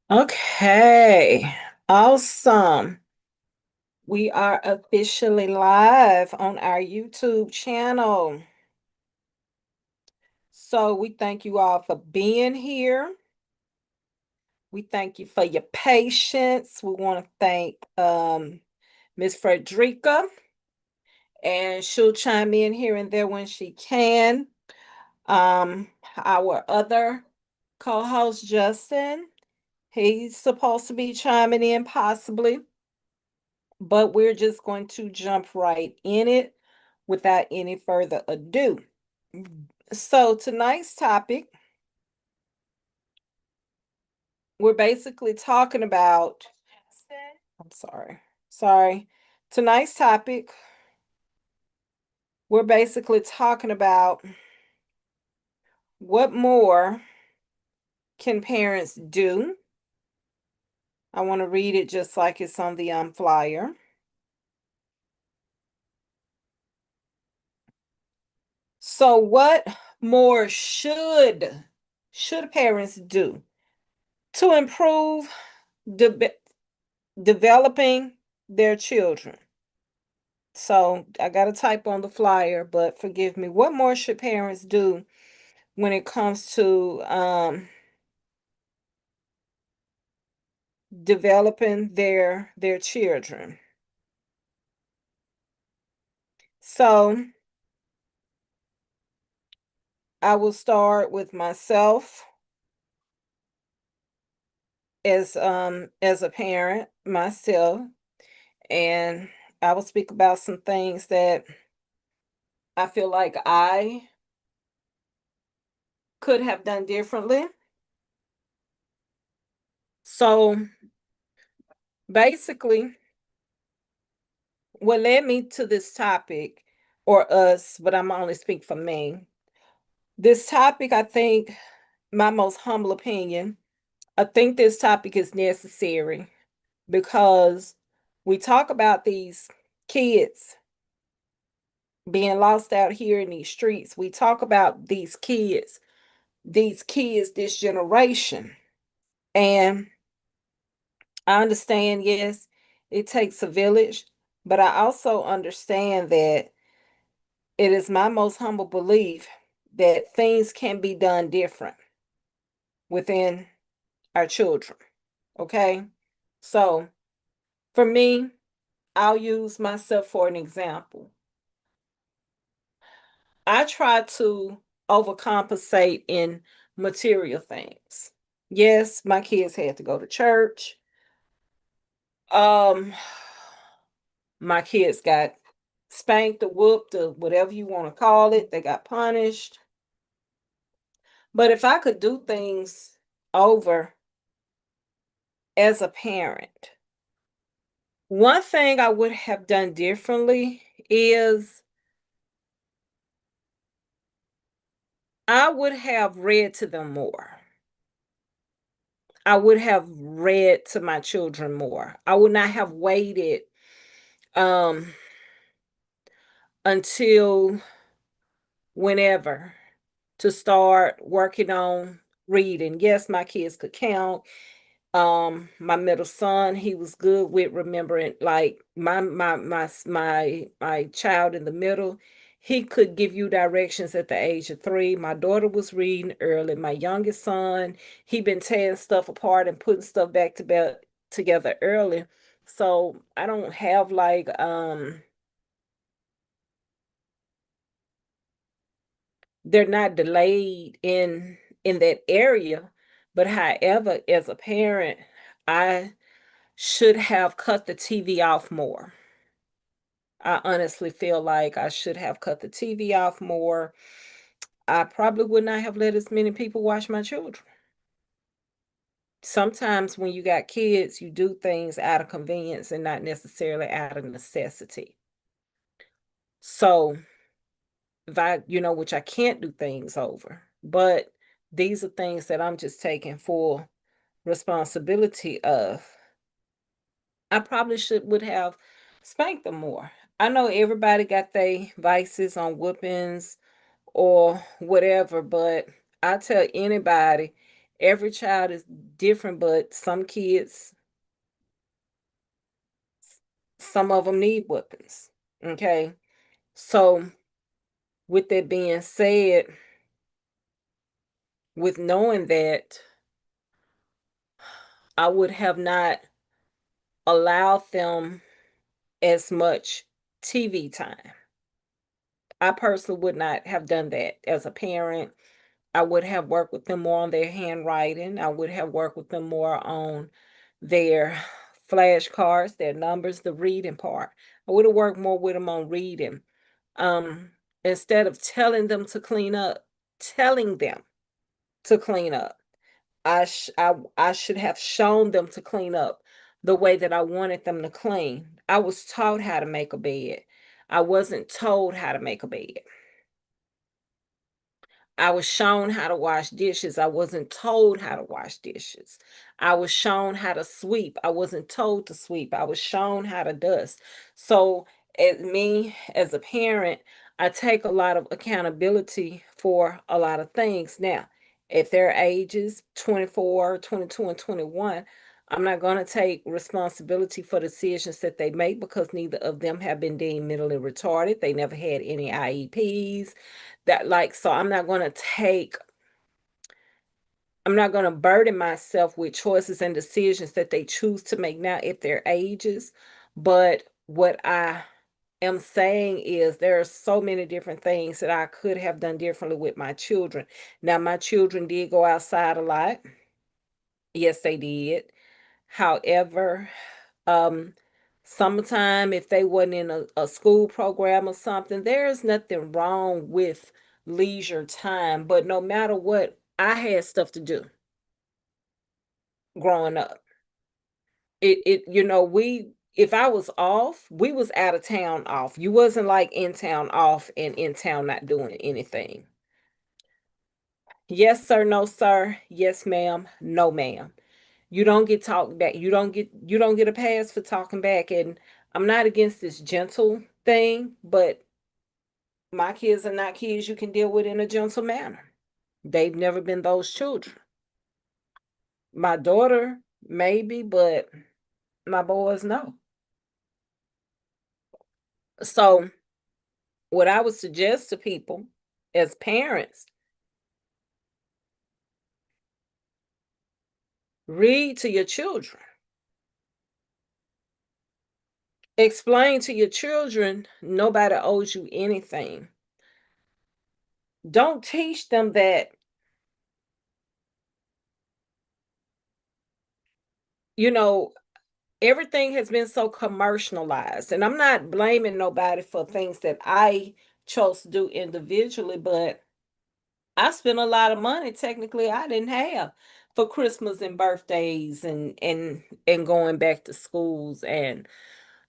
Okay, awesome. We are officially live on our YouTube channel. So we thank you all for being here. We thank you for your patience. We want to thank Miss Frederica, and she'll chime in here and there when she can. Our other co-host, Justin, he's supposed to be chiming in possibly. But we're just going to jump right in it without any further ado. So, tonight's topic, we're basically talking about, I'm sorry. Tonight's topic, we're basically talking about what more can parents do. I want to read it just like it's on the flyer. So, what more should parents do to improve de- developing their children? So I got to type on the flyer, but forgive me. What more should parents do when it comes to developing their children? So I will start with myself as a parent myself, and I will speak about some things that I feel like I could have done differently. So basically, what led me to this topic, or us, but I'm only speak for me. This topic, I think, my most humble opinion, I think this topic is necessary because we talk about these kids being lost out here in these streets. We talk about these kids, this generation. And I understand, yes, it takes a village, but I also understand that it is my most humble belief that things can be done different within our children. Okay. So for me, I'll use myself for an example. I try to overcompensate in material things. Yes, my kids had to go to church. Um, my kids got spanked or whooped or whatever you want to call it. They got punished. But if I could do things over as a parent, one thing I would have done differently is I would have read to them more. I would have read to my children more. I would not have waited um until whenever to start working on reading. Yes, my kids could count. My middle son, he was good with remembering, like my child in the middle, he could give you directions at the age of 3. My daughter was reading early. My youngest son, he been tearing stuff apart and putting stuff back together early. So I don't have like they're not delayed in that area. But however, as a parent, I should have cut the TV off more. I honestly feel like I should have cut the TV off more. I probably would not have let as many people watch my children. Sometimes when you got kids, you do things out of convenience and not necessarily out of necessity. So, if which I can't do things over, but these are things that I'm just taking full responsibility of. I probably should would have spanked them more. I know everybody got their vices on whoopings or whatever, but I tell anybody, Every child is different, but some kids, some of them need weapons. Okay. So, with that being said, with knowing that, I would have not allowed them as much TV time. I personally would not have done that as a parent. I would have worked with them more on their handwriting. I would have worked with them more on their flashcards, their numbers, the reading part. I would have worked more with them on reading. Um, Instead of telling them to clean up, telling them to clean up. I should have shown them to clean up the way that I wanted them to clean. I was taught how to make a bed. I wasn't told how to make a bed. I was shown how to wash dishes. I wasn't told how to wash dishes. I was shown how to sweep. I wasn't told to sweep. I was shown how to dust. So, as me as a parent, I take a lot of accountability for a lot of things. Now, if their ages 24, 22, and 21, I'm not going to take responsibility for decisions that they make because neither of them have been deemed mentally retarded. They never had any IEPs that like so I'm not going to burden myself with choices and decisions that they choose to make now at their ages. But what I am saying is there are so many different things that I could have done differently with my children. Now my children did go outside a lot. Yes, they did. However, um summertime, if they wasn't in a school program or something, there's nothing wrong with leisure time. But no matter what, I had stuff to do growing up. We if I was off, we was out of town off. You wasn't like in town off and in town not doing anything. Yes, sir, no, sir. Yes, ma'am, no, ma'am. You don't get talked back. You don't get a pass for talking back. And I'm not against this gentle thing, but my kids are not kids you can deal with in a gentle manner. They've never been those children. My daughter, maybe, but my boys, no. So, what I would suggest to people as parents, read to your children. Explain to your children nobody owes you anything. Don't teach them that, you know, everything has been so commercialized. And I'm not blaming nobody for things that I chose to do individually, but I spent a lot of money technically I didn't have for Christmas and birthdays and going back to schools and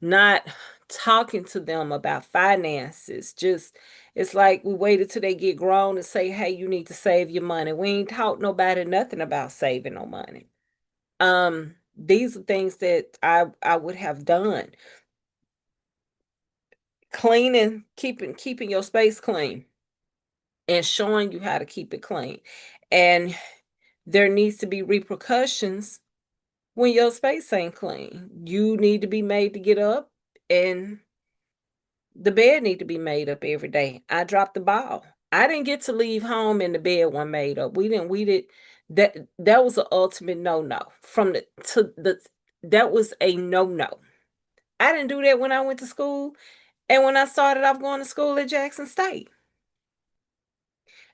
not talking to them about finances. Just it's like we waited till they get grown and say, "Hey, you need to save your money." We ain't taught nobody nothing about saving no money. These are things that I would have done. Cleaning, keeping your space clean and showing you how to keep it clean. And there needs to be repercussions when your space ain't clean. You need to be made to get up and the bed need to be made up every day. I dropped the ball. I didn't get to leave home and the bed wasn't made up. We did that was an ultimate no-no. From the to the That was a no-no. I didn't do that when I went to school and when I started off going to school at Jackson State.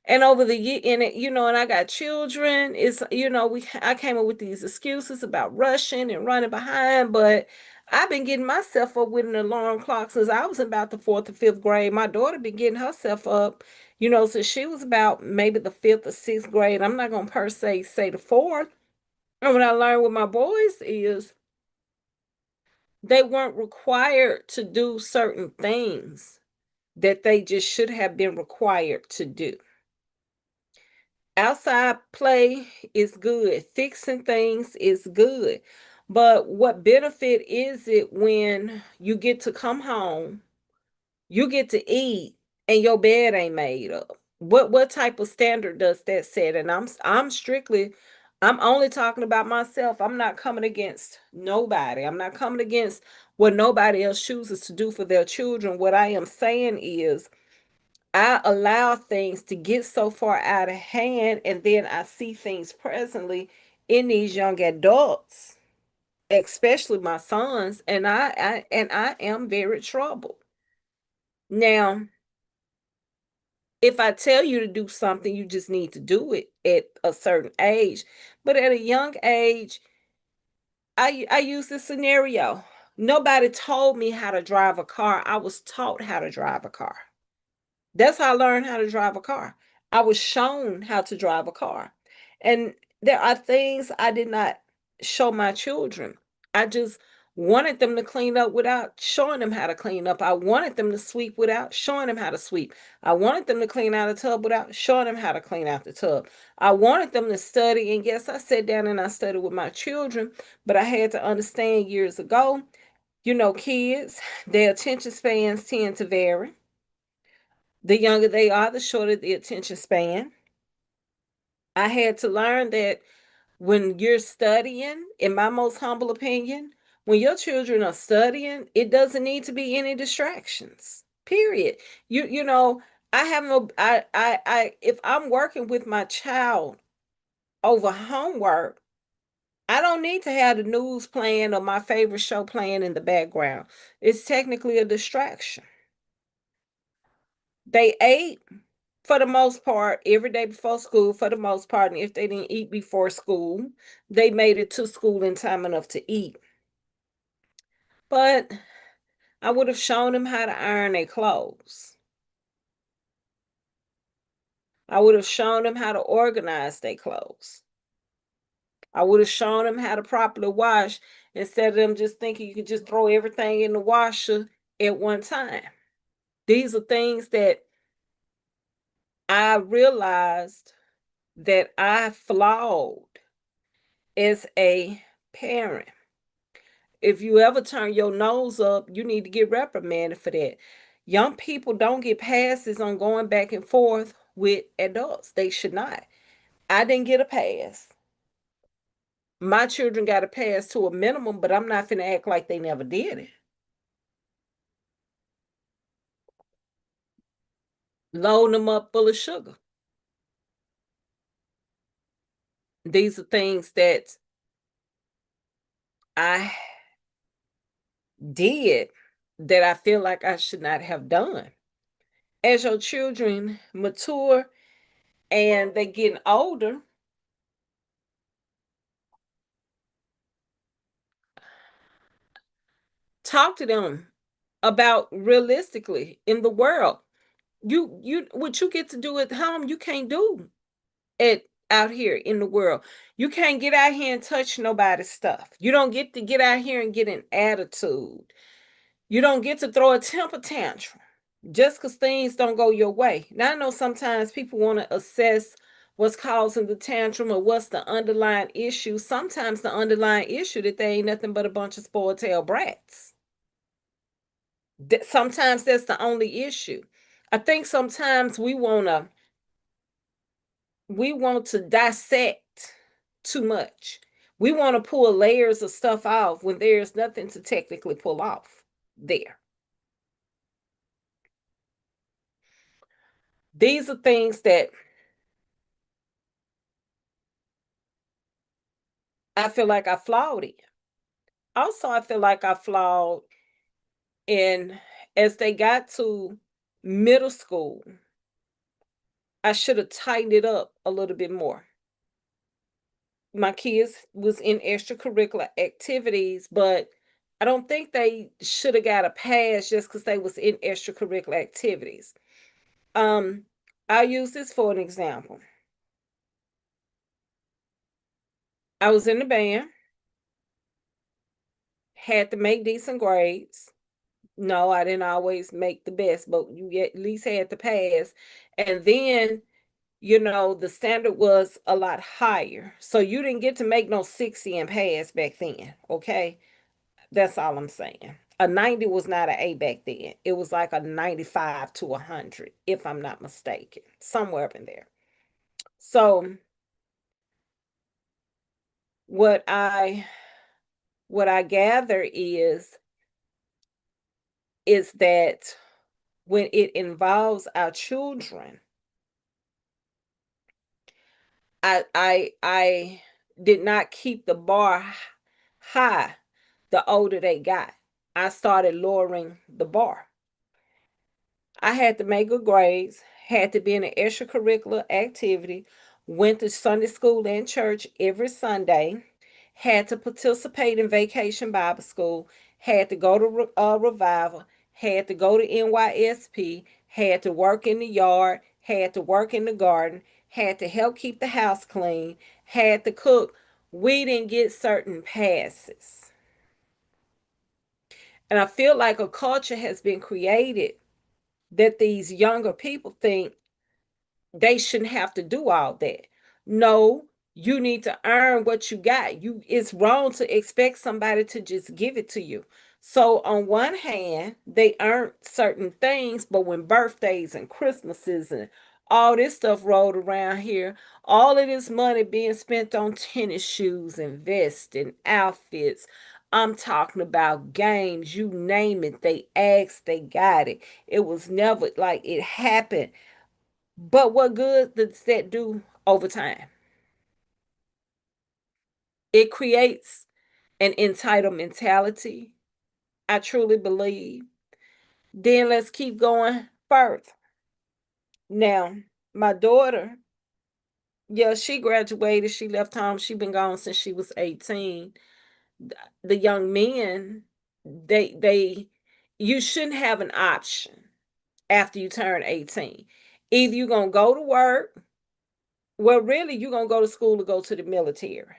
And over the year, and I got children. I came up with these excuses about rushing and running behind, but I've been getting myself up with an alarm clock since I was about the fourth or fifth grade. My daughter been getting herself up, since she was about maybe the fifth or sixth grade. I'm not gonna per se say the fourth. And what I learned with my boys is they weren't required to do certain things that they just should have been required to do. Outside play is good. Fixing things is good. But what benefit is it when you get to come home, you get to eat, and your bed ain't made up? What type of standard does that set? And I'm strictly I'm only talking about myself. I'm not coming against nobody. I'm not coming against what nobody else chooses to do for their children. What I am saying is, I allow things to get so far out of hand, and then I see things presently in these young adults, especially my sons, and I am very troubled. Now, if I tell you to do something, you just need to do it at a certain age. But at a young age, I use this scenario. Nobody told me how to drive a car. I was taught how to drive a car. That's how I learned how to drive a car. I was shown how to drive a car. And there are things I did not show my children. I just wanted them to clean up without showing them how to clean up. I wanted them to sweep without showing them how to sweep. I wanted them to clean out a tub without showing them how to clean out the tub. I wanted them to study. And yes, I sat down and I studied with my children, but I had to understand years ago, kids, their attention spans tend to vary. The younger they are, the shorter the attention span. I had to learn that when you're studying, in my most humble opinion, when your children are studying, it doesn't need to be any distractions. Period. I have no I if I'm working with my child over homework, I don't need to have the news playing or my favorite show playing in the background. It's technically a distraction. They ate for the most part every day before school, for the most part, and if they didn't eat before school, they made it to school in time enough to eat. But I would have shown them how to iron their clothes. I would have shown them how to organize their clothes. I would have shown them how to properly wash, instead of them just thinking you could just throw everything in the washer at one time. These are things that I realized that I flawed as a parent. If you ever turn your nose up, you need to get reprimanded for that. Young people don't get passes on going back and forth with adults. They should not. I didn't get a pass. My children got a pass to a minimum, but I'm not finna act like they never did it. Loading them up full of sugar. These are things that I did that I feel like I should not have done. As your children mature and they getting older, talk to them about realistically in the world. You what you get to do at home, you can't do it out here in the world. You can't get out here and touch nobody's stuff. You don't get to get out here and get an attitude. You don't get to throw a temper tantrum just because things don't go your way. Now I know sometimes people want to assess what's causing the tantrum or what's the underlying issue. Sometimes the underlying issue that they ain't nothing but a bunch of spoiled tail brats. Sometimes that's the only issue. I think sometimes we want to dissect too much. We want to pull layers of stuff off when there's nothing to technically pull off there. These are things that I feel like I flawed in. Also, I feel like I flawed in, as they got to middle school, I should have tightened it up a little bit more. My kids was in extracurricular activities, but I don't think they should have got a pass just because they was in extracurricular activities. Um, I'll use this for an example. I was in the band, had to make decent grades. No, I didn't always make the best, but you at least had to pass. And then, the standard was a lot higher. So you didn't get to make no 60 and pass back then. Okay. That's all I'm saying. A 90 was not an A back then. It was like a 95 to 100, if I'm not mistaken, somewhere up in there. So what I what I gather is that when it involves our children, I did not keep the bar high the older they got. I started lowering the bar. I had to make good grades, had to be in an extracurricular activity, went to Sunday school and church every Sunday, had to participate in vacation Bible school, had to go to revival, had to go to NYSP, had to work in the yard, had to work in the garden, had to help keep the house clean, had to cook. We didn't get certain passes. And I feel like a culture has been created that these younger people think they shouldn't have to do all that. No, you need to earn what you got. It's wrong to expect somebody to just give it to you. So on one hand, they earn certain things, but when birthdays and Christmases and all this stuff rolled around here, all of this money being spent on tennis shoes and vests and outfits. I'm talking about games, you name it. They asked, they got it. It was never like it happened, but what good does that do over time? It creates an entitled mentality, I truly believe. Then let's keep going further. Now, my daughter, yeah, she graduated, she left home, she been gone since she was 18. The young men, they you shouldn't have an option after you turn 18. Either you're gonna go to work. Well, really, you're going to go to school to go to the military,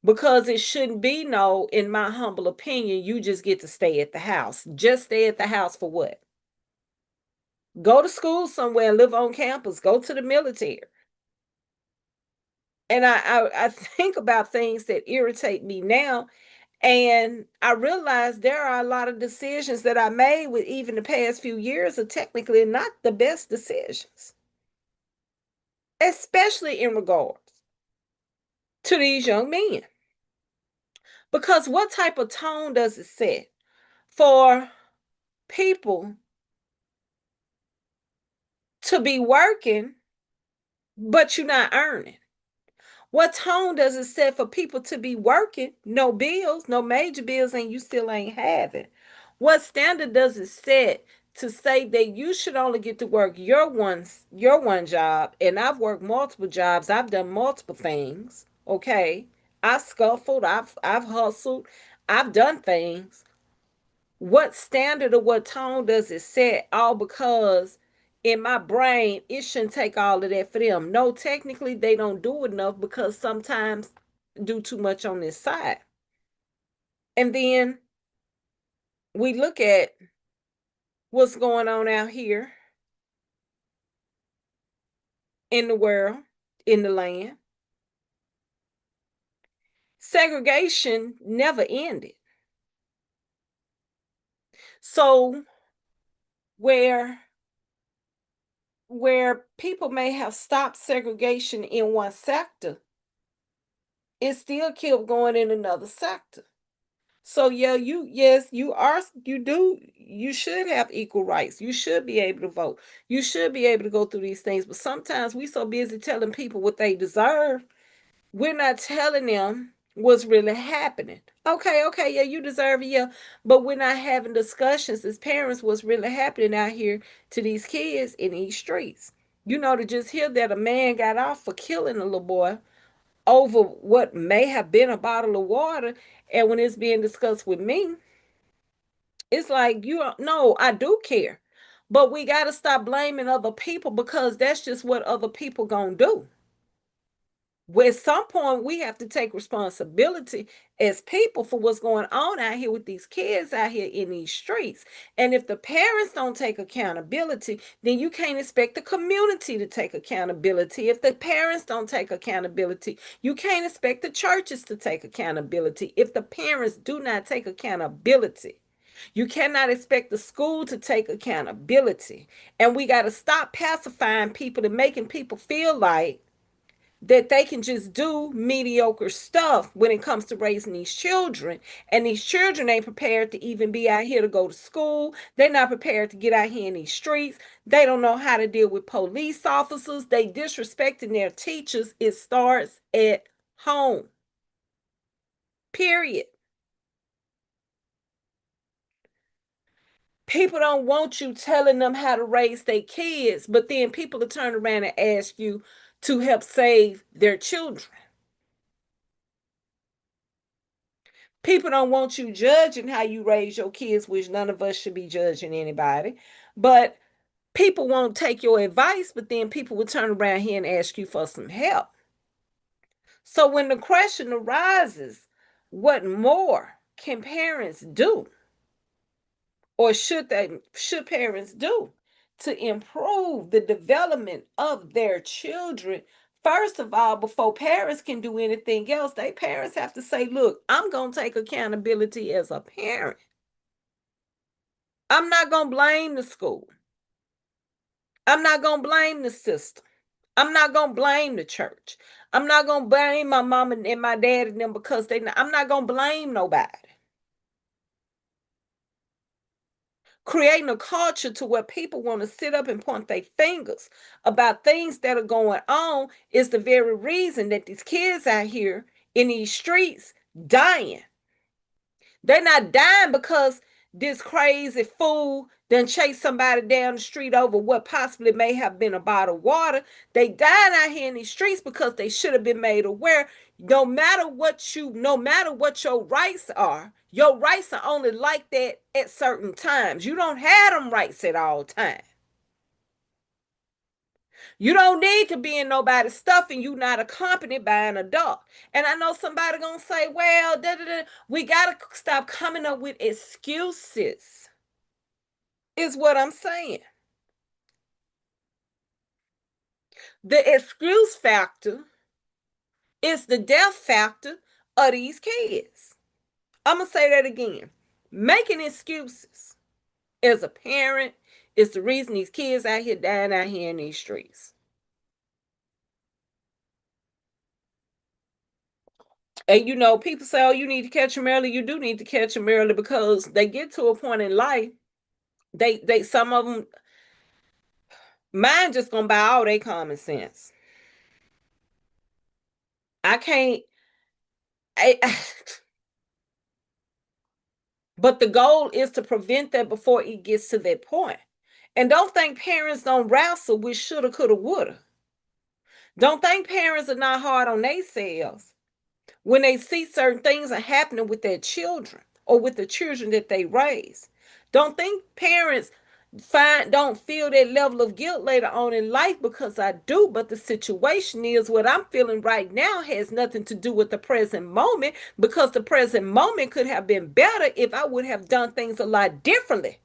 because it shouldn't be no, in my humble opinion, you just get to stay at the house. Just stay at the house for what? Go to school somewhere and live on campus. Go to the military. And I think about things that irritate me now. And I realize there are a lot of decisions that I made with even the past few years are technically not the best decisions, especially in regards to these young men. Because what type of tone does it set for people to be working, but you're not earning? What tone does it set for people to be working, no bills, no major bills, and you still ain't having? What standard does it set to say that you should only get to work your one job? And I've worked multiple jobs, I've done multiple things. Okay. I scuffled, I've hustled, I've done things. What standard or what tone does it set? All because in my brain it shouldn't take all of that for them. No, technically they don't do enough because sometimes do too much on this side. And then we look at what's going on out here in the world, in the land. Segregation never ended. So where people may have stopped segregation in one sector, it still kept going in another sector. So yeah, you should have equal rights. You should be able to vote. You should be able to go through these things. But sometimes we so busy telling people what they deserve, we're not telling them what's really happening. Okay, okay, yeah, you deserve it, yeah. But we're not having discussions as parents what's really happening out here to these kids in these streets. To just hear that a man got off for killing a little boy over what may have been a bottle of water. And when it's being discussed with me, it's like, you don't know, I do care. But we got to stop blaming other people, because that's just what other people going to do. Well, at some point, we have to take responsibility as people for what's going on out here with these kids out here in these streets. And if the parents don't take accountability, then you can't expect the community to take accountability. If the parents don't take accountability, you can't expect the churches to take accountability. If the parents do not take accountability, you cannot expect the school to take accountability. And we got to stop pacifying people and making people feel like that they can just do mediocre stuff when it comes to raising these children. And these children ain't prepared to even be out here to go to school. They're not prepared to get out here in these streets. They don't know how to deal with police officers. They disrespecting their teachers. It starts at home. Period. People don't want you telling them how to raise their kids, but then people will turn around and ask you to help save their children. People don't want you judging how you raise your kids, which none of us should be judging anybody. But people won't take your advice, but then people will turn around here and ask you for some help. So when the question arises, what more can parents do? Or should parents do to improve the development of their children? First of all, before parents can do anything else, they parents have to say, look, I'm going to take accountability as a parent. I'm not going to blame the school. I'm not going to blame the system. I'm not going to blame the church. I'm not going to blame my mom and my dad and them because I'm not going to blame nobody. Creating a culture to where people want to sit up and point their fingers about things that are going on is the very reason that these kids out here in these streets dying. They're not dying because this crazy fool then chase somebody down the street over what possibly may have been a bottle of water. They died out here in these streets because they should have been made aware. No matter what your rights are, your rights are only like that at certain times. You don't have them rights at all times. You don't need to be in nobody's stuff and you not accompanied by an adult. And I know somebody gonna say, well, we gotta stop coming up with excuses, is what I'm saying. The excuse factor is the death factor of these kids. I'm gonna say that again. Making excuses as a parent is the reason these kids out here dying out here in these streets. And people say, oh, you need to catch them early. You do need to catch them early because they get to a point in life, they some of them, mine just gonna buy all their common sense. I can't, I, but the goal is to prevent that before it gets to that point. And don't think parents don't wrestle with shoulda, coulda, woulda. Don't think parents are not hard on themselves when they see certain things are happening with their children or with the children that they raise. Don't think parents don't feel that level of guilt later on in life, because I do, but the situation is what I'm feeling right now has nothing to do with the present moment, because the present moment could have been better if I would have done things a lot differently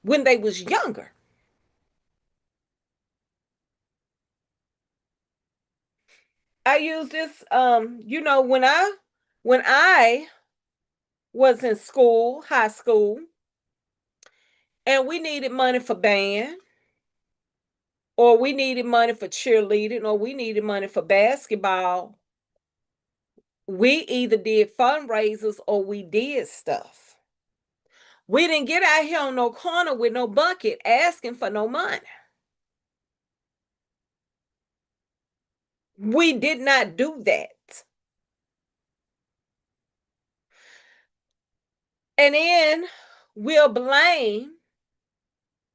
when they was younger. I use this when I was in school, high school, and we needed money for band, or we needed money for cheerleading, or we needed money for basketball. We either did fundraisers or we did stuff. We didn't get out here on no corner with no bucket asking for no money. We did not do that. And then we'll blame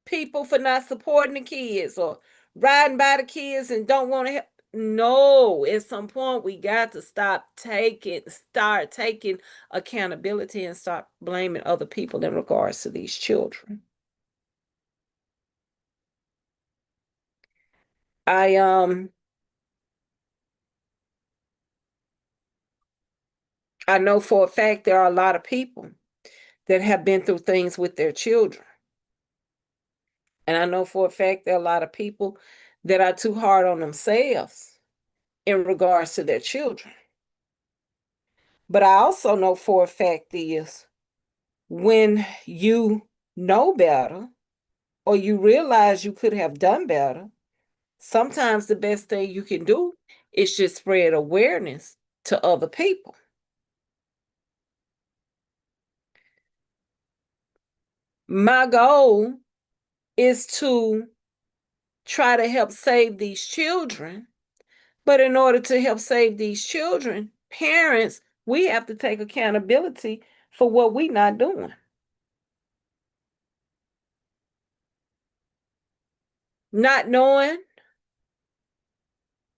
people for not supporting the kids or riding by the kids and don't want to help. No, at some point we got to start taking accountability and start blaming other people in regards to these children. I I know for a fact there are a lot of people that have been through things with their children. And I know for a fact there are a lot of people that are too hard on themselves in regards to their children. But I also know for a fact is when you know better or you realize you could have done better, sometimes the best thing you can do It should spread awareness to other people. My goal is to try to help save these children. But in order to help save these children, parents, we have to take accountability for what we not doing. Not knowing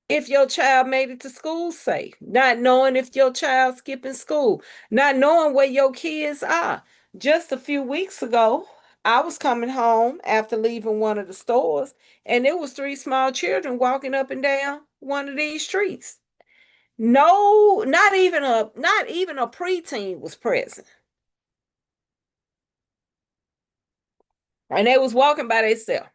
if your child made it to school safe, not knowing if your child skipping school, not knowing where your kids are. Just a few weeks ago, I was coming home after leaving one of the stores, and there was three small children walking up and down one of these streets. No, not even a preteen was present. And they was walking by themselves.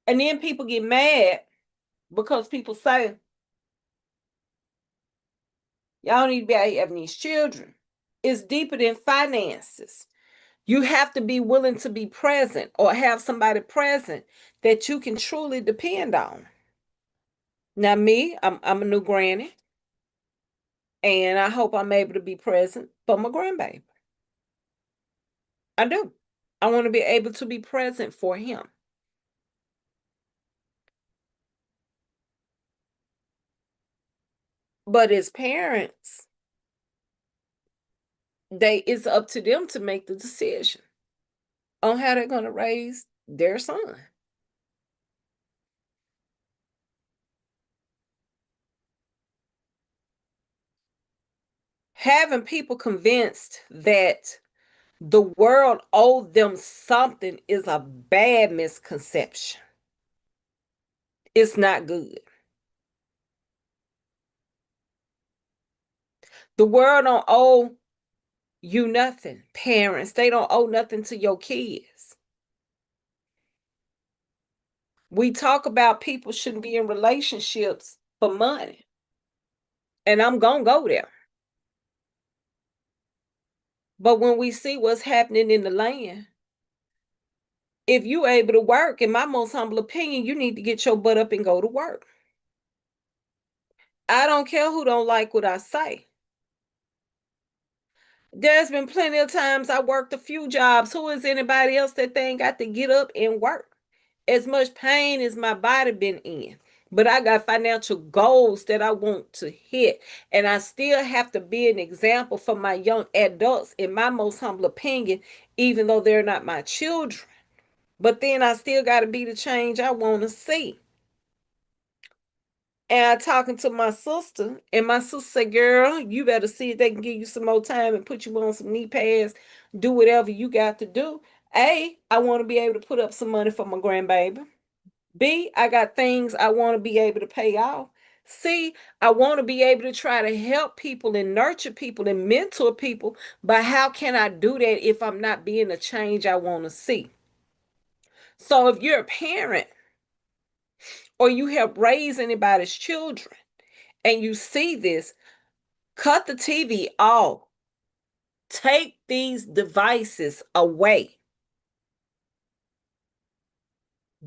And then people get mad because people say, y'all need to be out here having these children. It's deeper than finances. You have to be willing to be present or have somebody present that you can truly depend on. Now, me, I'm a new granny, and I hope I'm able to be present for my grandbaby. I do. I want to be able to be present for him. But as parents, it's up to them to make the decision on how they're going to raise their son. Having people convinced that the world owed them something is a bad misconception. It's not good. The world don't owe you nothing. Parents, they don't owe nothing to your kids. We talk about people shouldn't be in relationships for money. And I'm going to go there. But when we see what's happening in the land, if you're able to work, in my most humble opinion, you need to get your butt up and go to work. I don't care who don't like what I say. There's been plenty of times I worked a few jobs. Who is anybody else that they ain't got to get up and work? As much pain as my body been in. But I got financial goals that I want to hit. And I still have to be an example for my young adults, in my most humble opinion, even though they're not my children. But then I still got to be the change I want to see. And I talking to my sister, and my sister said, girl, you better see if they can give you some more time and put you on some knee pads, do whatever you got to do. A, I want to be able to put up some money for my grandbaby. B, I got things I want to be able to pay off. C, I want to be able to try to help people and nurture people and mentor people. But how can I do that if I'm not being the change I want to see? So if you're a parent or you help raise anybody's children and you see this, cut the TV off. Take these devices away.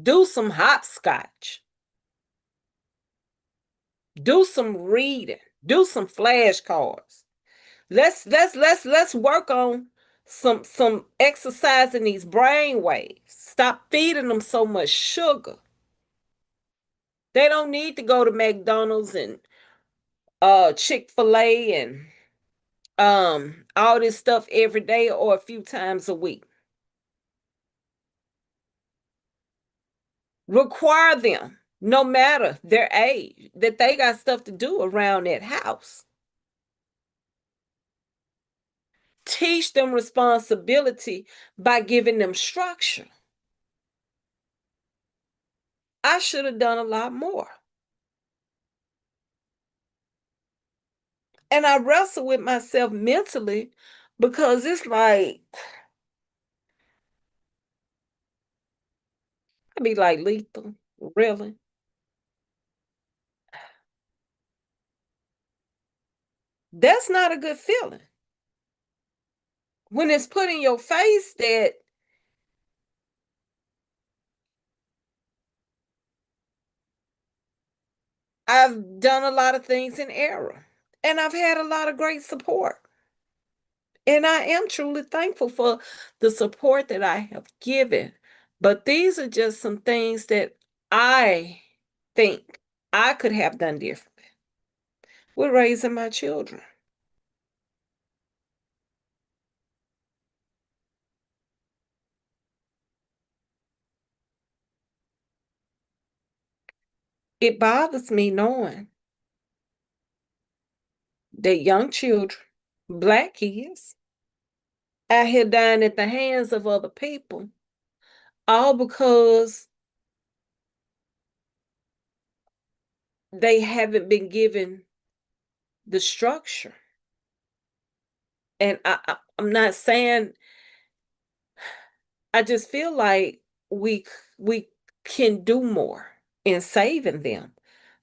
Do some hopscotch. Do some reading. Do some flashcards. Let's work on some exercising these brain waves. Stop feeding them so much sugar. They don't need to go to McDonald's and Chick-fil-A and all this stuff every day or a few times a week. Require them, no matter their age, that they got stuff to do around that house. Teach them responsibility by giving them structure. I should have done a lot more. And I wrestle with myself mentally because it's like, I be like, lethal, really? That's not a good feeling. When it's put in your face that I've done a lot of things in error, and I've had a lot of great support. And I am truly thankful for the support that I have given. But these are just some things that I think I could have done differently with raising my children. It bothers me knowing that young children, Black kids, out here dying at the hands of other people, all because they haven't been given the structure. And I'm not saying, I just feel like we can do more in saving them,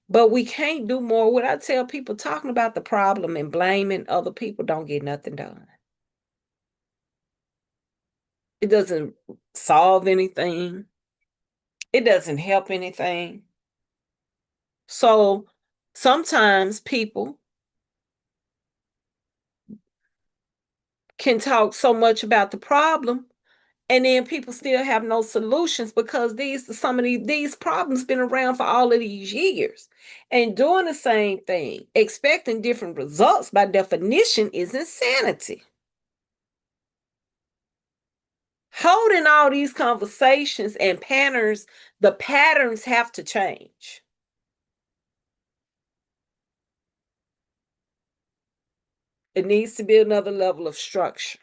but we can't do more. What I tell people, talking about the problem and blaming other people don't get nothing done. It doesn't solve anything. It doesn't help anything. So sometimes people can talk so much about the problem, and then people still have no solutions because some of these problems been around for all of these years. And doing the same thing, expecting different results by definition is insanity. Holding all these conversations and patterns, the patterns have to change. It needs to be another level of structure.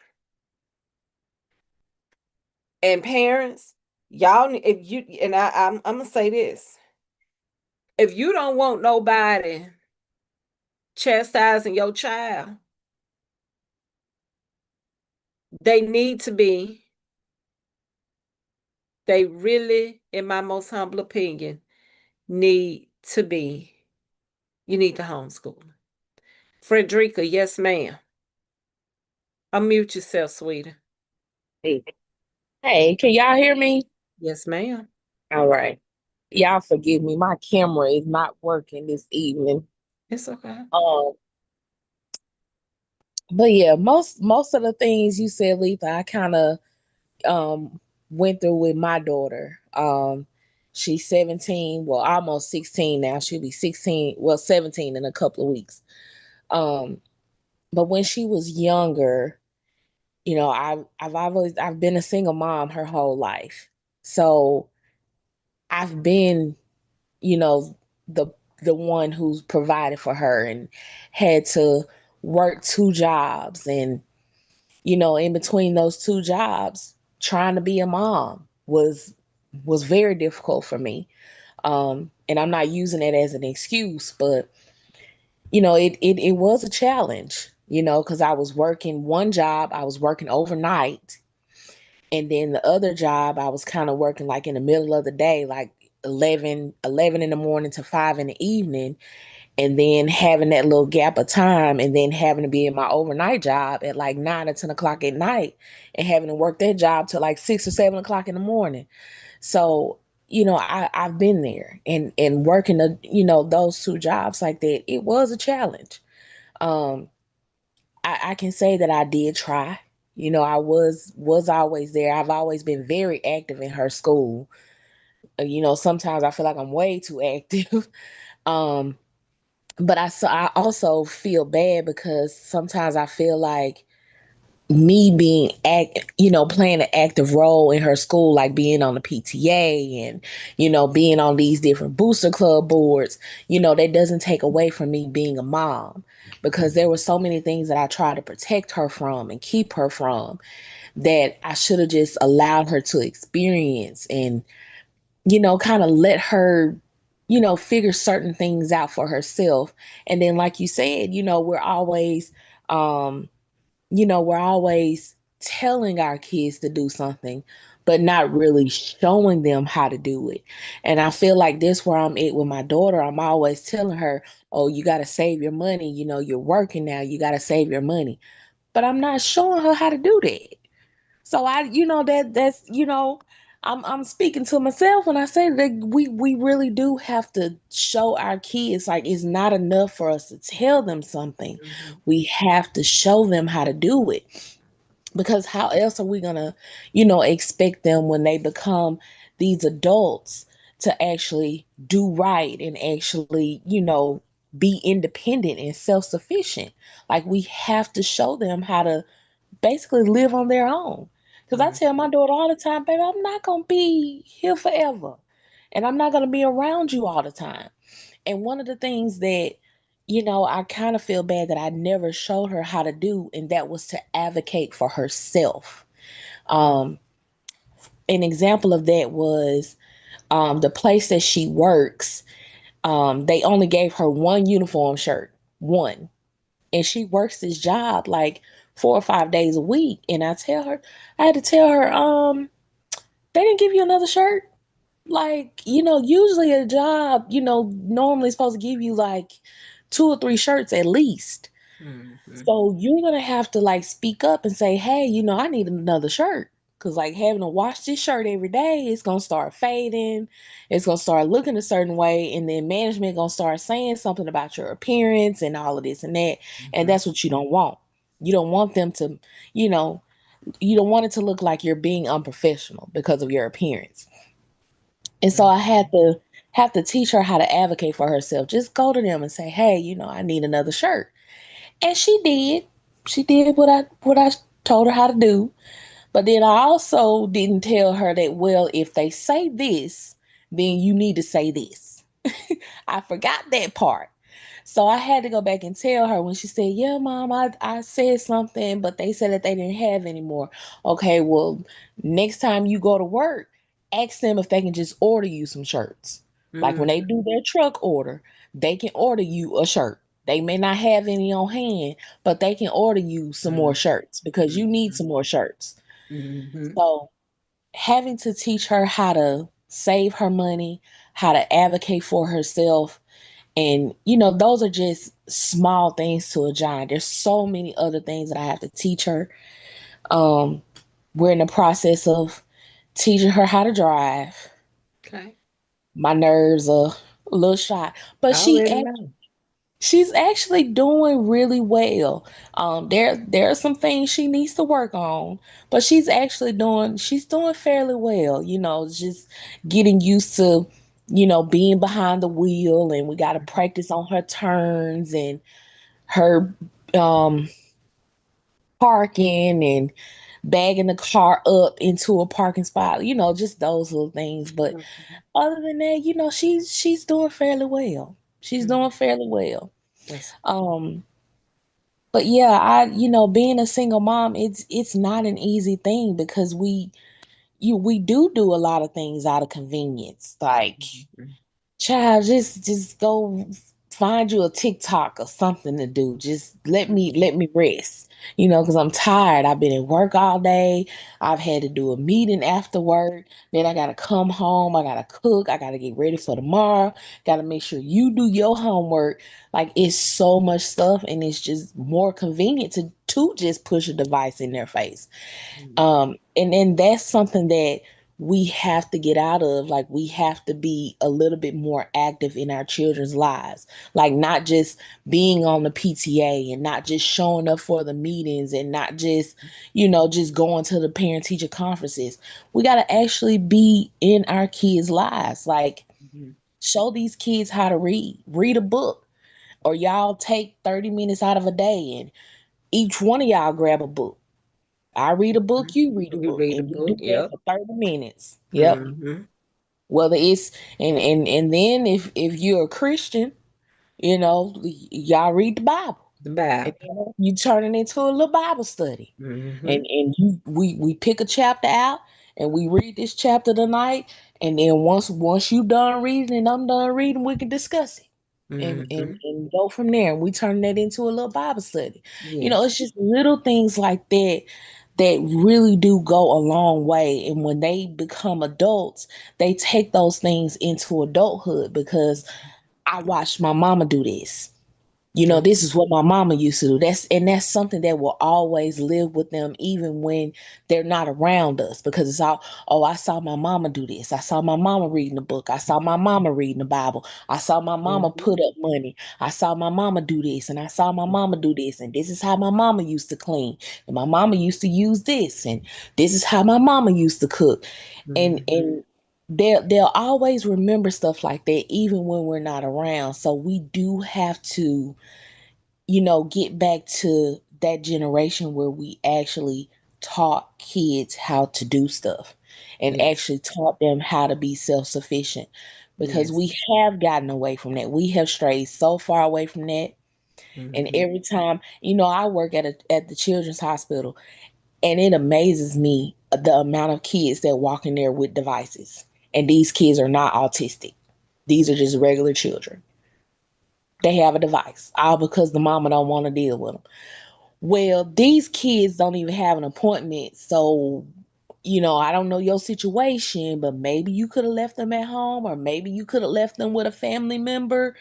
And parents, y'all, if you and I'm gonna say this: if you don't want nobody chastising your child, they need to be, they really, in my most humble opinion, need to be, you need to homeschool. Frederica, yes, ma'am. Unmute yourself, sweetie. Hey, hey, can y'all hear me? Yes, ma'am. All right. Y'all forgive me. My camera is not working this evening. It's okay. Um, but yeah, most of the things you said, Letha, I kind of went through with my daughter. She's 17, well, almost 16 now. She'll be 16, well, 17 in a couple of weeks. Um, but when she was younger, I've been a single mom her whole life. So I've been you know, the the one who's provided for her and had to work two jobs and in between those two jobs, trying to be a mom was very difficult for me. And I'm not using it as an excuse, but it was a challenge, because I was working one job, I was working overnight, and then the other job I was kind of working like in the middle of the day, like 11 in the morning to 5 in the evening, and then having that little gap of time, and then having to be in my overnight job at like 9 or 10 o'clock at night, and having to work that job till like 6 or 7 o'clock in the morning. So I've been there, and working those two jobs like that, it was a challenge. um I can say that I did try. I was always there. I've always been very active in her school. Sometimes I feel like I'm way too active. um but I also feel bad because sometimes I feel like me being playing an active role in her school, like being on the PTA and being on these different booster club boards, that doesn't take away from me being a mom, because there were so many things that I tried to protect her from and keep her from, that I should have just allowed her to experience, and kind of let her figure certain things out for herself. And then, like you said, um we're always telling our kids to do something, but not really showing them how to do it. And I feel like this where I'm at with my daughter. I'm always telling her, oh, you got to save your money. You're working now. You got to save your money. But I'm not showing her how to do that. So that's I'm speaking to myself when I say that we really do have to show our kids, like, it's not enough for us to tell them something. Mhm. We have to show them how to do it, because how else are we gonna, expect them when they become these adults to actually do right and actually, be independent and self-sufficient? Like, we have to show them how to basically live on their own. Because I Mhm. tell my daughter all the time, baby, I'm not going to be here forever. And I'm not going to be around you all the time. And one of the things that, I kind of feel bad that I never showed her how to do, and that was to advocate for herself. Um, an example of that was the place that she works. They only gave her one uniform shirt, one, and she works this job like 4 or 5 days a week. And I had to tell her, they didn't give you another shirt. Like, usually a job, normally supposed to give you like 2 or 3 shirts at least. Mhm. So you're gonna have to like speak up and say, hey, I need another shirt. Cause like having to wash this shirt every day, it's gonna start fading. It's gonna start looking a certain way, and then management gonna start saying something about your appearance and all of this and that. And Mhm. that's what you don't want. You don't want them to, you know, you don't want it to look like you're being unprofessional because of your appearance. And so Mhm. I had to have to teach her how to advocate for herself. Just go to them and say, hey, I need another shirt. And she did. She did what I told her how to do. But then I also didn't tell her that, well, if they say this, then you need to say this. I forgot that part. So I had to go back and tell her when she said, yeah, mom, I said something, but they said that they didn't have any more. Okay, well, next time you go to work, ask them if they can just order you some shirts. Like when they Mhm. do their truck order, they can order you a shirt. They may not have any on hand, but they can order you some more Mhm. shirts because you need Mhm. some more shirts. Mhm. So having to teach her how to save her money, how to advocate for herself, and those are just small things to a giant. There's so many other things that I have to teach her. Um, we're in the process of teaching her how to drive. Okay. My nerves are a little shot, but I already know. she's actually doing really well. There are some things she needs to work on, but she's doing fairly well. Just getting used to, being behind the wheel, and we got to practice on her turns and her um parking and bagging the car up into a parking spot. Just those little things. But Mhm. other than that, she's doing fairly well. She's doing Mhm. fairly well. That's Um but yeah, being a single mom, it's not an easy thing because we do a lot of things out of convenience. Like, Mhm. child, just go find you a TikTok or something to do. Just let me rest. Because I'm tired. I've been at work all day. I've had to do a meeting after work. Then I gotta come home. I gotta cook. I gotta get ready for tomorrow. Gotta make sure you do your homework. Like, it's so much stuff, and it's just more convenient to just push a device in their face. Mhm. And then that's something that we have to get out of. Like, we have to be a little bit more active in our children's lives. Like, not just being on the PTA and not just showing up for the meetings and not just going to the parent teacher conferences. We got to actually be in our kids' lives. Like, Mhm. show these kids how to read a book, or y'all take 30 minutes out of a day and each one of y'all grab a book. I read a book, Mhm. you read a You book, read a and you do book. that Yep. for 30 minutes. Yep. Mhm. Whether it's and then if you're a Christian, y'all read the Bible. The And Bible. you turn it into a little Bible study. And Mhm. we pick a chapter out and we read this chapter tonight. And then once you done reading and I'm done reading, we can discuss it. And, and Mhm. and go from there. And we turn that into a little Bible study. Yes. It's just little things like that that really do go a long way. And when they become adults, they take those things into adulthood because I watched my mama do this. This is what my mama used to do. That's something that will always live with them even when they're not around us, because it's all, oh, I saw my mama do this. I saw my mama reading the book. I saw my mama reading the Bible. I saw my mama Mhm. put up money. I saw my mama do this, and I saw my mama do this, and this is how my mama used to clean. And my mama used to use this, and this is how my mama used to cook. And Mhm. and they'll always remember stuff like that even when we're not around. So we do have to, get back to that generation where we actually taught kids how to do stuff and Yes. actually taught them how to be self-sufficient, because we Yes. have gotten away from that. We have strayed so far away from that. And Mhm. every time, I work at the children's hospital, and it amazes me the amount of kids that walk in there with devices. And these kids are not autistic. These are just regular children. They have a device, all because the mama don't want to deal with them. Well, these kids don't even have an appointment. So, I don't know your situation, but maybe you could have left them at home, or maybe you could have left them with a family member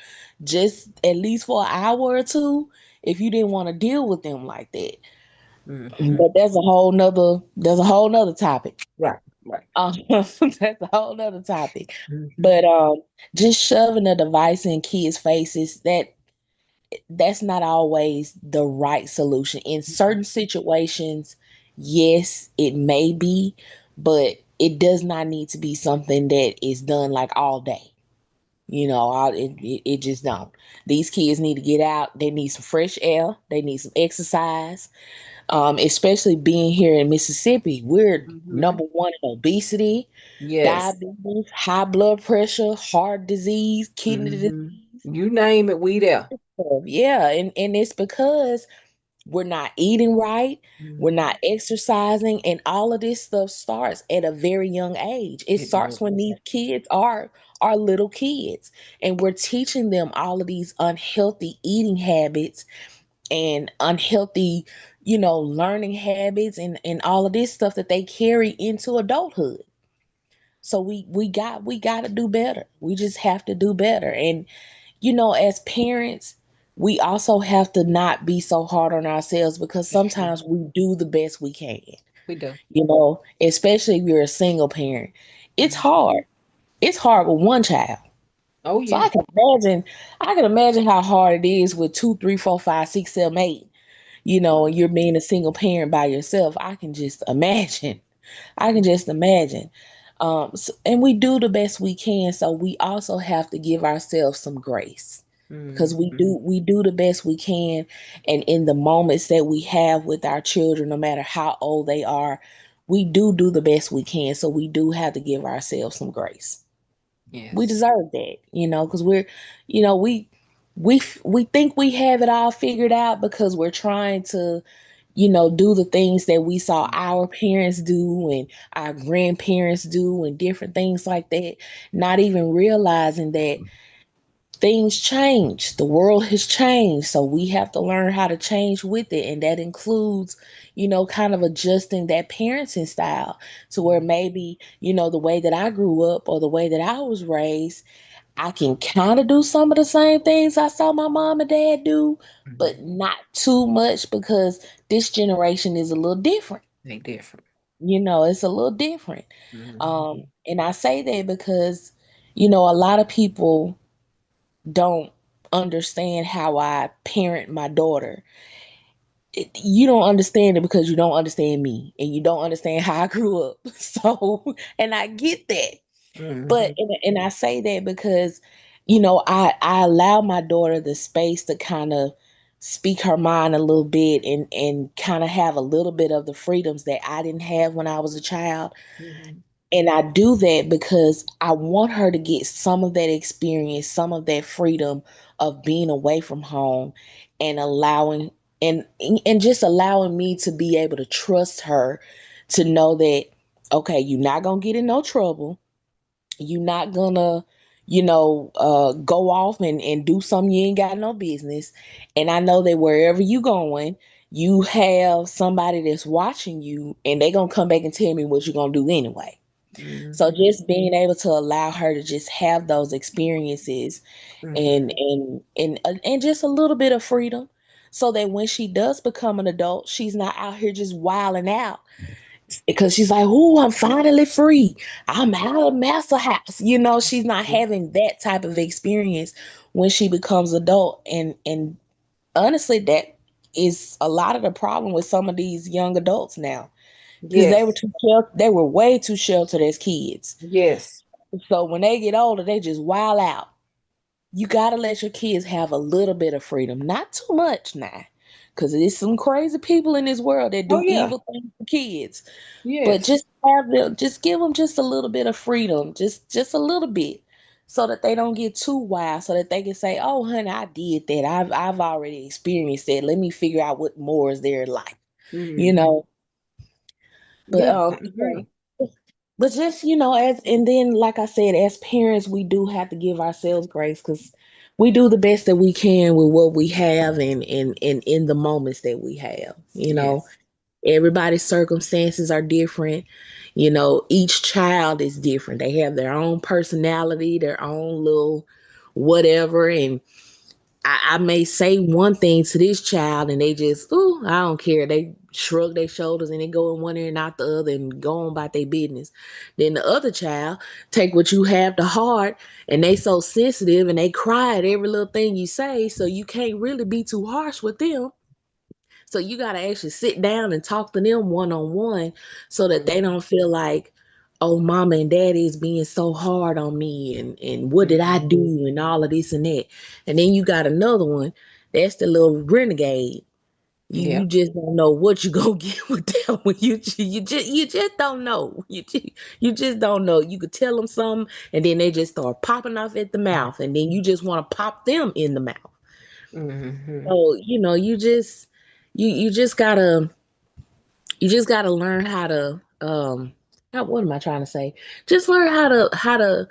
just at least for an hour or two if you didn't want to deal with them like that. Mhm. But that's a whole nother topic. Right. Right. That's a whole nother topic. Mhm. But just shoving a device in kids' faces, that's not always the right solution. In certain situations, yes, it may be, but it does not need to be something that is done like all day. It just don't. These kids need to get out. They need some fresh air. They need some exercise. Especially being here in Mississippi, we're Mhm. number one in obesity, Yes. diabetes, high blood pressure, heart disease, kidney Mhm. disease. You name it, we there. Yeah, and it's because we're not eating right, we're Mhm. not exercising, and all of this stuff starts at a very young age. It It starts when does. these kids are little kids, and we're teaching them all of these unhealthy eating habits and unhealthy, learning habits, and all of this stuff that they carry into adulthood. So we got to do better. We just have to do better. And as parents, we also have to not be so hard on ourselves, because That's true. sometimes we do the best we can, We do. especially if you're a single parent. It's Mhm. hard. It's hard with one child. Oh So yeah. I can imagine how hard it is with two, three, four, five, six, seven, eight. And you're being a single parent by yourself. I can just imagine. I can just imagine. And we do the best we can. So we also have to give ourselves some grace, because we Mhm. do the best we can. And in the moments that we have with our children, no matter how old they are, we do the best we can. So we do have to give ourselves some grace. We Yes. deserve that, because we think we have it all figured out, because we're trying to, do the things that we saw our parents do and our grandparents do and different things like that, not even realizing that things change. The world has changed. So we have to learn how to change with it. And that includes, kind of adjusting that parenting style to where maybe, the way that I grew up or the way that I was raised, I can kind of do some of the same things I saw my mom and dad do, but Mhm. not too much, because this generation is a little different. They different. It's a little different. Mhm. And I say that because, a lot of people don't understand how I parent my daughter. You don't understand it because you don't understand me, and you don't understand how I grew up. So, and I get that. But Mhm. and I say that because, I allow my daughter the space to kind of speak her mind a little bit, and kind of have a little bit of the freedoms that I didn't have when I was a child. Mhm. And I do that because I want her to get some of that experience, some of that freedom of being away from home, and and just allowing me to be able to trust her, to know that, okay, you're not gonna get in no trouble. You're not gonna, go off and do something you ain't got no business. And I know that wherever you going, you have somebody that's watching you, and they gonna come back and tell me what you're gonna do anyway. So Mm-hmm. just being able to allow her to just have those experiences Mm-hmm. and just a little bit of freedom so that when she does become an adult, she's not out here just wilding out because she's like, "Oh, I'm finally free. I'm out of master house." She's not having that type of experience when she becomes adult, and honestly, that is a lot of the problem with some of these young adults now because Yes. they were way too sheltered as kids. Yes. So when they get older, they just wild out. You gotta let your kids have a little bit of freedom, not too much now, because there's some crazy people in this world that Oh do yeah. evil things to kids. But Yes. just give them just a little bit of freedom, just a little bit, so that they don't get too wild, so that they can say, "Oh, honey, I did that. I've already experienced that. Let me figure out what more is there in life." You Mm-hmm. know. But Yeah, I agree. but just as and then like I said, as parents, we do have to give ourselves grace because we do the best that we can with what we have and in the moments that we have. Yes. Everybody's circumstances are different. Each child is different. They have their own personality, their own little whatever. And I may say one thing to this child and they just, oh, I don't care. They shrug their shoulders and they go in one ear and out the other and go on about their business. Then the other child take what you have to heart and they so sensitive and they cry at every little thing you say. So you can't really be too harsh with them. So you got to actually sit down and talk to them one on one so that they Mm-hmm. don't feel like, oh, mama and daddy is being so hard on me and what did I Mm-hmm. do and all of this and that. And then you got another one that's the little renegade. You Yeah. just don't know what you gonna get with them when you just don't know. You just don't know. You could tell them something and then they just start popping off at the mouth and then you just want to pop them in the mouth. Mm-hmm. So you just gotta learn how to what am I trying to say? Just learn how to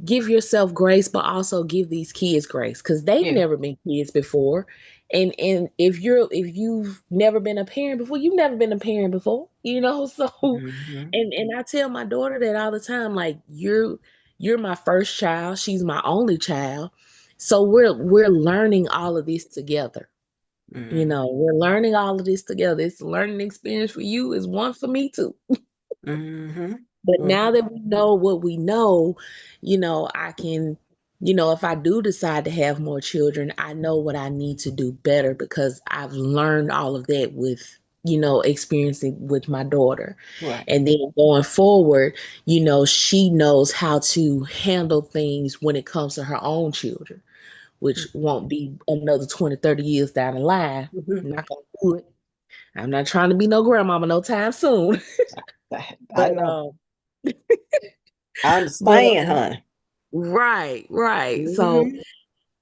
give yourself grace, but also give these kids grace because they've Yeah. never been kids before. And if you've never been a parent before, you've never been a parent before, So Mm-hmm. and I tell my daughter that all the time, like you're my first child, she's my only child. So we're learning all of this together. Mm-hmm. We're learning all of this together. It's a learning experience for you, it's one for me too. Mm-hmm. But now Mm-hmm. that we know what we know, I can, if I do decide to have more children, I know what I need to do better because I've learned all of that with, experiencing with my daughter. Right. And then going forward, she knows how to handle things when it comes to her own children, which won't be another 20, 30 years down the line. Mm-hmm. I'm not going to do it. I'm not trying to be no grandmama no time soon. I but know. um I but understand, honey. right, right. So Mm-hmm.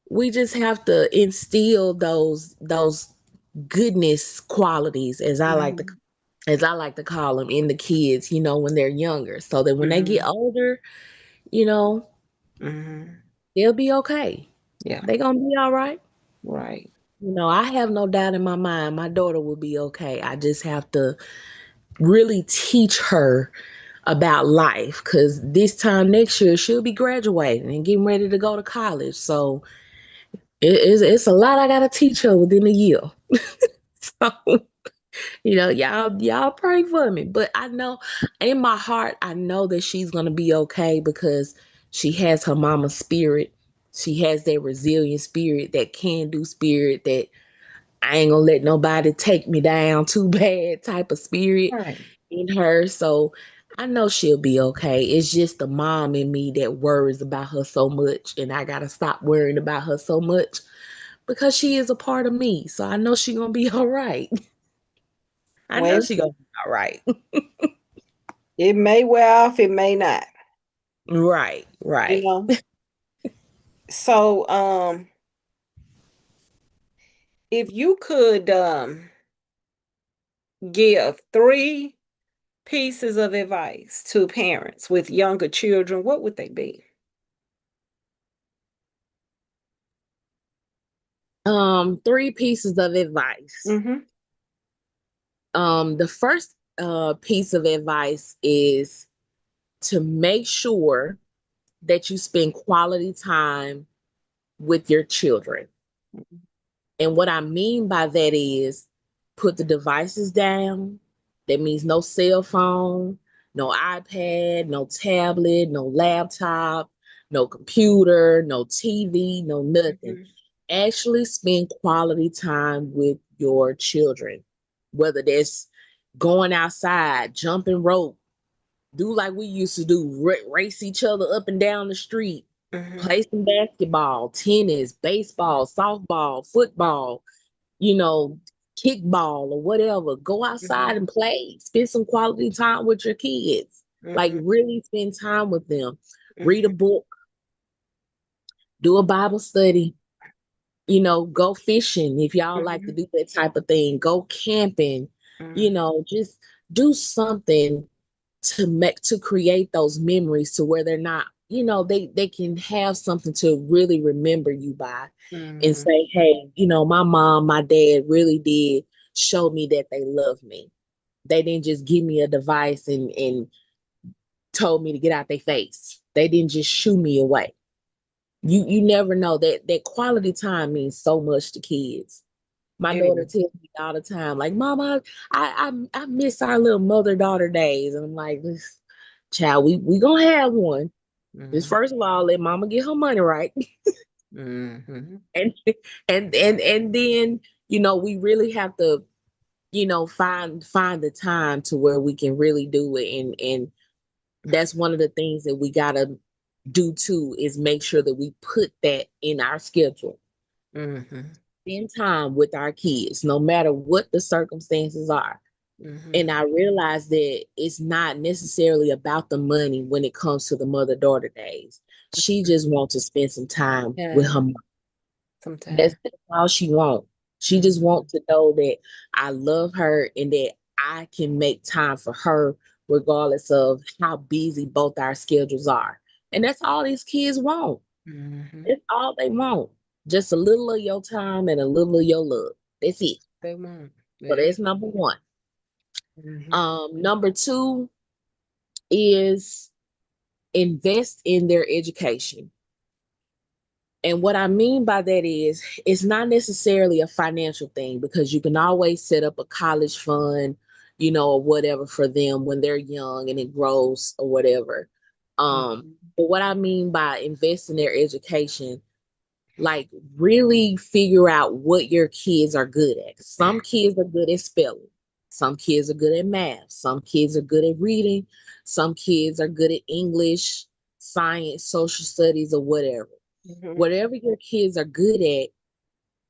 we just have to instill those goodness qualities Mm-hmm. as I like to call them in the kids, when they're younger, so that when they get Mm-hmm. older, you know, Mm-hmm. they'll be okay. Yeah. They're gonna be all right. Right. I have no doubt in my mind my daughter will be okay. I just have to really teach her about life because this time next year she'll be graduating and getting ready to go to college. So it's a lot I gotta teach her within a year. So y'all pray for me. But I know in my heart, I know that she's gonna be okay because she has her mama's spirit. She has that resilient spirit, that can do spirit, that I ain't gonna let nobody take me down too bad type of spirit Right. in her. So I know she'll be okay. It's just the mom in me that worries about her so much, and I gotta stop worrying about her so much because she is a part of me. So I know she's gonna be all right. I know Well, she's gonna be all right. it may wear off, it may not. Right, You right. know. So, if you could give three pieces of advice to parents with younger children, what would they be? Three pieces of advice. Mm-hmm. The first piece of advice is to make sure that you spend quality time with your children. And what I mean by that is put the devices down. That means no cell phone, no iPad, no tablet, no laptop, no computer, no TV, no nothing. Mhm. Actually spend quality time with your children, whether that's going outside, jumping rope, do like we used to do, race each other up and down the street, Mhm. play some basketball, tennis, baseball, softball, football, you know, kickball or whatever. Go outside Mhm. and play. Spend some quality time with your kids. Like Mhm. really spend time with them. Read a Mhm. book, do a Bible study, go fishing if y'all like to Mhm. do that type of thing. Go camping, Mhm. just do something to create those memories to where they're not, they can have something to really remember you by and Mhm. say, hey, my mom, my dad really did show me that they love me. They didn't just give me a device and told me to get out their face. They didn't just shoo me away. You never know that quality time means so much to kids. My It daughter is. tells me all the time, like, Mama, I miss our little mother-daughter days. And I'm like, this child, we gonna have one. Just Mhm. first of all, let mama get her money right. Mhm. and and then, we really have to, find the time to where we can really do it. And that's one of the things that we gotta do too, is make sure that we put that in our schedule. Mhm. Spend time with our kids, no matter what the circumstances are. And Mhm. I realized that it's not necessarily about the money when it comes to the mother-daughter days. She just wants to spend some time with Yeah. her mom. That's Sometimes. all she wants. She just Mhm. wants to know that I love her and that I can make time for her regardless of how busy both our schedules are. And that's all these kids want. Mhm. That's all they want. Just a little of your time and a little of your love. That's it. They won't. So Yeah. that's number one. Mhm. Number two is invest in their education. And what I mean by that is it's not necessarily a financial thing, because you can always set up a college fund, or whatever for them when they're young and it grows or whatever. Mhm. But what I mean by invest in their education, like really figure out what your kids are good at. Some kids are good at spelling. Some kids are good at math. Some kids are good at reading. Some kids are good at English, science, social studies, or whatever. Mhm. Whatever your kids are good at,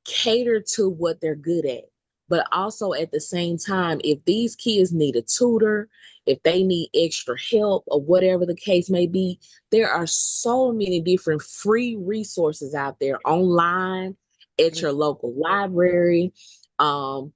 cater to what they're good at. But also at the same time, if these kids need a tutor, if they need extra help or whatever the case may be, there are so many different free resources out there online, at your local library, um,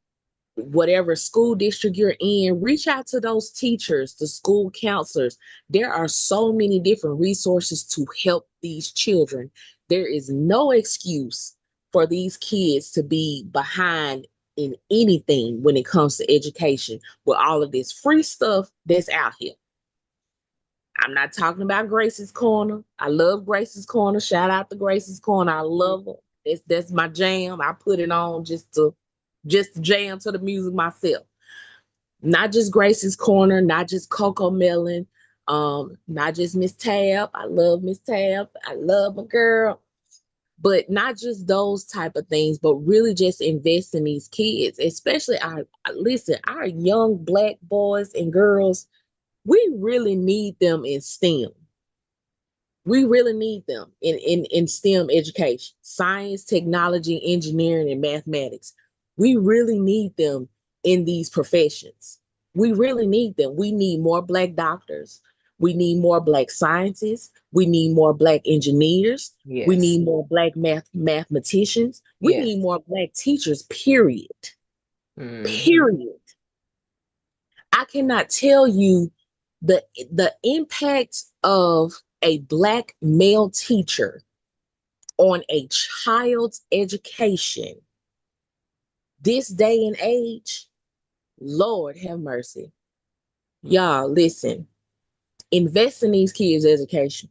whatever school district you're in. Reach out to those teachers, the school counselors. There are so many different resources to help these children. There is no excuse for these kids to be behind in anything when it comes to education with all of this free stuff that's out here. I'm not talking about Grace's Corner. I love Grace's Corner. Shout out to Grace's Corner. I love her. That's my jam. I put it on just to jam to the music myself. Not just Grace's Corner, not just Coco Melon, not just Miss Tab. I love Miss Tab. I love my girl. But not just those type of things, but really just invest in these kids, especially our young Black boys and girls. We really need them in STEM. We really need them in STEM education, science, technology, engineering, and mathematics. We really need them in these professions. We really need them. We need more Black doctors. We need more Black scientists. We need more Black engineers. We Yes. need more Black mathematicians. We need Yes. more Black teachers, period. Mhm. Period. I cannot tell you the impact of a Black male teacher on a child's education this day and age. Lord have mercy. Y'all, listen. Invest in these kids' education.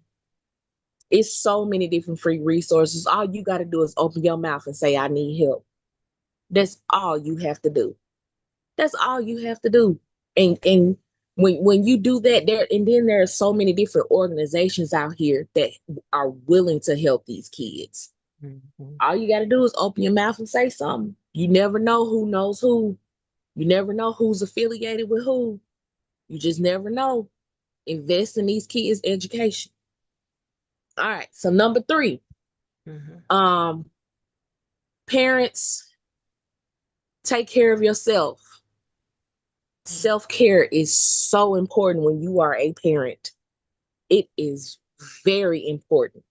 It's so many different free resources. All you got to do is open your mouth and say, I need help. That's all you have to do. That's all you have to do. And when you do that, there are so many different organizations out here that are willing to help these kids. Mhm. All you got to do is open your mouth and say something. You never know who knows who. You never know who's affiliated with who. You just never know. Invest in these kids' education. All right. So number 3, Mhm. um, parents, take care of yourself. Self-care is so important when you are a parent. It is very important.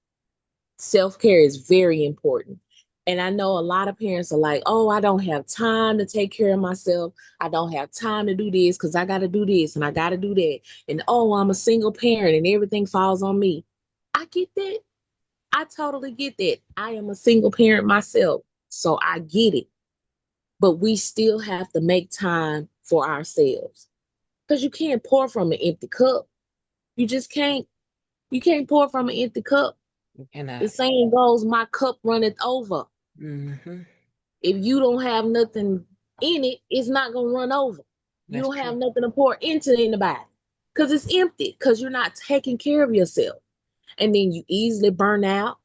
Self-care is very important. And I know a lot of parents are like, oh, I don't have time to take care of myself. I don't have time to do this because I got to do this and I got to do that. And oh, I'm a single parent and everything falls on me. I get that. I totally get that. I am a single parent myself. So I get it. But we still have to make time for ourselves because you can't pour from an empty cup. You just can't. You can't pour from an empty cup. You The cannot. saying goes, my cup runneth over. Mhm. If you don't have nothing in it, it's not going to run over. You That's don't have true. nothing to pour into anybody because it's empty because you're not taking care of yourself. And then you easily burn out.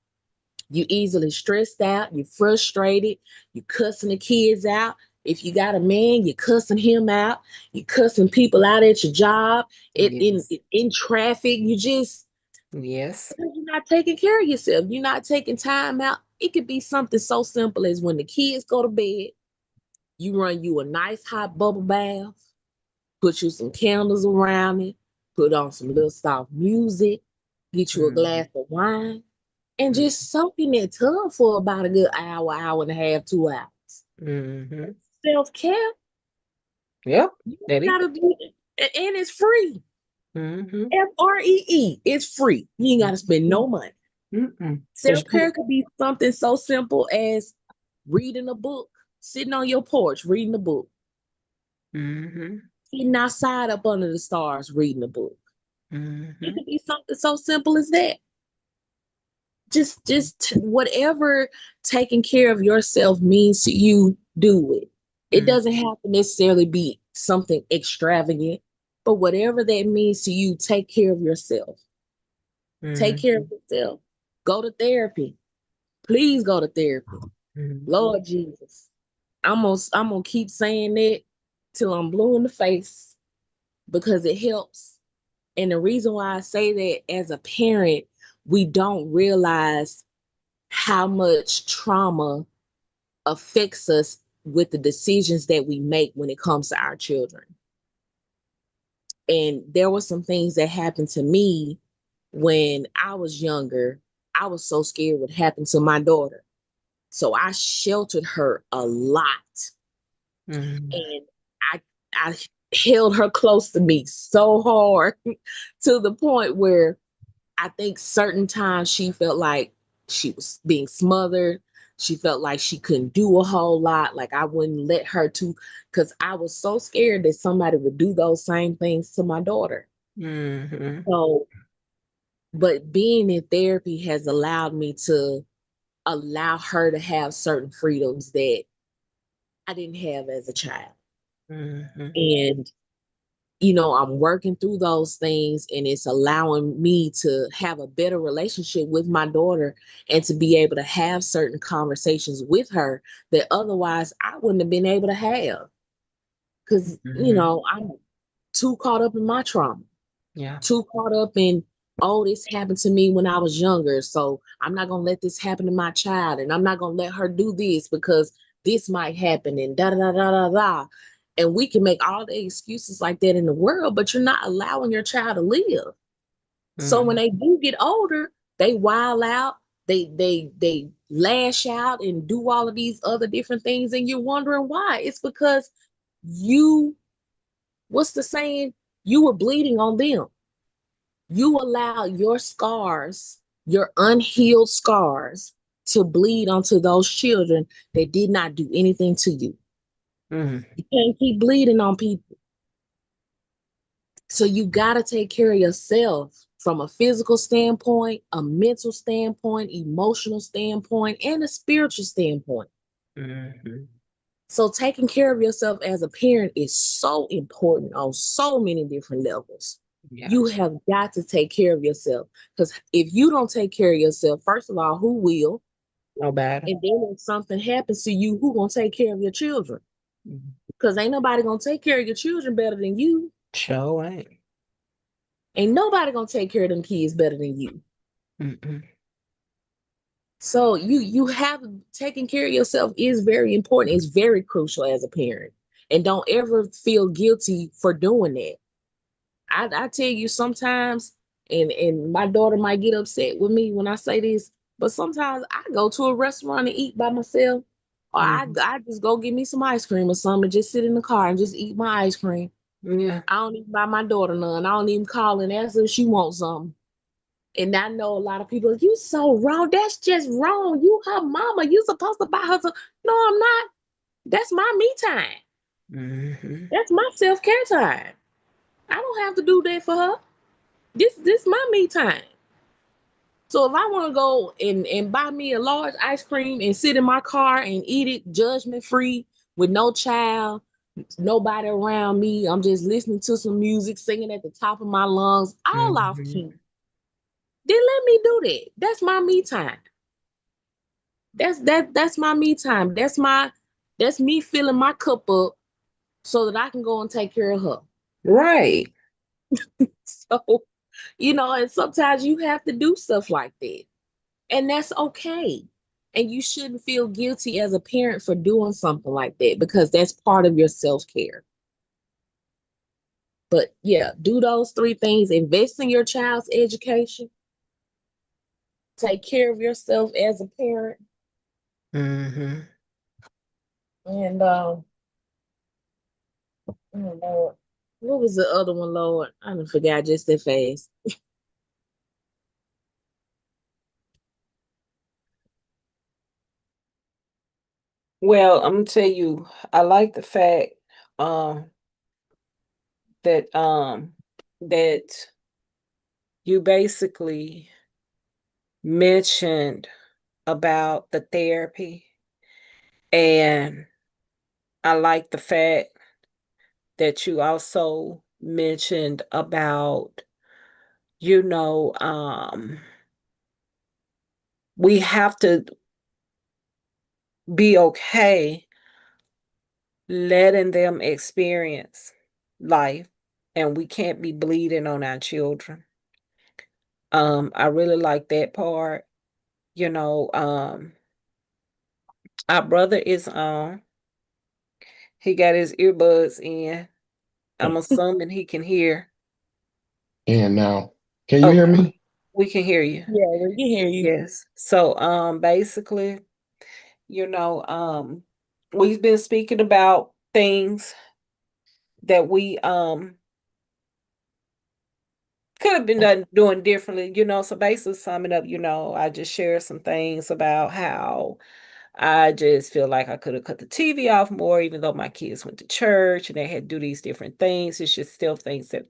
You easily stressed out. You're frustrated. You cussing the kids out. If you got a man, you're cussing him out. You cussing people out at your job, Yes. in traffic. Yes. You're not taking care of yourself. You're not taking time out. It could be something so simple as when the kids go to bed, you run you a nice hot bubble bath, put you some candles around it, put on some little soft music, get you a Mhm. glass of wine, and Mhm. just soak in that tub for about a good hour, hour and a half, 2 hours. Mhm. Self care, Yep. you That is. gotta do it, and it's free. Mhm. FREE, it's free. You ain't gotta spend no money. Mm-mm. Self care could be something so simple as reading a book, sitting on your porch reading a book, Mhm. sitting outside up under the stars reading a book. It Mhm. could be something so simple as that. Just whatever taking care of yourself means to you, do it. It Mhm. doesn't have to necessarily be something extravagant, but whatever that means to you, take care of yourself. Take care of Mhm. yourself. Go to therapy. Please go to therapy. Mhm. Lord Jesus. I'm gonna keep saying that till I'm blue in the face because it helps. And the reason why I say that, as a parent, we don't realize how much trauma affects us with the decisions that we make when it comes to our children. And there were some things that happened to me when I was younger. I was so scared what happened to my daughter. So I sheltered her a lot. Mhm. And I held her close to me so hard to the point where I think certain times she felt like she was being smothered. She felt like she couldn't do a whole lot. Like I wouldn't let her to, because I was so scared that somebody would do those same things to my daughter. Mhm. So, but being in therapy has allowed me to allow her to have certain freedoms that I didn't have as a child. Mhm. And I'm working through those things, and it's allowing me to have a better relationship with my daughter and to be able to have certain conversations with her that otherwise I wouldn't have been able to have because, Mhm. I'm too caught up in my trauma, Yeah. too caught up in, oh, this happened to me when I was younger. So I'm not going to let this happen to my child. And I'm not going to let her do this because this might happen and da da da da da da. And we can make all the excuses like that in the world, but you're not allowing your child to live. So when Mhm. they do get older, they wild out, they lash out and do all of these other different things, and you're wondering why. It's because you, what's the saying? You were bleeding on them. You allow your scars, your unhealed scars, to bleed onto those children that did not do anything to you. Mhm. You can't keep bleeding on people. So you got to take care of yourself from a physical standpoint, a mental standpoint, emotional standpoint, and a spiritual standpoint. Mhm. So taking care of yourself as a parent is so important on so many different levels. Yeah. You have got to take care of yourself, because if you don't take care of yourself, first of all, who will? Nobody. And then if something happens to you, who gonna take care of your children? Mhm. Because ain't nobody gonna take care of your children better than you. Sure ain't. Ain't nobody gonna take care of them kids better than you. Mm-mm. So you have, taking care of yourself is very important. It's very crucial as a parent. And don't ever feel guilty for doing that. I tell you sometimes, and my daughter might get upset with me when I say this, but sometimes I go to a restaurant and eat by myself, or Mhm. I just go get me some ice cream or something and just sit in the car and just eat my ice cream. Yeah. I don't even buy my daughter none. I don't even call and ask her if she wants something. And I know a lot of people, you so wrong. That's just wrong. You her mama. You supposed to buy her some. No, I'm not. That's my me time. Mhm. That's my self-care time. I don't have to do that for her. This my me time. So if I want to go and buy me a large ice cream and sit in my car and eat it judgment free with no child, nobody around me, I'm just listening to some music, singing at the top of my lungs, all off Mhm. key. Then let me do that. That's my me time. That's my me time. That's me filling my cup up so that I can go and take care of her. Right. So, and sometimes you have to do stuff like that. And that's okay. And you shouldn't feel guilty as a parent for doing something like that, because that's part of your self-care. But yeah, do those three things: invest in your child's education, take care of yourself as a parent, Mhm. and Lord, what was the other one, Lord? I done forgot just that fast. Well, I'm gonna tell you, I like the fact um that that you basically mentioned about the therapy, and I like the fact that you also mentioned about, you know, we have to be okay letting them experience life, and we can't be bleeding on our children. I really like that part. You know, our brother is on. He got his earbuds in. I'm assuming he can hear. And now, can you hear Okay, me? we can hear you. Yeah, we can hear you. Yes. So, basically, we've been speaking about things that we could have been doing differently, so basically summing up, I just shared some things about how I just feel like I could have cut the TV off more, even though my kids went to church and they had to do these different things. It's just still things that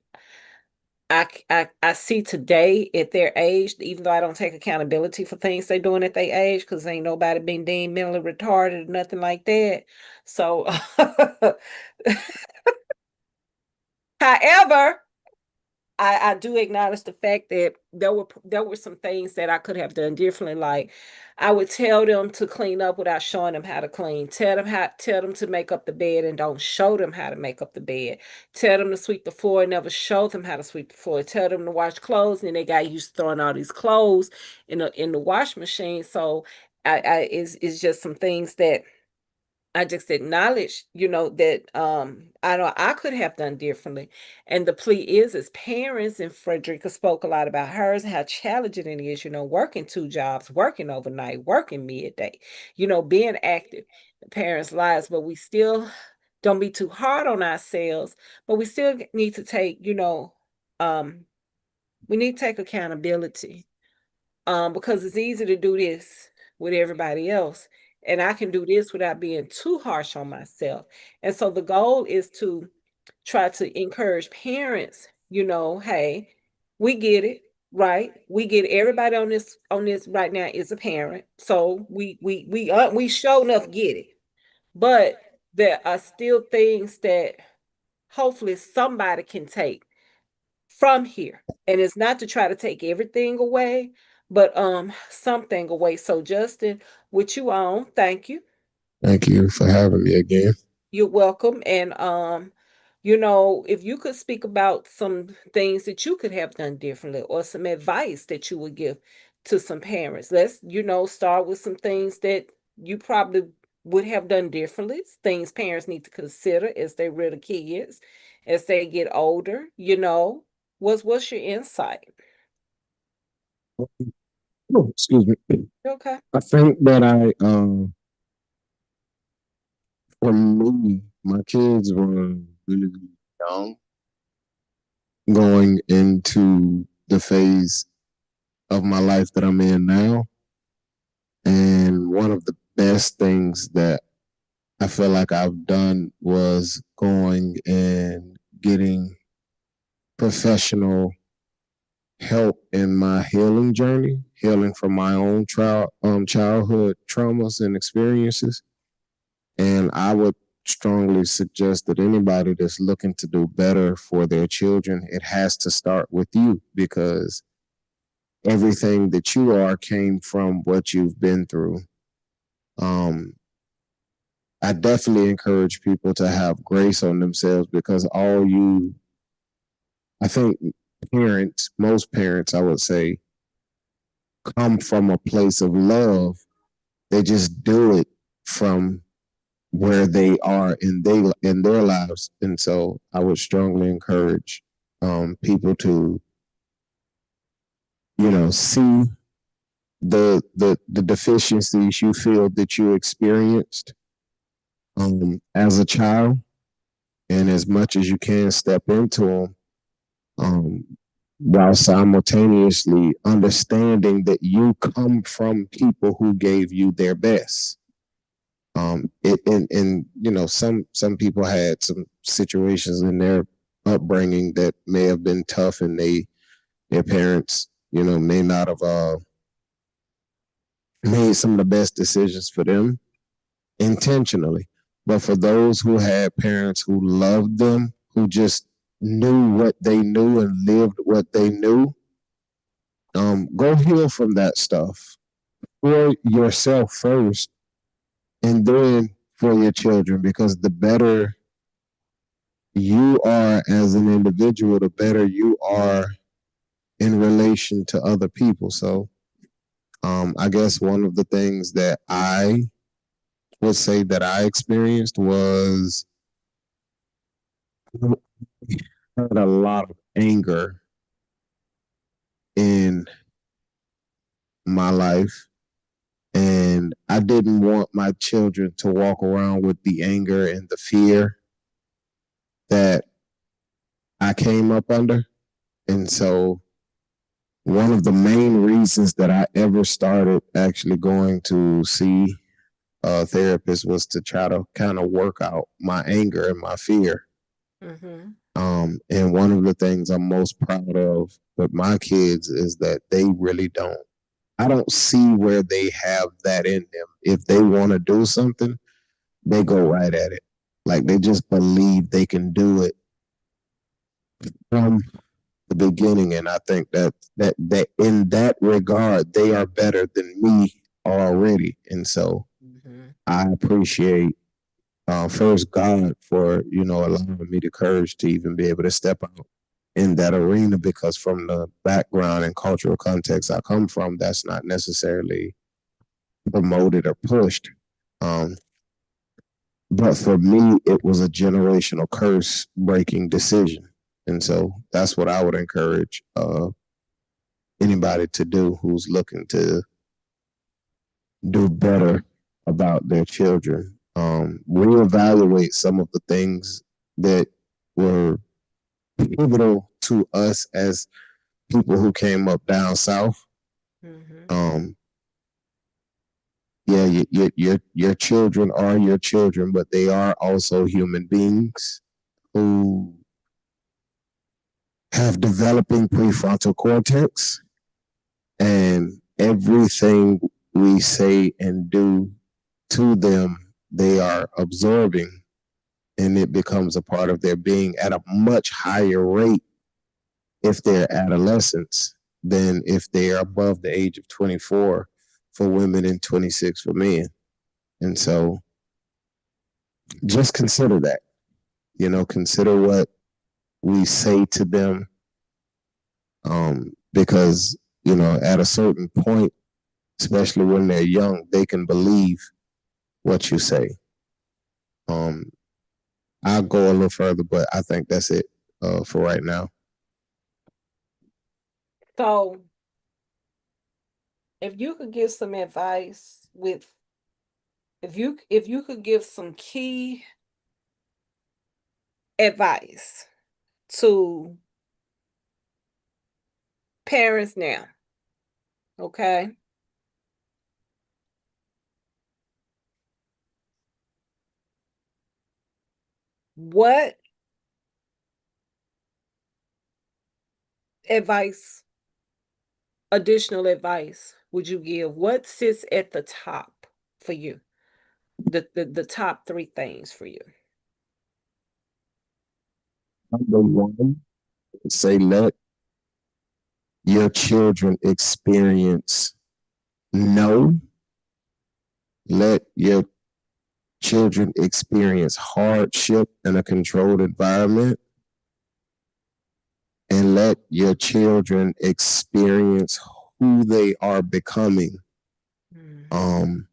I see today at their age, even though I don't take accountability for things they're doing at their age, because ain't nobody being deemed mentally retarded or nothing like that. So, however, I do acknowledge the fact that there were some things that I could have done differently. Like I would tell them to clean up without showing them how to clean. Tell them to make up the bed and don't show them how to make up the bed. Tell them to sweep the floor and never show them how to sweep the floor. Tell them to wash clothes, and they got used to throwing all these clothes in the wash machine. So it's just some things that I just acknowledge, that I know I could have done differently. And the plea is as parents, and Frederica spoke a lot about hers, how challenging it is, working two jobs, working overnight, working midday, being active in parents' lives, but we still don't be too hard on ourselves, but we still need to take, um, we need to take accountability, because it's easy to do this with everybody else. And I can do this without being too harsh on myself. And so the goal is to try to encourage parents hey, we get it, right? We get everybody on this right now is a parent. So we sure enough get it. But there are still things that hopefully somebody can take from here. And it's not to try to take everything away, but something away. So Justin, with you on, thank you. Thank you for having me again. You're welcome. And if you could speak about some things that you could have done differently or some advice that you would give to some parents. Let's, start with some things that you probably would have done differently, things parents need to consider as they rear the kids, as they get older. What's your insight? Oh, excuse me. Okay. I think that for me, my kids were really, really young going into the phase of my life that I'm in now. And one of the best things that I feel like I've done was going and getting professional help in my healing journey, healing from my own childhood traumas and experiences. And I would strongly suggest that anybody that's looking to do better for their children, it has to start with you because everything that you are came from what you've been through. Um, I definitely encourage people to have grace on themselves because I think most parents, I would say, come from a place of love. They just do it from where they are in their lives, and so I would strongly encourage people to see the deficiencies you feel that you experienced as a child, and as much as you can step into them, um, while simultaneously understanding that you come from people who gave you their best. Some people had some situations in their upbringing that may have been tough, and their parents, may not have made some of the best decisions for them intentionally. But for those who had parents who loved them, who just knew what they knew and lived what they knew, go heal from that stuff for yourself first, and then for your children, because the better you are as an individual, the better you are in relation to other people. So, I guess one of the things that I would say that I experienced was I had a lot of anger in my life, and I didn't want my children to walk around with the anger and the fear that I came up under. And so one of the main reasons that I ever started actually going to see a therapist was to try to kind of work out my anger and my fear. Mm-hmm. And one of the things I'm most proud of with my kids is that they really don't. I don't see where they have that in them. If they want to do something, they go right at it. Like they just believe they can do it from the beginning. And I think that in that regard, they are better than me already. And so Mm-hmm. I appreciate first God for allowing me the courage to even be able to step out in that arena, because from the background and cultural context I come from, that's not necessarily promoted or pushed. Um, but for me, it was a generational curse breaking decision. And so that's what I would encourage anybody to do who's looking to do better about their children. Reevaluate some of the things that were pivotal to us as people who came up down south. Mm-hmm. Um, yeah, your children are your children, but they are also human beings who have developing prefrontal cortex, and everything we say and do to them, they are absorbing, and it becomes a part of their being at a much higher rate if they're adolescents than if they are above the age of 24 for women and 26 for men. And so just consider that, consider what we say to them, because, at a certain point, especially when they're young, they can believe what you say. I'll go a little further, but I think that's it for right now. So, if you could give some advice if you could give some key advice to parents now, okay? What additional advice would you give? What sits at the top for you? The top 3 things for you. Number one, say let your children experience let your children experience hardship in a controlled environment, and let your children experience who they are becoming, and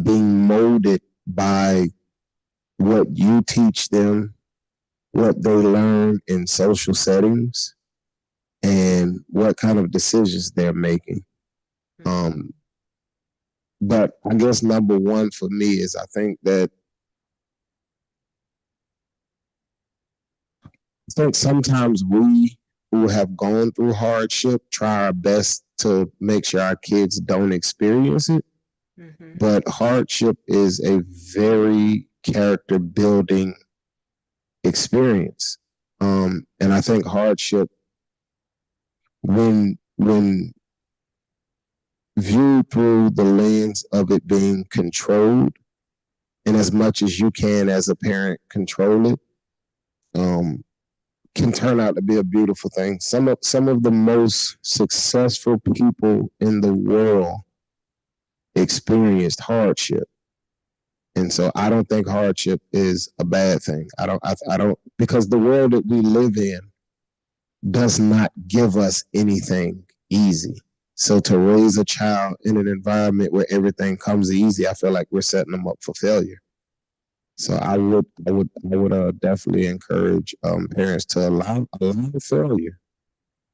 being molded by what you teach them, what they learn in social settings, and what kind of decisions they're making. But I guess number one for me is I think sometimes we who have gone through hardship try our best to make sure our kids don't experience it. But hardship is a very character building experience. And I think hardship, when viewed through the lens of it being controlled, and as much as you can as a parent control it, can turn out to be a beautiful thing. Some of the most successful people in the world experienced hardship. And so I don't think hardship is a bad thing. I don't, because the world that we live in does not give us anything easy. So to raise a child in an environment where everything comes easy, I feel like we're setting them up for failure. So I would definitely encourage parents to allow failure,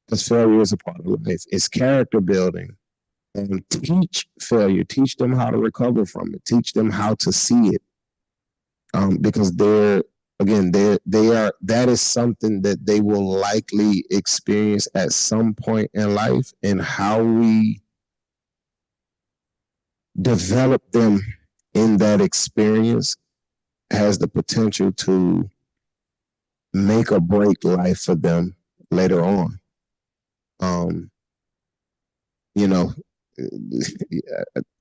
because failure is a part of life. It's character building, and teach failure. Teach them how to recover from it. Teach them how to see it, because they are. That is something that they will likely experience at some point in life, and how we develop them in that experience has the potential to make or break life for them later on.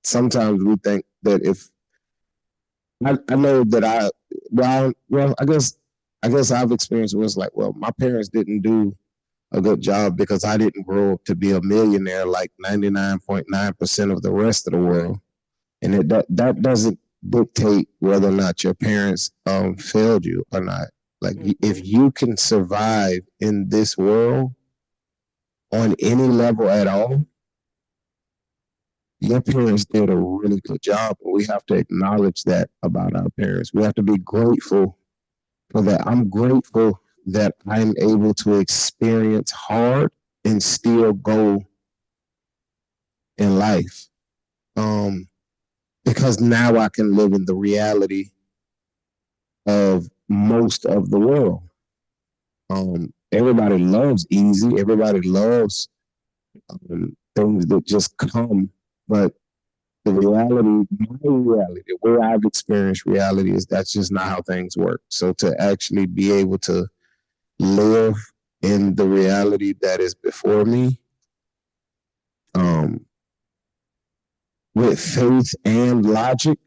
Sometimes we think that if I know that I guess I've experienced was like, well, my parents didn't do a good job because I didn't grow up to be a millionaire like 99.9% of the rest of the world. And that doesn't dictate whether or not your parents failed you or not. Like, if you can survive in this world on any level at all, your parents did a really good job. We have to acknowledge that about our parents. We have to be grateful for that. I'm grateful that I'm able to experience hard and still go in life. Because now I can live in the reality of most of the world. Everybody loves easy. Everybody loves things that just come. But the reality, the way I've experienced reality is that's just not how things work. So to actually be able to live in the reality that is before me, um, with faith and logic.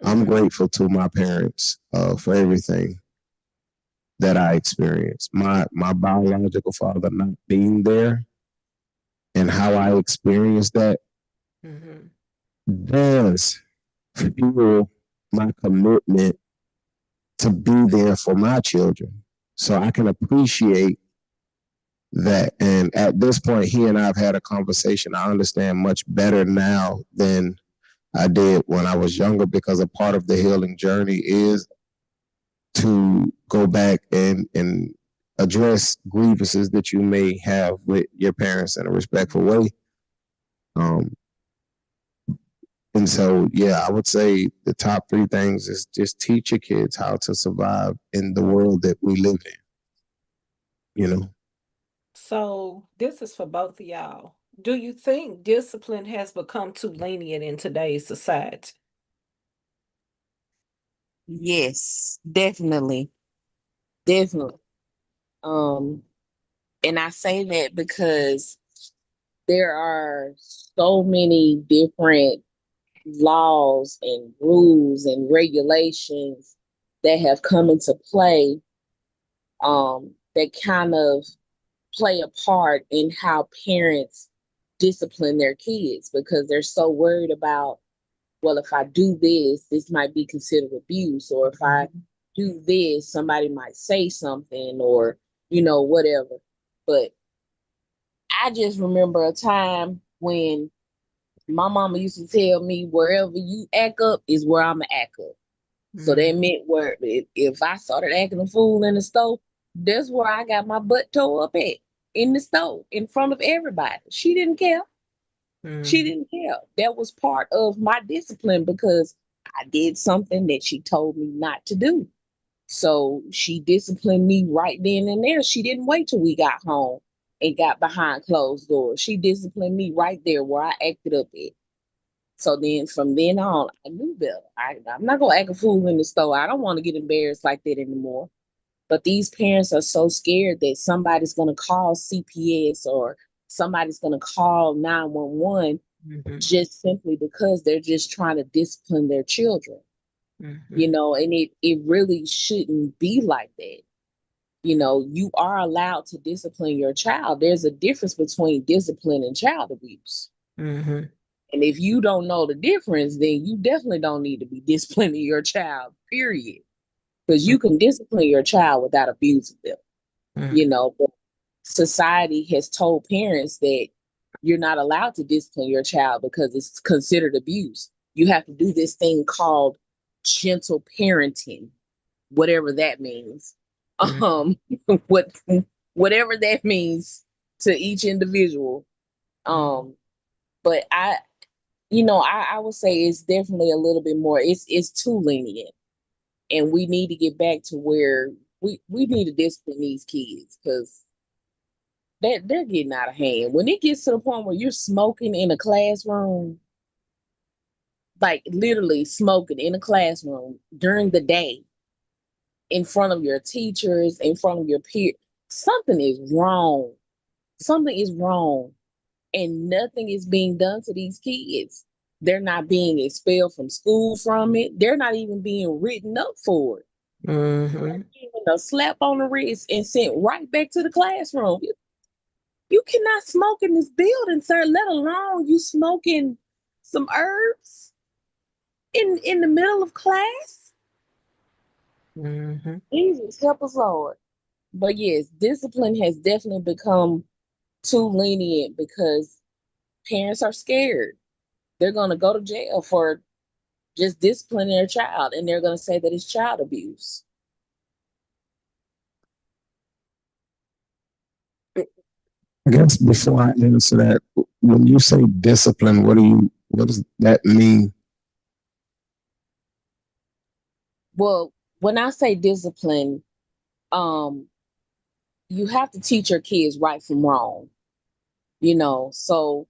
I'm grateful to my parents for everything that I experienced. My biological father not being there and how I experienced that does fuel my commitment to be there for my children. So I can appreciate that. And at this point, he and I have had a conversation. I understand much better now than I did when I was younger, because a part of the healing journey is to go back and address grievances that you may have with your parents in a respectful way. Um, and so, yeah, I would say the top three things is just teach your kids how to survive in the world that we live in, you know? So this is for both of y'all. Do you think discipline has become too lenient in today's society? Yes, definitely. Definitely. Um, and I say that because there are so many different laws and rules and regulations that have come into play, that kind of play a part in how parents discipline their kids, because they're so worried about, well, if I do this, this might be considered abuse, or if I do this, somebody might say something, or, whatever. But I just remember a time when my mama used to tell me, wherever you act up is where I'm going to act up. So that meant where if I started acting a fool in the stove, that's where I got my butt tore up at, in the stove, in front of everybody. She didn't care. She didn't care. That was part of my discipline, because I did something that she told me not to do. So she disciplined me right then and there. She didn't wait till we got home and got behind closed doors. She disciplined me right there where I acted up at. So then from then on, I knew better. I'm not going to act a fool in the store. I don't want to get embarrassed like that anymore. But these parents are so scared that somebody's going to call CPS, or somebody's going to call 911, just simply because they're just trying to discipline their children. And it really shouldn't be like that. You are allowed to discipline your child. There's a difference between discipline and child abuse. And if you don't know the difference, then you definitely don't need to be disciplining your child, period. Because you can discipline your child without abusing them. But society has told parents that you're not allowed to discipline your child because it's considered abuse. You have to do this thing called gentle parenting, whatever that means. Um, what whatever that means to each individual. But I would say it's definitely a little bit more. It's too lenient, and we need to get back to where we need to discipline these kids, because they're getting out of hand. When it gets to the point where you're smoking in a classroom, like literally smoking in a classroom during the day, in front of your teachers, in front of your peers, something is wrong. Something is wrong. And nothing is being done to these kids. They're not being expelled from school from it. They're not even being written up for it. They're given a slap on the wrist and sent right back to the classroom. You cannot smoke in this building, sir, let alone you smoking some herbs in the middle of class. Jesus, help us, Lord. But yes, discipline has definitely become too lenient because parents are scared. They're going to go to jail for just disciplining their child, and they're going to say that it's child abuse. I guess before I answer that, when you say discipline, what does that mean? Well, when I say discipline, um, you have to teach your kids right from wrong. So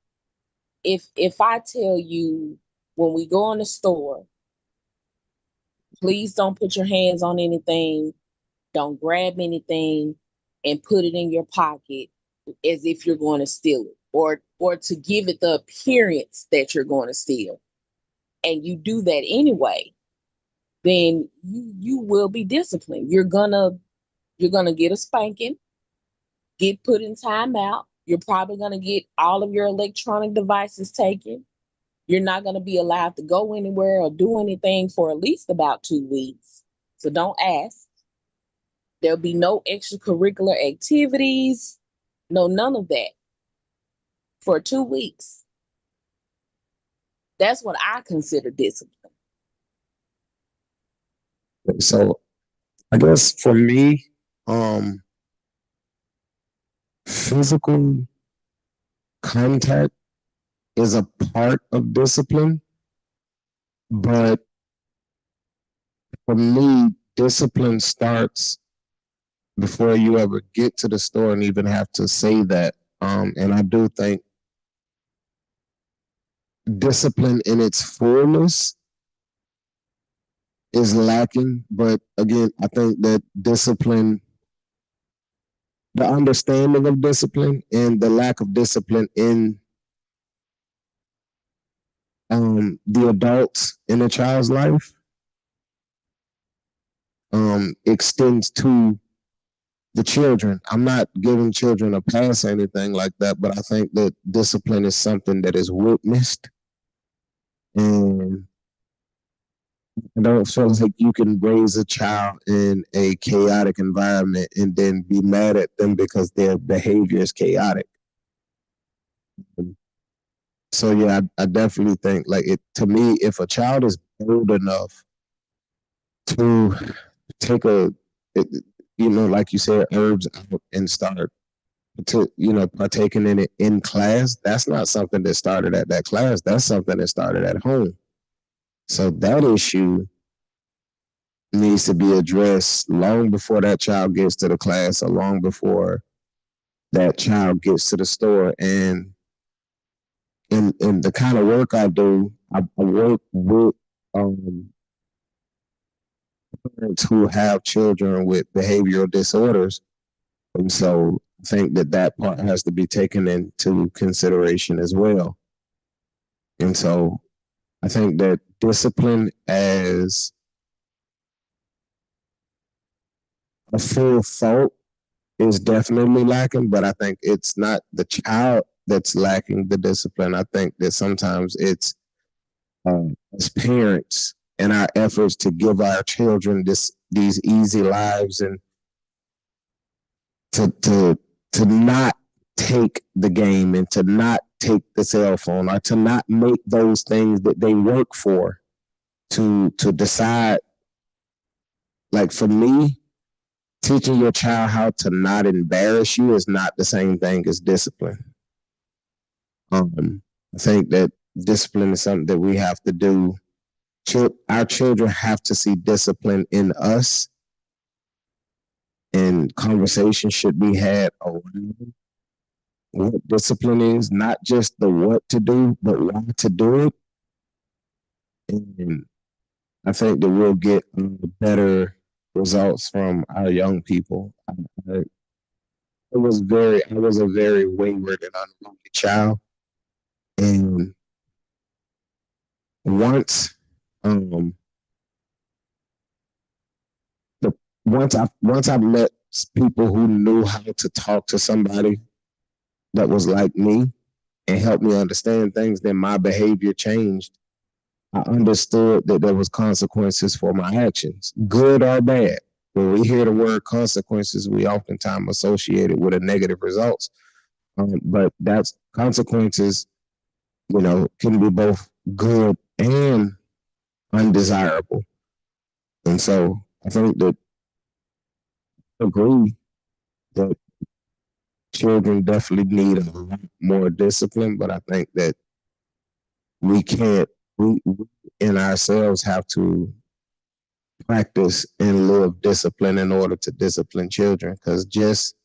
if I tell you, when we go in the store, please don't put your hands on anything. Don't grab anything and put it in your pocket as if you're going to steal it, or to give it the appearance that you're going to steal. And you do that anyway, then you will be disciplined. You're gonna get a spanking, get put in timeout. You're probably gonna get all of your electronic devices taken. You're not gonna be allowed to go anywhere or do anything for at least about 2 weeks. So don't ask. There'll be no extracurricular activities, no none of that for 2 weeks. That's what I consider discipline. So I guess for me, physical contact is a part of discipline, but for me, discipline starts before you ever get to the store and even have to say that. And I do think discipline in its fullness is lacking. But again, I think that discipline, the understanding of discipline and the lack of discipline in the adults in a child's life extends to the children. I'm not giving children a pass or anything like that, but I think that discipline is something that is witnessed. And I don't feel like you can raise a child in a chaotic environment and then be mad at them because their behavior is chaotic. So yeah, I definitely think like it, to me, if a child is bold enough to take like you said, herbs out and start to, partaking in it in class, that's not something that started at that class. That's something that started at home. So that issue needs to be addressed long before that child gets to the class or long before that child gets to the store. And in the kind of work I do, I work with parents who have children with behavioral disorders. And so I think that part has to be taken into consideration as well. And so I think that discipline as a full thought is definitely lacking, but I think it's not the child that's lacking the discipline. I think that sometimes it's as parents and our efforts to give our children these easy lives and to not take the game and to not take the cell phone or to not make those things that they work for to decide. Like for me, teaching your child how to not embarrass you is not the same thing as discipline. I think that discipline is something that we have to do. Our children have to see discipline in us, and conversation should be had around what discipline is, not just the what to do, but why to do it. And I think that we'll get better results from our young people. I was a very wayward and unruly child, and once I met people who knew how to talk to somebody that was like me and helped me understand things, then my behavior changed. I understood that there was consequences for my actions, good or bad. When we hear the word consequences, we oftentimes associate it with a negative results. But that's consequences, can be both good and undesirable. And so I think that I agree that children definitely need a lot more discipline, but I think that we in ourselves have to practice and live discipline in order to discipline children, because just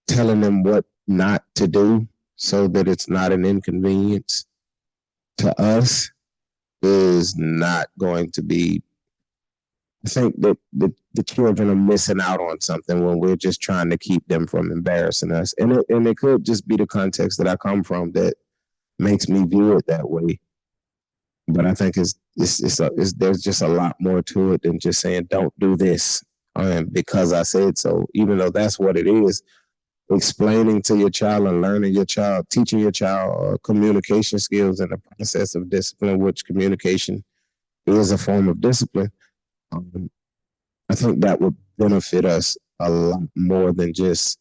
telling them what not to do so that it's not an inconvenience to us is not going to be. I think that the the children are missing out on something when we're just trying to keep them from embarrassing us. And it could just be the context that I come from that makes me view it that way. But I think there's just a lot more to it than just saying don't do this because I said so. Even though that's what it is, explaining to your child and learning your child, teaching your child communication skills in the process of discipline, which communication is a form of discipline. I think that would benefit us a lot more than just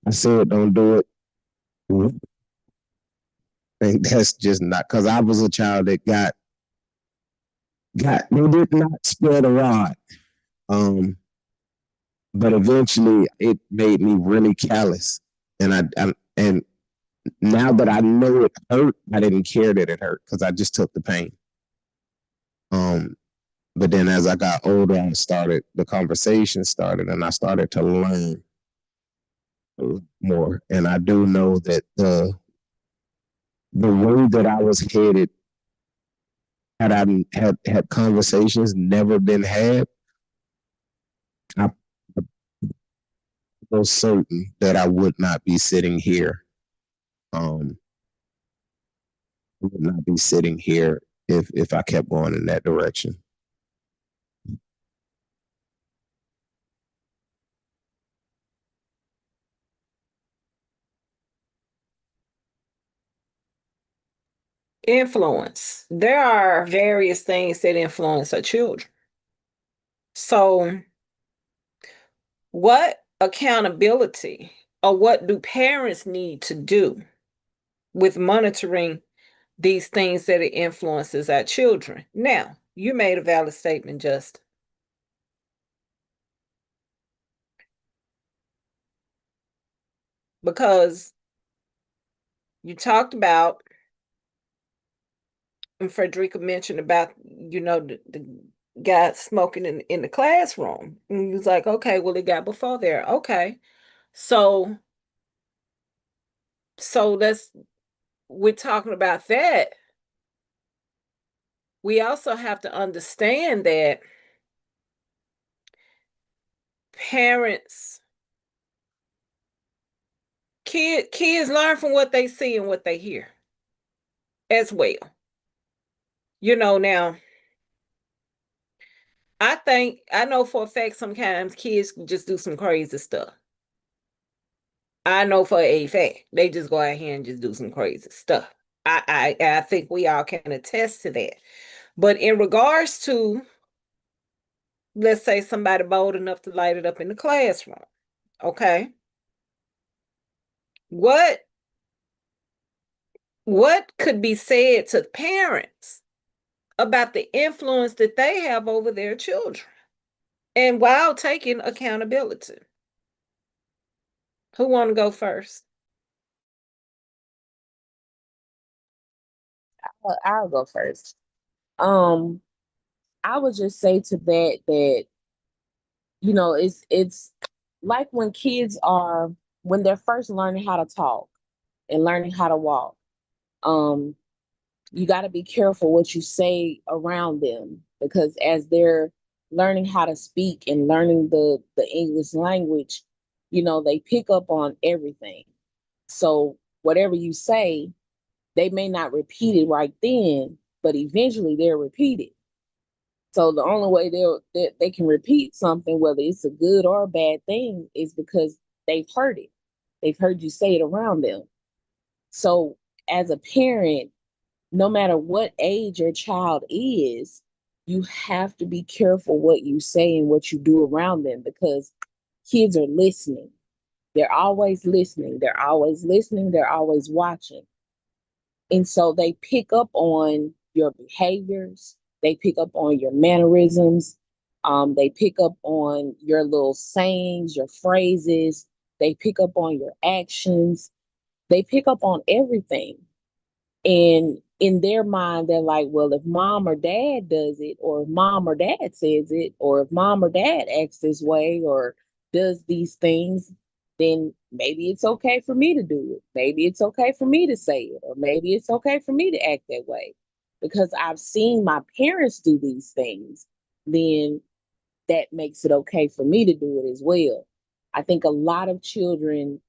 I said don't do it. I think that's just not because I was a child that got they did not spare the rod. But eventually it made me really callous. And now that I know it hurt, I didn't care that it hurt because I just took the pain. But then as I got older, the conversation started, and I started to learn more. And I do know that the way that I was headed, had I had conversations never been had, I was certain that I would not be sitting here. Would not be sitting here if I kept going in that direction. Influence. There are various things that influence our children. So, what accountability or what do parents need to do with monitoring these things that it influences our children? Now, you made a valid statement, Justin. Because you talked about, and Frederica mentioned about, the guy smoking in the classroom. And he was like, okay, well, it got before there. Okay. So we're talking about that. We also have to understand that parents, kids learn from what they see and what they hear as well. Now, I know for a fact sometimes kids can just do some crazy stuff. I know for a fact they just go out here and just do some crazy stuff. I think we all can attest to that. But in regards to, let's say somebody bold enough to light it up in the classroom, okay? What could be said to parents about the influence that they have over their children, and while taking accountability? Who want to go first? I'll go first. I would just say to that it's like when they're first learning how to talk and learning how to walk. You got to be careful what you say around them, because as they're learning how to speak and learning the English language, they pick up on everything. So whatever you say, they may not repeat it right then, but eventually they'll repeat it. So the only way they can repeat something, whether it's a good or a bad thing, is because they've heard it. They've heard you say it around them. So as a parent, no matter what age your child is, you have to be careful what you say and what you do around them, because kids are listening. They're always listening. They're always listening. They're always watching. And so they pick up on your behaviors. They pick up on your mannerisms. They pick up on your little sayings, your phrases. They pick up on your actions. They pick up on everything. And in their mind, they're like, well, if mom or dad does it, or if mom or dad says it, or if mom or dad acts this way or does these things, then maybe it's okay for me to do it. Maybe it's okay for me to say it, or maybe it's okay for me to act that way. Because I've seen my parents do these things, then that makes it okay for me to do it as well. I think a lot of children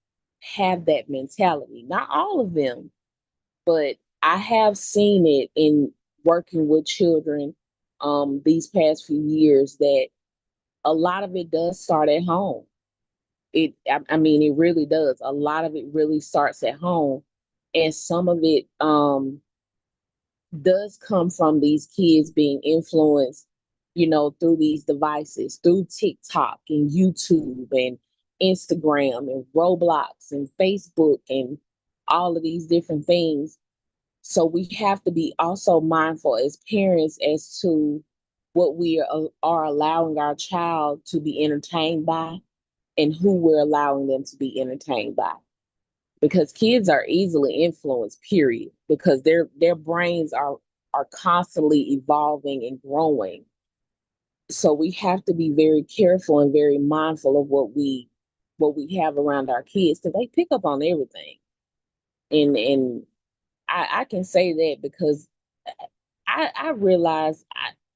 have that mentality. Not all of them, but I have seen it in working with children these past few years that a lot of it does start at home. I mean, it really does. A lot of it really starts at home, and some of it does come from these kids being influenced, through these devices, through TikTok and YouTube and Instagram and Roblox and Facebook and all of these different things. So we have to be also mindful as parents as to what we are allowing our child to be entertained by and who we're allowing them to be entertained by, because kids are easily influenced, period, because their brains are constantly evolving and growing. So we have to be very careful and very mindful of what we have around our kids, because they pick up on everything. And I can say that because I realize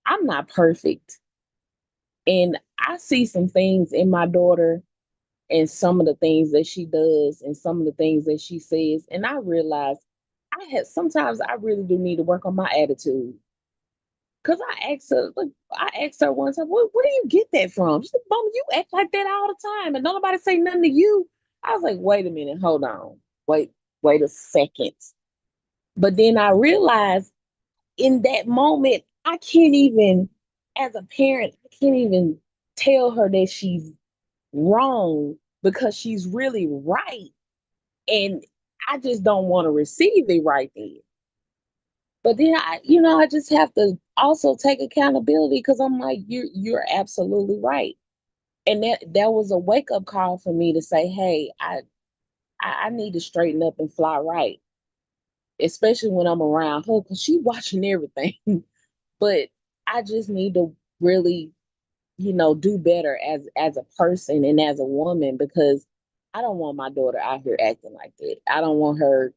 I'm not perfect, and I see some things in my daughter and some of the things that she does and some of the things that she says. And I realize sometimes I really do need to work on my attitude. Cause I asked her one time, where do you get that from? She said, Mama, you act like that all the time and don't nobody say nothing to you. I was like, wait a minute, hold on. Wait a second. But then I realized in that moment, I can't even, as a parent, I can't even tell her that she's wrong because she's really right. And I just don't want to receive it right then. But then I just have to also take accountability because I'm like, you're absolutely right. And that was a wake up call for me to say, hey, I need to straighten up and fly right, especially when I'm around her because she's watching everything. But I just need to really, do better as a person and as a woman, because I don't want my daughter out here acting like that. I don't want her.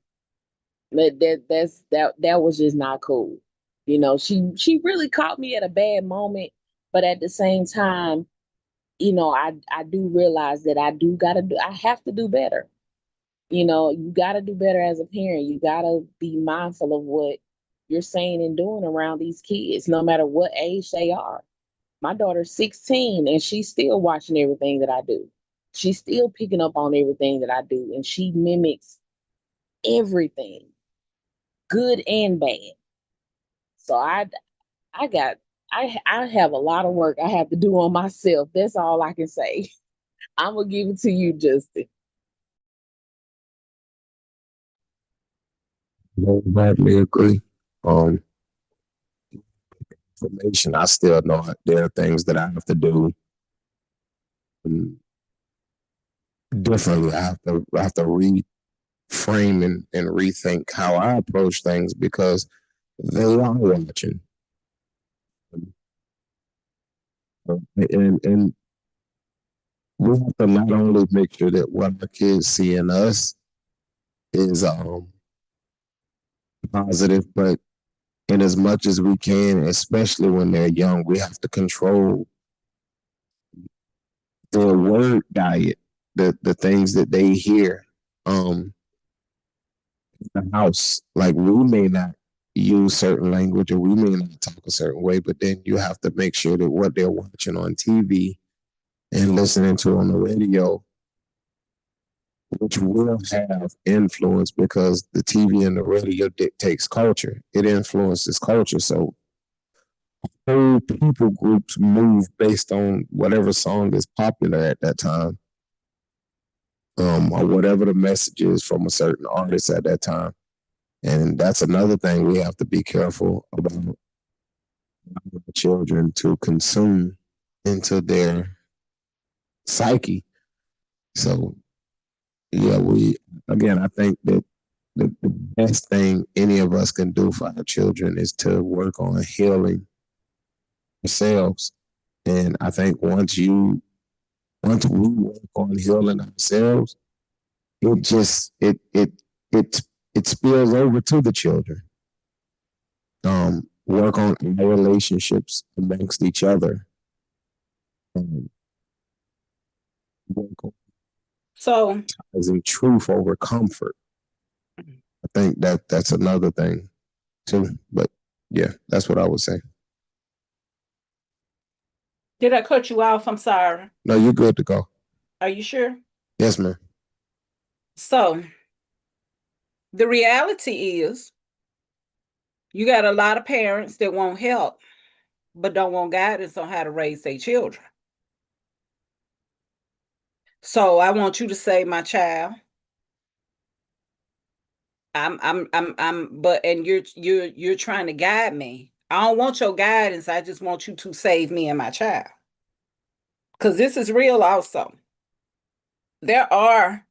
That was just not cool. She really caught me at a bad moment, but at the same time, I do realize that I have to do better. You gotta do better as a parent. You gotta be mindful of what you're saying and doing around these kids, no matter what age they are. My daughter's 16 and she's still watching everything that I do. She's still picking up on everything that I do, and she mimics everything, good and bad. So I got I have a lot of work I have to do on myself. That's all I can say. I'm gonna give it to you, Justin. Wholeheartedly agree. Um, Information. I still know there are things that I have to do differently. I have to reframe and rethink how I approach things because they are watching. And we have to not only make sure that what the kids see in us is positive, but in as much as we can, especially when they're young, we have to control their word diet, the things that they hear in the house. Like we may not use certain language or we may not talk a certain way, but then you have to make sure that what they're watching on TV and listening to on the radio, which will have influence because the TV and the radio dictates culture. It influences culture. So whole people groups move based on whatever song is popular at that time, or whatever the message is from a certain artist at that time. And that's another thing we have to be careful about the children to consume into their psyche. So yeah, I think that the best thing any of us can do for our children is to work on healing ourselves. And I think once we work on healing ourselves, it just it it spills over to the children. Work on our relationships amongst each other. um, work on So, prioritizing truth over comfort. I think that's another thing too. But yeah, that's what I would say. did I cut you off? I'm sorry. No, you're good to go. Are you sure? Yes, ma'am. So, the reality is you got a lot of parents that want help, but don't want guidance on how to raise their children. So, I want you to say, my child, but and you're trying to guide me. I don't want your guidance. I just want you to save me and my child. Because this is real also. There are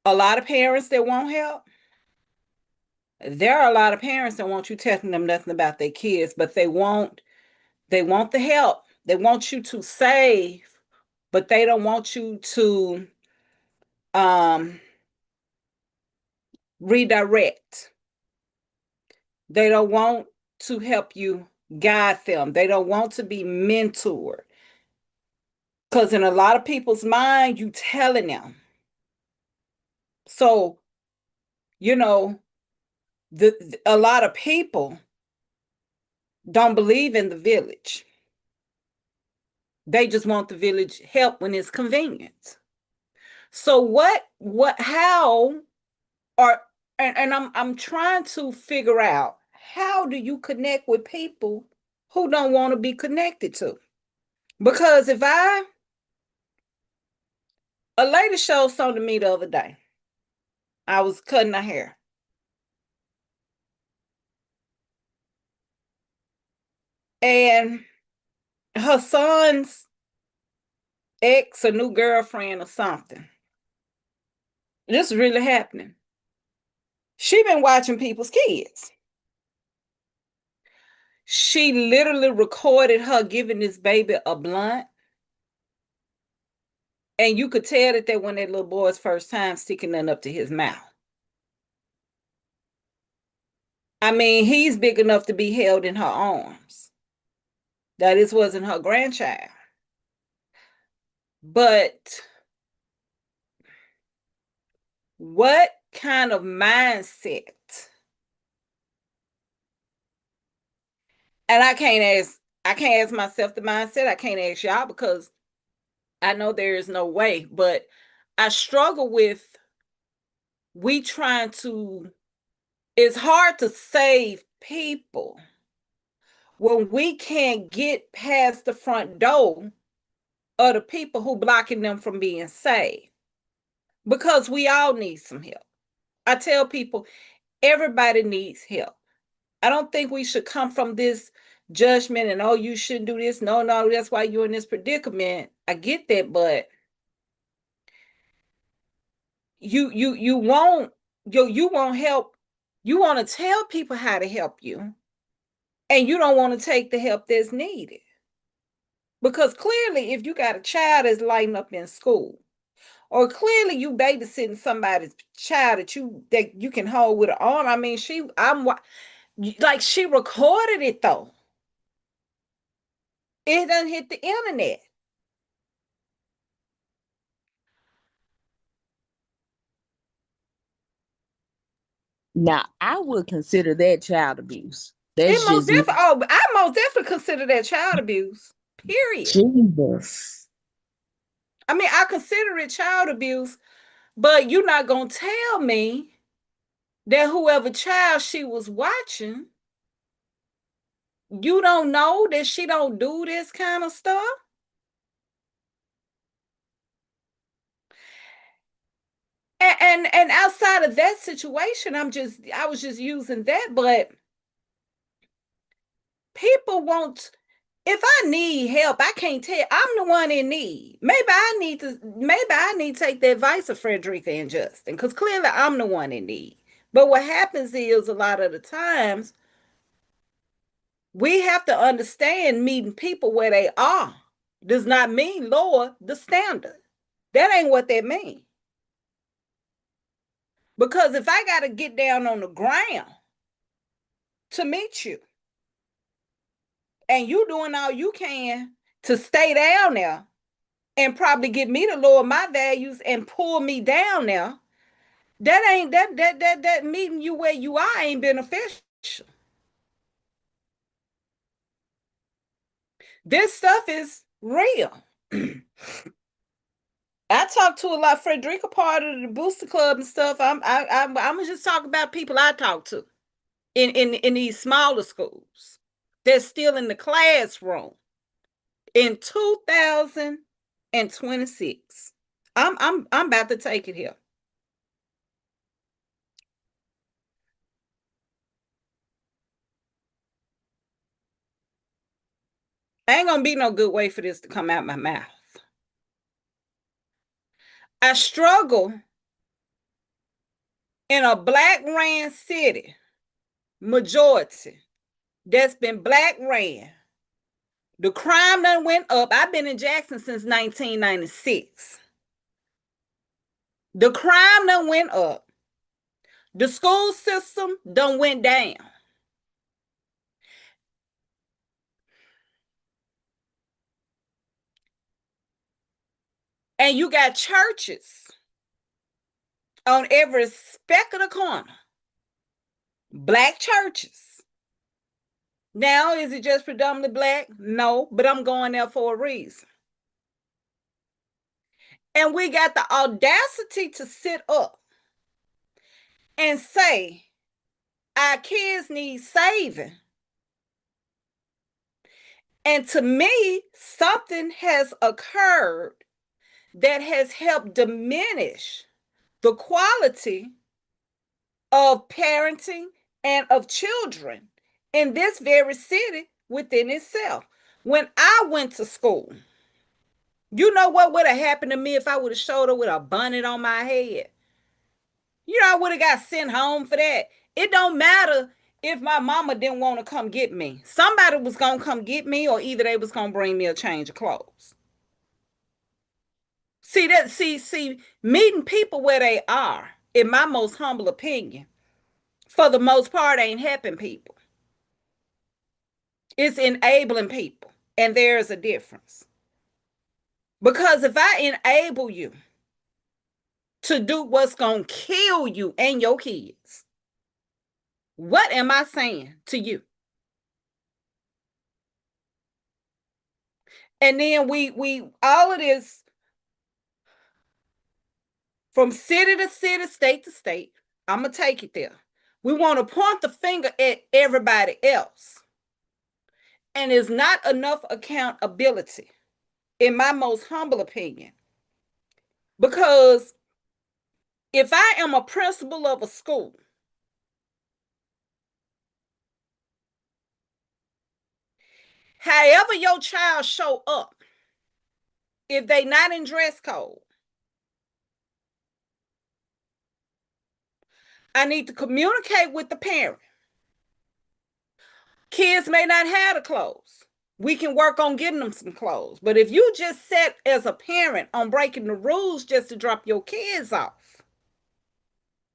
a lot of parents that won't help. There are a lot of parents that want you telling them nothing about their kids, but they want the help. They want you to save, but they don't want you to um redirect. They don't want to help you guide them. They don't want to be mentored. Because in a lot of people's mind, you telling them. So, you know, a lot of people don't believe in the village. They just want the village help when it's convenient. So how are and I'm trying to figure out, how do you connect with people who don't want to be connected to? Because a lady showed something to me the other day. I was cutting her hair. And her son's ex, a new girlfriend or something. This is really happening. She been watching people's kids. She literally recorded her giving this baby a blunt. And you could tell that when that little boy's first time sticking nothing up to his mouth. I mean, he's big enough to be held in her arms. That this wasn't her grandchild. But what kind of mindset? And I can't ask myself the mindset. I can't ask y'all because I know there is no way. But I struggle with, it's hard to save people when we can't get past the front door of the people who blocking them from being saved. Because we all need some help. I tell people, everybody needs help. I don't think we should come from this judgment and, oh, you shouldn't do this. No, that's why you're in this predicament. I get that, but you won't help. You want to tell people how to help you, and you don't want to take the help that's needed. Because clearly, if you got a child that's lighting up in school, or clearly you babysitting somebody's child that you can hold with an arm. I mean, she recorded it though. It done hit the internet. Now, I would consider that child abuse. That's just me. I most definitely consider that child abuse. Period. Jesus. I mean, I consider it child abuse, but you're not gonna tell me that whoever child she was watching, you don't know that she don't do this kind of stuff. And outside of that situation, I was just using that, but people won't. If I need help, I can't tell. I'm the one in need. Maybe I need to take the advice of Frederica and Justin, because clearly I'm the one in need. But what happens is, a lot of the times we have to understand, meeting people where they are does not mean lower the standard. That ain't what that means. Because if I got to get down on the ground to meet you, and you doing all you can to stay down there and probably get me to lower my values and pull me down there, that ain't that meeting you where you are ain't beneficial. This stuff is real. I talk to a lot. Frederica, part of the Booster Club and stuff. I'm gonna just talk about people I talk to in these smaller schools. They're still in the classroom in 2026. I'm about to take it here. Ain't gonna be no good way for this to come out my mouth. I struggle in a black ran city, majority that's been black ran. The crime done went up. I've been in Jackson since 1996. The crime done went up. The school system done went down. And you got churches on every speck of the corner. Black churches. Now, is it just predominantly black? No, but I'm going there for a reason. And we got the audacity to sit up and say, our kids need saving. And to me, something has occurred that has helped diminish the quality of parenting and of children in this very city within itself. When I went to school, you know what would have happened to me if I would have showed up with a bonnet on my head? You know, I would have got sent home for that. It don't matter if my mama didn't want to come get me. Somebody was going to come get me, or either they was going to bring me a change of clothes. See, meeting people where they are, in my most humble opinion, for the most part, ain't helping people. It's enabling people. And there's a difference. Because if I enable you to do what's going to kill you and your kids, what am I saying to you? And then we all of this, from city to city, state to state, I'm going to take it there. We want to point the finger at everybody else. And there's not enough accountability, in my most humble opinion. Because if I am a principal of a school, however your child show up, if they not in dress code, I need to communicate with the parent. Kids may not have the clothes. We can work on getting them some clothes. But if you just set as a parent on breaking the rules just to drop your kids off,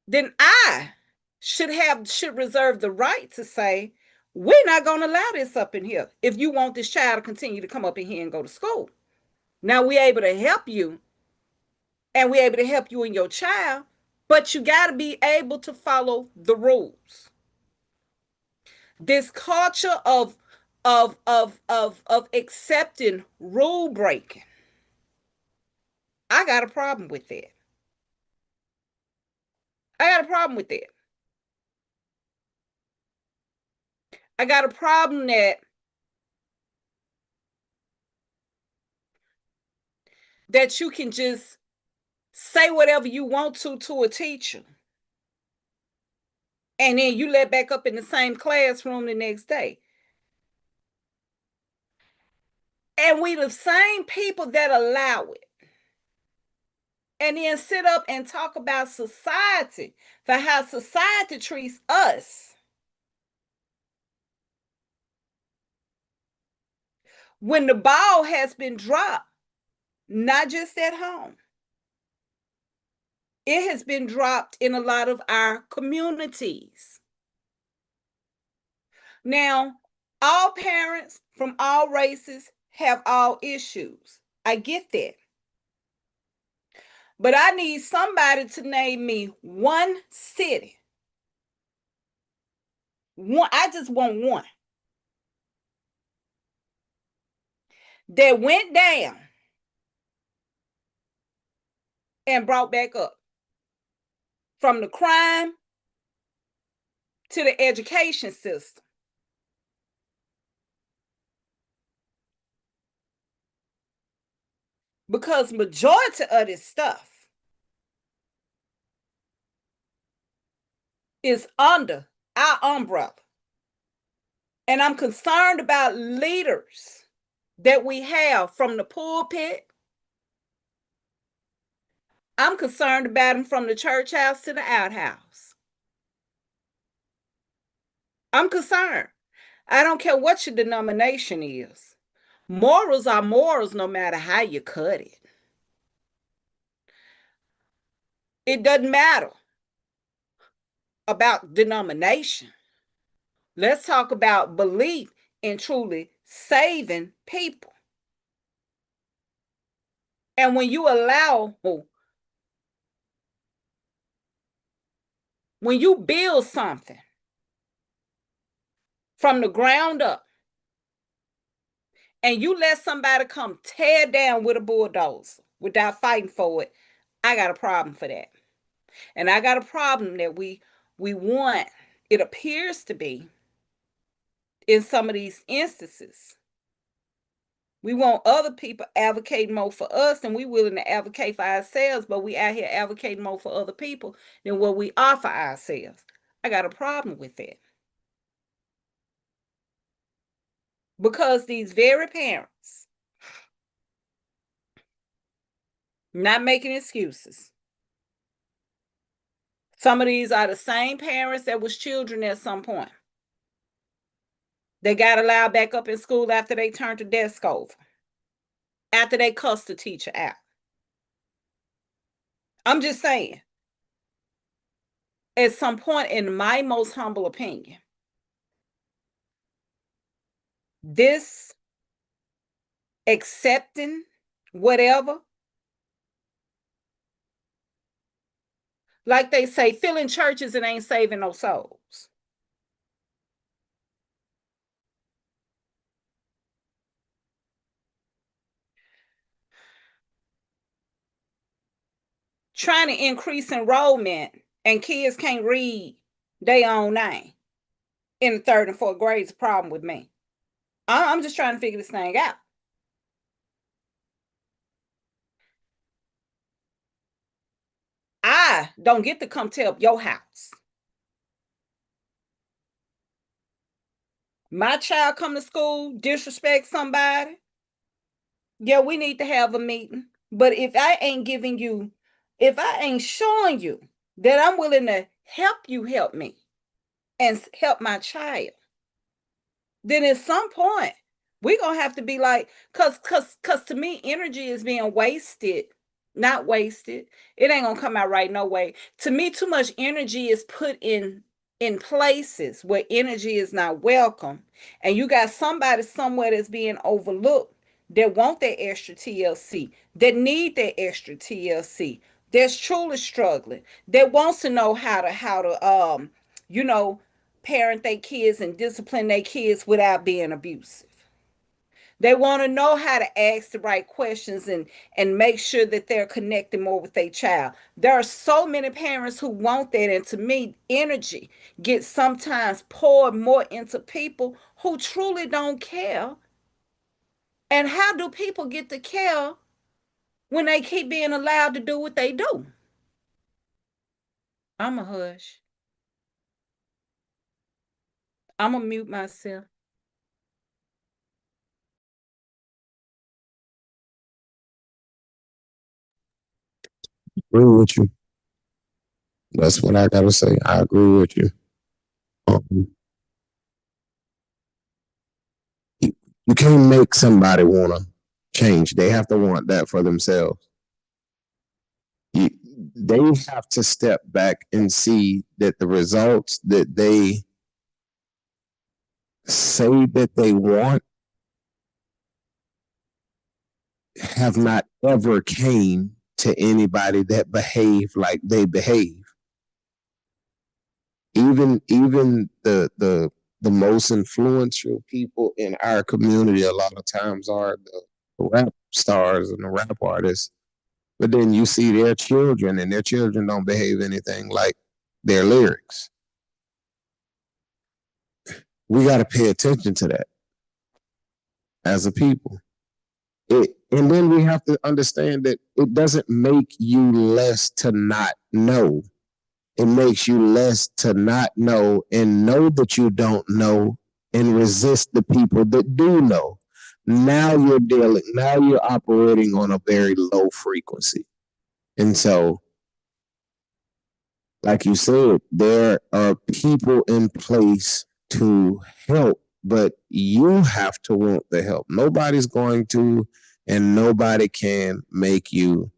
then I should reserve the right to say, we're not going to allow this up in here if you want this child to continue to come up in here and go to school. Now we're able to help you, and we're able to help you and your child, but you got to be able to follow the rules. This culture of accepting rule breaking, I got a problem with that. I got a problem with that. I got a problem that you can just say whatever you want to a teacher, and then you let back up in the same classroom the next day. And we the same people that allow it. And then sit up and talk about society, for how society treats us. When the ball has been dropped, not just at home, it has been dropped in a lot of our communities. Now, all parents from all races have all issues. I get that. But I need somebody to name me one city. One, I just want one that went down and brought back up. From the crime to the education system. Because majority of this stuff is under our umbrella. And I'm concerned about leaders that we have from the pulpit. I'm concerned about them from the church house to the outhouse. I'm concerned. I don't care what your denomination is. Morals are morals no matter how you cut it. It doesn't matter about denomination. Let's talk about belief in truly saving people. And when you allow, when you build something from the ground up and you let somebody come tear down with a bulldozer without fighting for it, I got a problem for that. And I got a problem that we want, it appears to be, in some of these instances, we want other people advocating more for us, and we willing to advocate for ourselves, but we out here advocating more for other people than what we are for ourselves. I got a problem with that. Because these very parents, not making excuses. Some of these are the same parents that was children at some point. They got allowed back up in school after they turned the desk over. After they cussed the teacher out. I'm just saying. At some point, in my most humble opinion, this accepting whatever, like they say, filling churches and ain't saving no souls. Trying to increase enrollment and kids can't read their own name in the 3rd and 4th grade is a problem with me. I'm just trying to figure this thing out. I don't get to come to your house. My child come to school, disrespect somebody. Yeah, we need to have a meeting. But if I ain't giving you, if I ain't showing you that I'm willing to help you help me and help my child, then at some point we're gonna have to be like, cause to me, energy is being wasted, not wasted. It ain't gonna come out right no way. To me, too much energy is put in places where energy is not welcome, and you got somebody somewhere that's being overlooked that want that extra TLC, that need that extra TLC, that's truly struggling, that wants to know how to you know, parent their kids and discipline their kids without being abusive. They want to know how to ask the right questions and make sure that they're connecting more with their child. There are so many parents who want that. And to me, energy gets sometimes poured more into people who truly don't care. And how do people get to care when they keep being allowed to do what they do? I'm a hush. I'm going to mute myself. Agree with you. That's what I gotta say. I agree with you. You can't make somebody wanna change. They have to want that for themselves. They have to step back and see that the results that they say that they want have not ever came to anybody that behaved like they behave. Even the most influential people in our community a lot of times are the rap stars and the rap artists. But then you see their children, and their children don't behave anything like their lyrics. We got to pay attention to that as a people. And then we have to understand that it doesn't make you less to not know. It makes you less to not know and know that you don't know and resist the people that do know. Now you're operating on a very low frequency. And so, like you said, there are people in place to help, but you have to want the help. Nobody's going to, and nobody can make you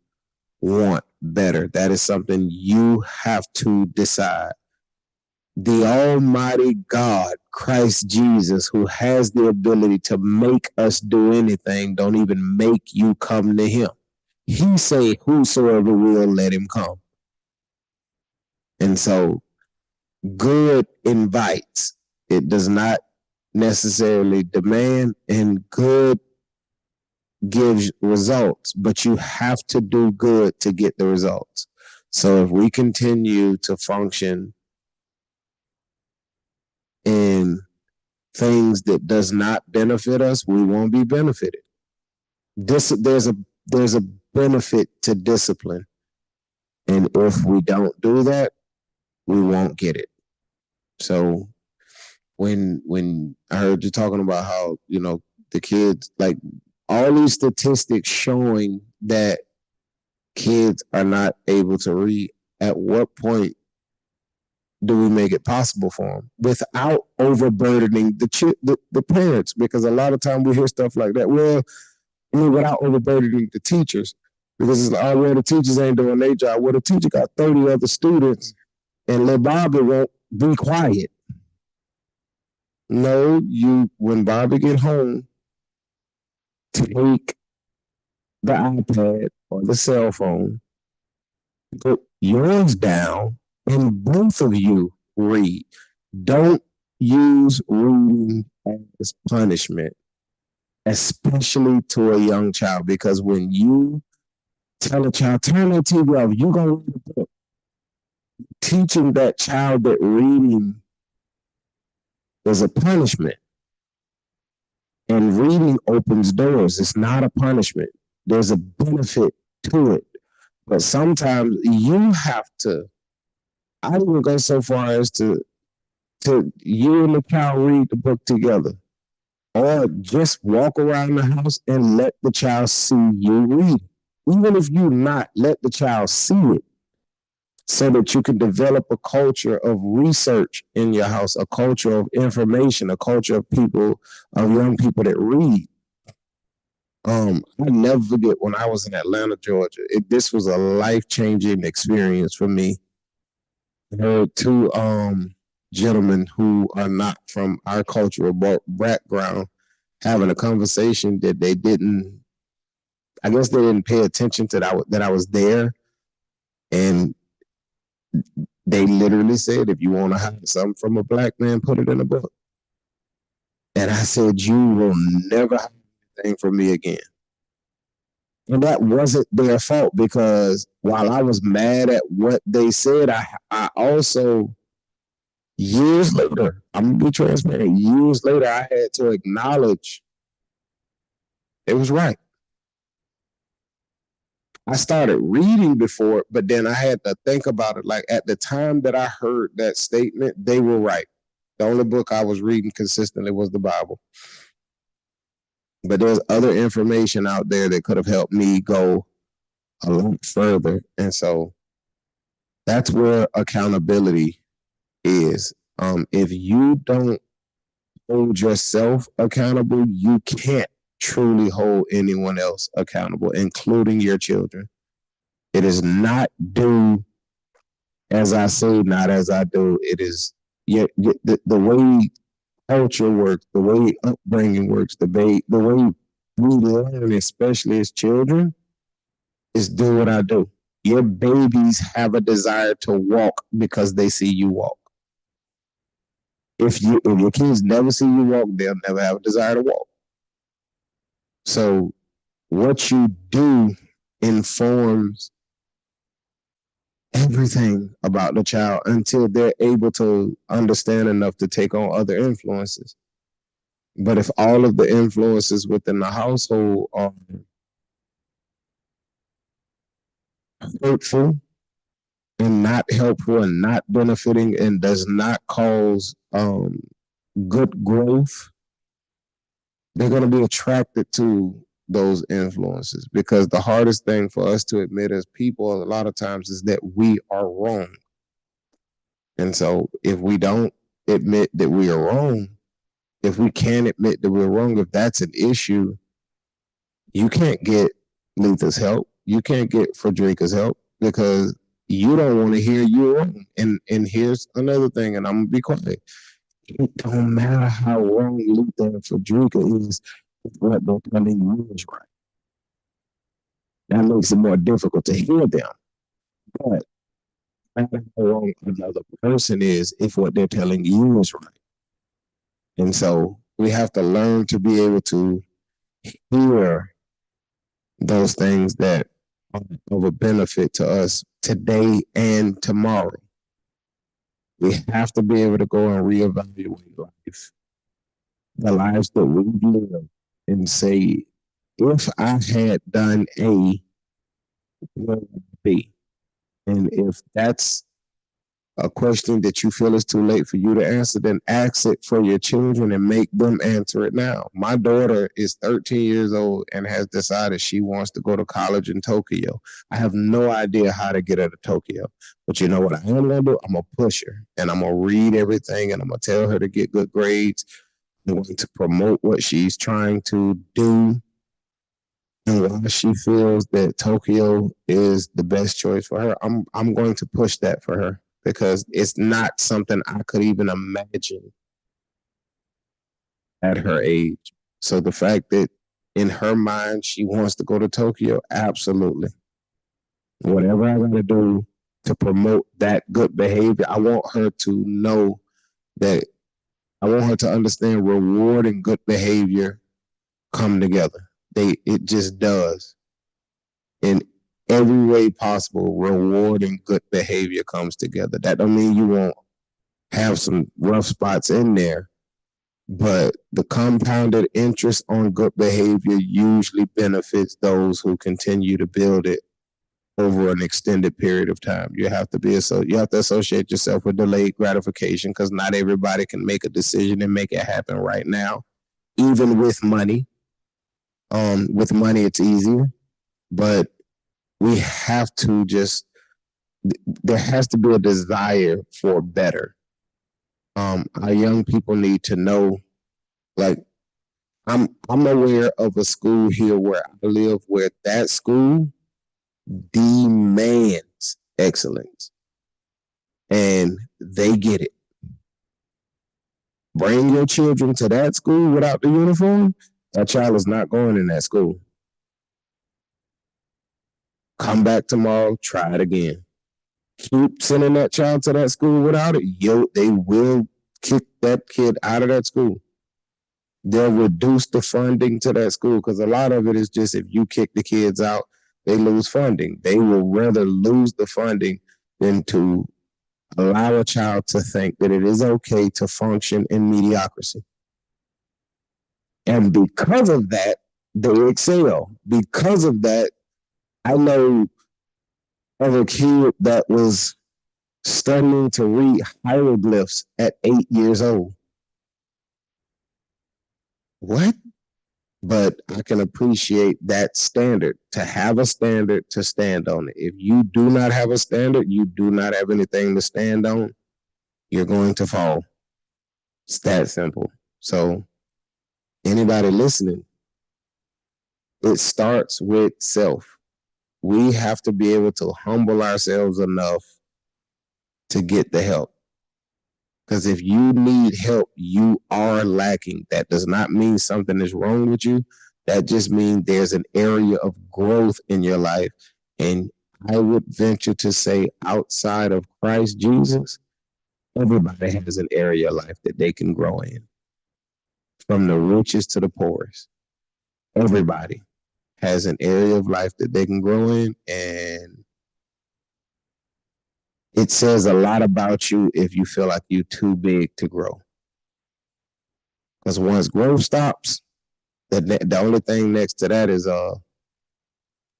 want better. That is something you have to decide. The Almighty God, Christ Jesus, who has the ability to make us do anything, don't even make you come to him. He say, whosoever will, let him come. And so good invites. It does not necessarily demand, and good gives results, but you have to do good to get the results. So if we continue to function in things that does not benefit us, we won't be benefited. There's a benefit to discipline. And if we don't do that, we won't get it. So when I heard you talking about how, the kids, like all these statistics showing that kids are not able to read, at what point do we make it possible for them without overburdening the parents? Because a lot of time we hear stuff like that. Well, without overburdening the teachers, because it's like, oh, well, the teachers ain't doing their job. Well, the teacher got 30 other students, and little Bobby won't be quiet. No, when Bobby get home, take the iPad or the cell phone, put yours down, and both of you read. Don't use reading as punishment, especially to a young child, because when you tell a child, turn that TV off, you're going to read a book. Teaching that child that reading is a punishment. And reading opens doors. It's not a punishment. There's a benefit to it. But sometimes you have to, I would go so far as to you and the child read the book together. Or just walk around the house and let the child see you read. Even if you not, let the child see it, so that you can develop a culture of research in your house, a culture of information, a culture of young people that read. I never forget when I was in Atlanta, Georgia. This was a life-changing experience for me. I heard two gentlemen who are not from our cultural background having a conversation that they didn't pay attention to that I was there. And they literally said, if you want to hide something from a black man, put it in a book. And I said, you will never hide anything from me again. And that wasn't their fault, because while I was mad at what they said, I also, years later, I'm going to be transparent, years later, I had to acknowledge it was right. I started reading before, but then I had to think about it. Like, at the time that I heard that statement, they were right. The only book I was reading consistently was the Bible. But there's other information out there that could have helped me go a lot further. And so that's where accountability is. If you don't hold yourself accountable, you can't truly hold anyone else accountable, including your children. It is not do as I say, not as I do. It is the way culture works, the way upbringing works, the way we learn, especially as children, is do what I do. Your babies have a desire to walk because they see you walk. If your kids never see you walk, they'll never have a desire to walk. So what you do informs everything about the child until they're able to understand enough to take on other influences. But if all of the influences within the household are hurtful and not helpful and not benefiting and does not cause good growth, they're going to be attracted to those influences, because the hardest thing for us to admit as people a lot of times is that we are wrong. And so if we don't admit that we are wrong, if we can't admit that we're wrong, if that's an issue, you can't get Letha's help. You can't get Frederica's help because you don't want to hear you're wrong. And here's another thing, and I'm going to be quiet. It don't matter how wrong Letha and Frederica is, what they're telling you is right. That makes it more difficult to hear them. But no matter how wrong another person is, if what they're telling you is right. And so we have to learn to be able to hear those things that are of a benefit to us today and tomorrow. We have to be able to go and reevaluate life, the lives that we've lived, and say, if I had done A, what would B? And if that's a question that you feel is too late for you to answer, then ask it for your children and make them answer it now. My daughter is 13 years old and has decided she wants to go to college in Tokyo. I have no idea how to get her to Tokyo. But you know what I am going to do? I'm going to push her and I'm going to read everything and I'm going to tell her to get good grades. I'm going to promote what she's trying to do and why she feels that Tokyo is the best choice for her. I'm going to push that for her, because it's not something I could even imagine at her age. So the fact that in her mind she wants to go to Tokyo, absolutely. Whatever I gotta do to promote that good behavior, I want her to know that, I want her to understand reward and good behavior come together. It just does. In every way possible, reward and good behavior comes together. That don't mean you won't have some rough spots in there, but the compounded interest on good behavior usually benefits those who continue to build it over an extended period of time. You have to associate yourself with delayed gratification, because not everybody can make a decision and make it happen right now, even with money. With money, it's easier, but we have to there has to be a desire for better. Our young people need to know, like, I'm aware of a school here where I live where that school demands excellence and they get it. Bring your children to that school without the uniform, that child is not going in that school. Come back tomorrow, try it again. Keep sending that child to that school without it, they will kick that kid out of that school. They'll reduce the funding to that school, because a lot of it is just, if you kick the kids out, they lose funding. They will rather lose the funding than to allow a child to think that it is okay to function in mediocrity. And because of that, they excel. Because of that, I know of a kid that was studying to read hieroglyphs at 8 years old. What? But I can appreciate that standard, to have a standard to stand on it. If you do not have a standard, you do not have anything to stand on, you're going to fall. It's that simple. So anybody listening, it starts with self. We have to be able to humble ourselves enough to get the help. Because if you need help, you are lacking. That does not mean something is wrong with you. That just means there's an area of growth in your life. And I would venture to say, outside of Christ Jesus, everybody has an area of life that they can grow in, from the richest to the poorest. Everybody has an area of life that they can grow in. And it says a lot about you if you feel like you're too big to grow. Because once growth stops, the only thing next to that is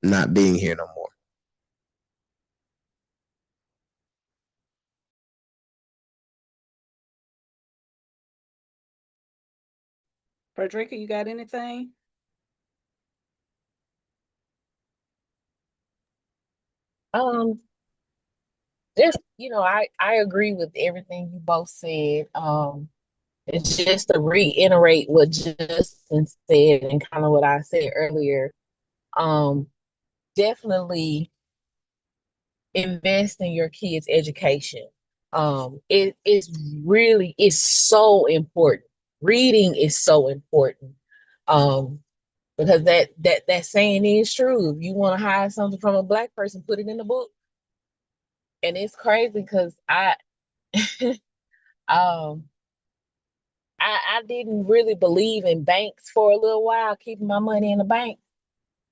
not being here no more. Frederica, you got anything? Just, I agree with everything you both said. It's just to reiterate what Justin said and kind of what I said earlier. Um, Definitely invest in your kids' education. It is really is so important. Reading is so important. Um, because that saying is true. If you want to hide something from a black person, put it in the book. And it's crazy because um I didn't really believe in banks for a little while, keeping my money in the bank.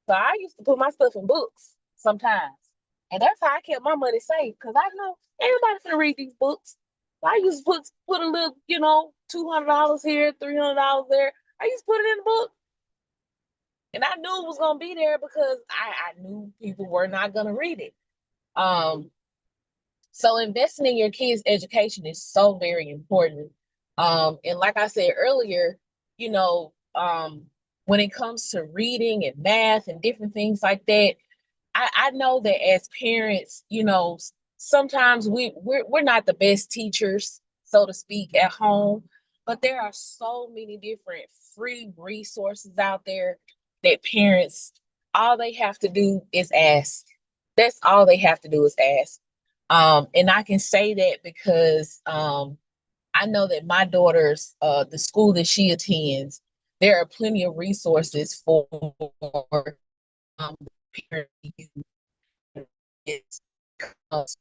So I used to put my stuff in books sometimes. And that's how I kept my money safe because I know everybody's gonna read these books. So I used to put a little, $200 here, $300 there. I used to put it in the book. And I knew it was gonna be there because I knew people were not gonna read it. Um, so investing in your kids' education is so very important. And like I said earlier, you know, um, when it comes to reading and math and different things like that, I know that as parents, sometimes we're not the best teachers, so to speak, at home, but there are so many different free resources out there that parents, all they have to do is ask. That's all they have to do is ask. And I can say that because I know that my daughter's the school that she attends, there are plenty of resources for parents to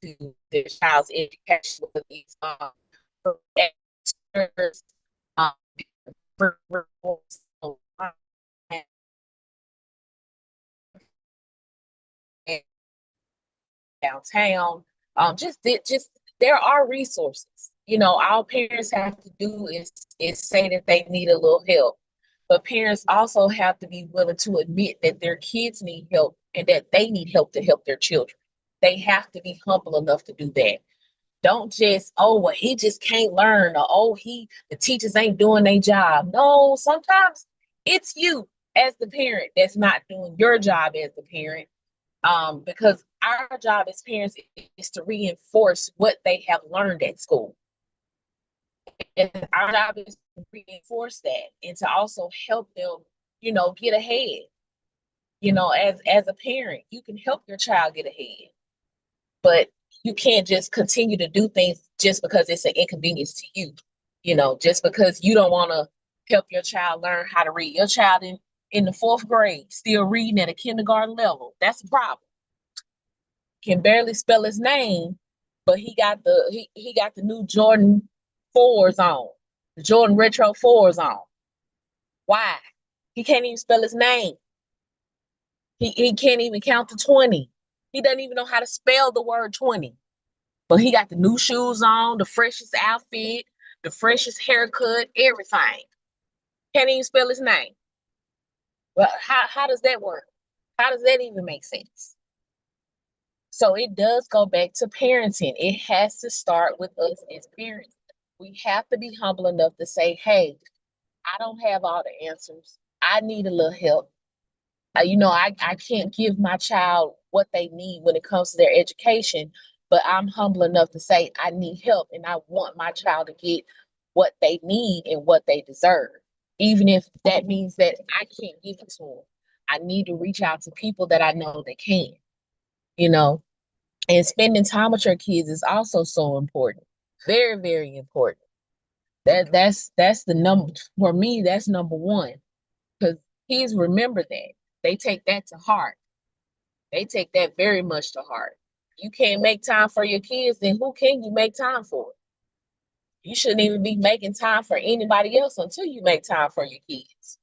to their child's education, whether it's for extras, um, for downtown. Just there are resources. All parents have to do is say that they need a little help. But parents also have to be willing to admit that their kids need help and that they need help to help their children. They have to be humble enough to do that. Don't just, oh, well, he just can't learn, or oh, the teachers ain't doing their job. No, sometimes it's you as the parent that's not doing your job as the parent. Because our job as parents is to reinforce what they have learned at school. And our job is to reinforce that and to also help them, get ahead. As a parent, you can help your child get ahead, but you can't just continue to do things just because it's an inconvenience to you. Just because you don't want to help your child learn how to read. Your child in the fourth grade, still reading at a kindergarten level. That's a problem. Can barely spell his name, but he got the new Jordan 4s on, the Jordan Retro 4s on. Why? He can't even spell his name. He can't even count to 20. He doesn't even know how to spell the word 20. But he got the new shoes on, the freshest outfit, the freshest haircut, everything. Can't even spell his name. Well, how does that work? How does that even make sense? So it does go back to parenting. It has to start with us as parents. We have to be humble enough to say, hey, I don't have all the answers. I need a little help. I can't give my child what they need when it comes to their education, but I'm humble enough to say I need help and I want my child to get what they need and what they deserve. Even if that means that I can't give it to them. I need to reach out to people that I know that can, you know. And spending time with your kids is also so important. Very, very important. That's the number for me, that's number one. Because Kids remember that. They take that to heart. They take that very much to heart. You can't make time for your kids, then who can you make time for? You shouldn't even be making time for anybody else until you make time for your kids,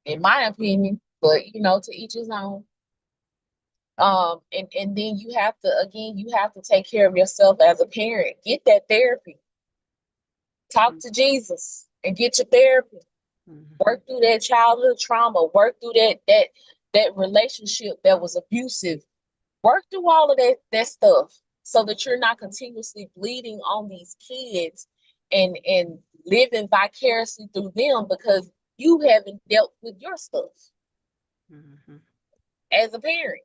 in my opinion. But to each his own. And then you have to take care of yourself as a parent. Get that therapy. Talk to Jesus and get your therapy. Work through that childhood trauma. Work through that relationship that was abusive. Work through all of that stuff so that you're not continuously bleeding on these kids and living vicariously through them because you haven't dealt with your stuff as a parent,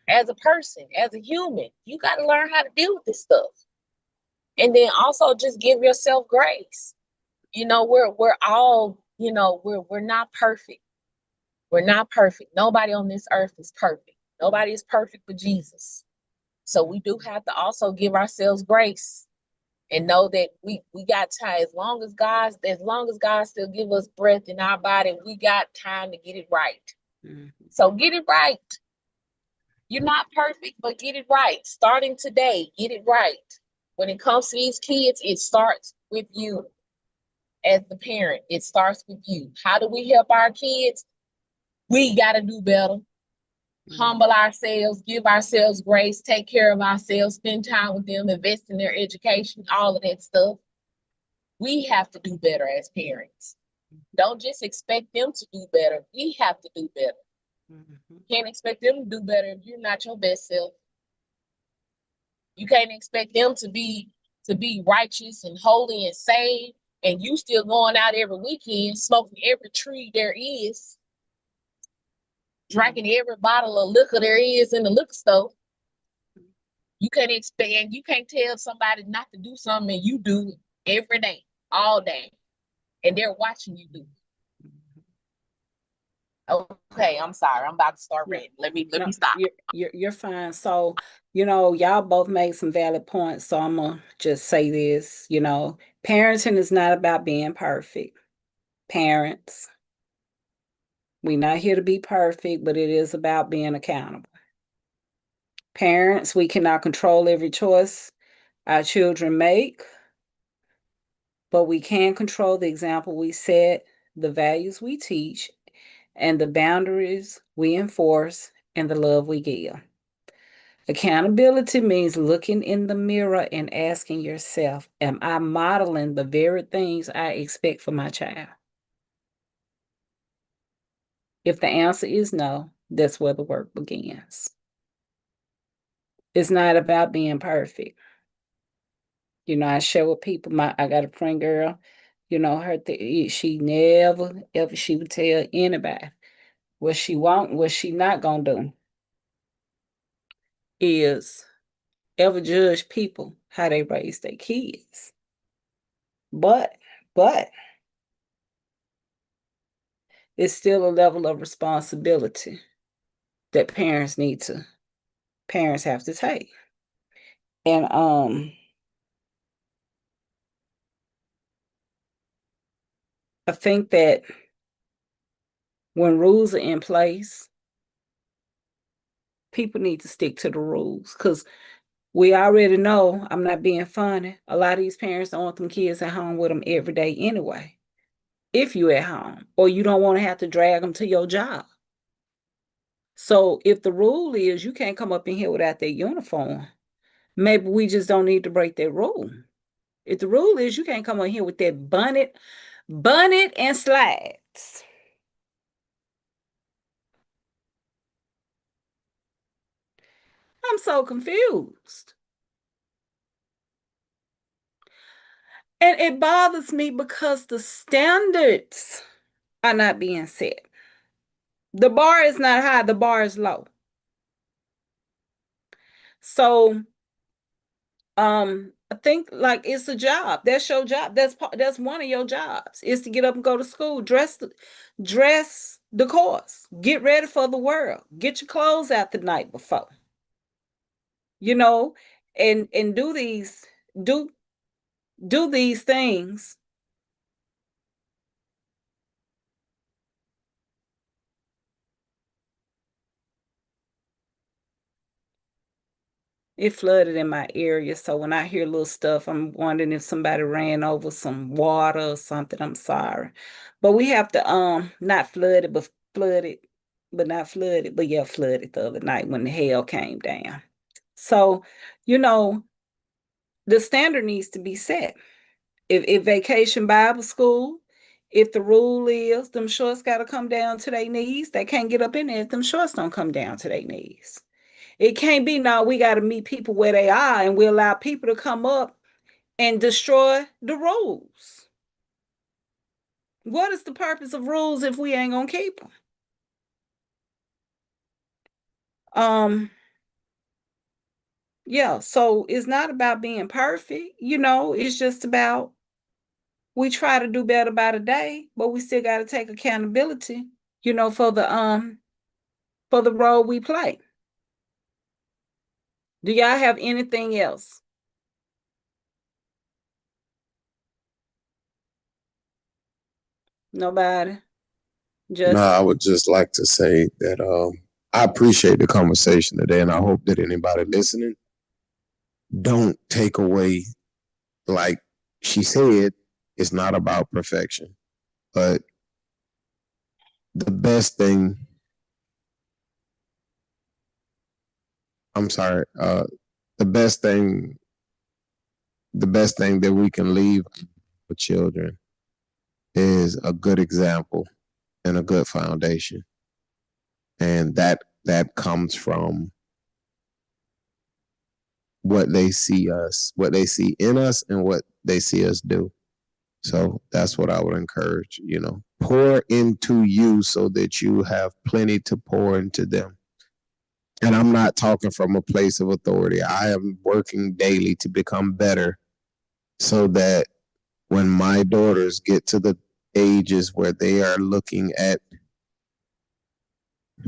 as a person, as a human. You got to learn how to deal with this stuff. And then also just give yourself grace. We're all, we're not perfect. We're not perfect. Nobody on this earth is perfect. Nobody is perfect but Jesus. So we do have to also give ourselves grace and know that we got time. As long as God still give us breath in our body, we got time to get it right. So get it right. You're not perfect, but get it right. Starting today, get it right. When it comes to these kids, it starts with you as the parent. It starts with you. How do we help our kids? We got to do better. Humble ourselves, give ourselves grace, take care of ourselves, spend time with them, invest in their education, all of that stuff. We have to do better as parents. Don't just expect them to do better. We have to do better. Can't expect them to do better if you're not your best self. You can't expect them to be righteous and holy and saved, and you still going out every weekend, smoking every tree there is, drinking every bottle of liquor there is in the liquor store. You can't tell somebody not to do something and you do it every day, all day, and they're watching you do it. Okay, I'm sorry. I'm about to start ranting. Let me stop. You're fine. So, y'all both made some valid points. So I'm gonna just say this, parenting is not about being perfect. Parents, we're not here to be perfect, but it is about being accountable. Parents, we cannot control every choice our children make, but we can control the example we set, the values we teach, and the boundaries we enforce, and the love we give. Accountability means looking in the mirror and asking yourself, am I modeling the very things I expect for my child? If the answer is no, that's where the work begins. It's not about being perfect. I share with people, I got a friend girl, she never, ever, she would tell anybody what she want, what she not gonna do is ever judge people how they raise their kids. But it's still a level of responsibility that parents have to take. And I think that when rules are in place, people need to stick to the rules because we already know, I'm not being funny, a lot of these parents don't want them kids at home with them every day anyway. If you're at home, or you don't want to have to drag them to your job. So if the rule is you can't come up in here without their uniform, maybe we just don't need to break that rule. If the rule is you can't come in here with that bonnet and slides. I'm so confused. And it bothers me because the standards are not being set. The bar is not high, the bar is low. So I think like it's a job. That's your job. That's one of your jobs is to get up and go to school, dress the course, get ready for the world, get your clothes out the night before. And do these things it flooded in my area. So when I hear little stuff, I'm wondering if somebody ran over some water or something. I'm sorry. But we have to not flooded, but flooded, but not flooded, but yeah, flooded the other night when the hail came down. So, you know, the standard needs to be set. If Vacation Bible School, if the rule is them shorts got to come down to their knees, they can't get up in there if them shorts don't come down to their knees. It can't be now we got to meet people where they are and we allow people to come up and destroy the rules. What is the purpose of rules if we ain't gonna keep them? Yeah, so it's not about being perfect, it's just about we try to do better by the day, but we still got to take accountability, for the role we play. Do y'all have anything else? Nobody? No, Just I would just like to say that I appreciate the conversation today, and I hope that anybody listening don't take away, like she said, it's not about perfection, but the best thing. I'm sorry. The best thing, the best thing that we can leave for children is a good example and a good foundation, and that comes from what they see us, what they see in us, and what they see us do. So that's what I would encourage. Pour into you so that you have plenty to pour into them. And I'm not talking from a place of authority. I am working daily to become better so that when my daughters get to the ages where they are looking at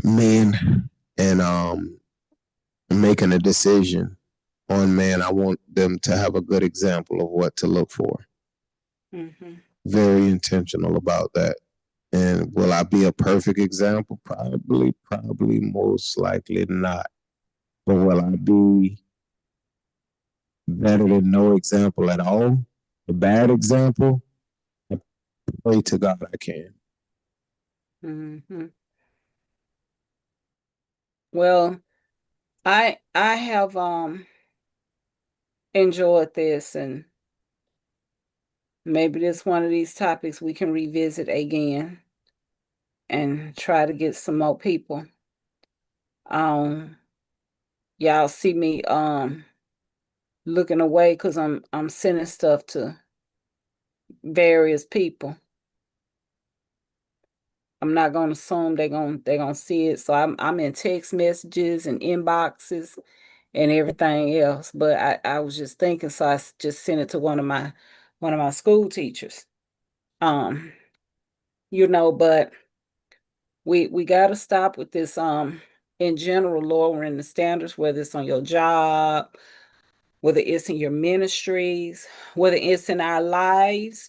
men and making a decision on man, I want them to have a good example of what to look for. mm-hmm. Very intentional about that. And will I be a perfect example? Probably, most likely not. But will I be better than no example at all? The bad example? I pray to God I can. Mm-hmm. Well, I have enjoyed this, and maybe this one of these topics we can revisit again and try to get some more people. Y'all see me looking away because I'm sending stuff to various people. I'm not gonna assume they're gonna see it. So I'm in text messages and inboxes and everything else. But I was just thinking, so just sent it to one of my school teachers. Um, but we gotta stop with this in general lowering the standards, whether it's on your job, whether it's in your ministries, whether it's in our lives,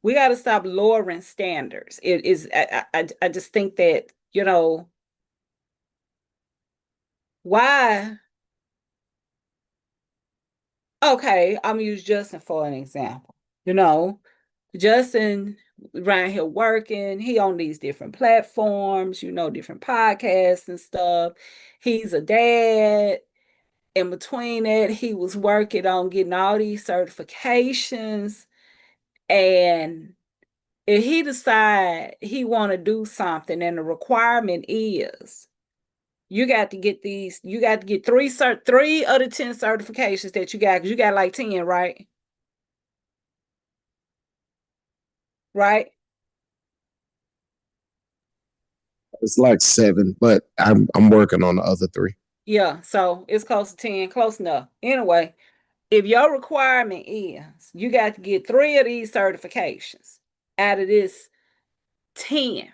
we got to stop lowering standards. It is, I just think that, why? Okay, I'm gonna use Justin for an example. Justin around here working, he on these different platforms, different podcasts and stuff. He's a dad. In between that, he was working on getting all these certifications. And if he decide he want to do something and the requirement is you got to get three of the 10 certifications that you got, because you got like 10, right? Right? It's like 7, but I'm working on the other 3. Yeah, so it's close to 10, close enough. Anyway, if your requirement is you got to get 3 of these certifications out of this 10,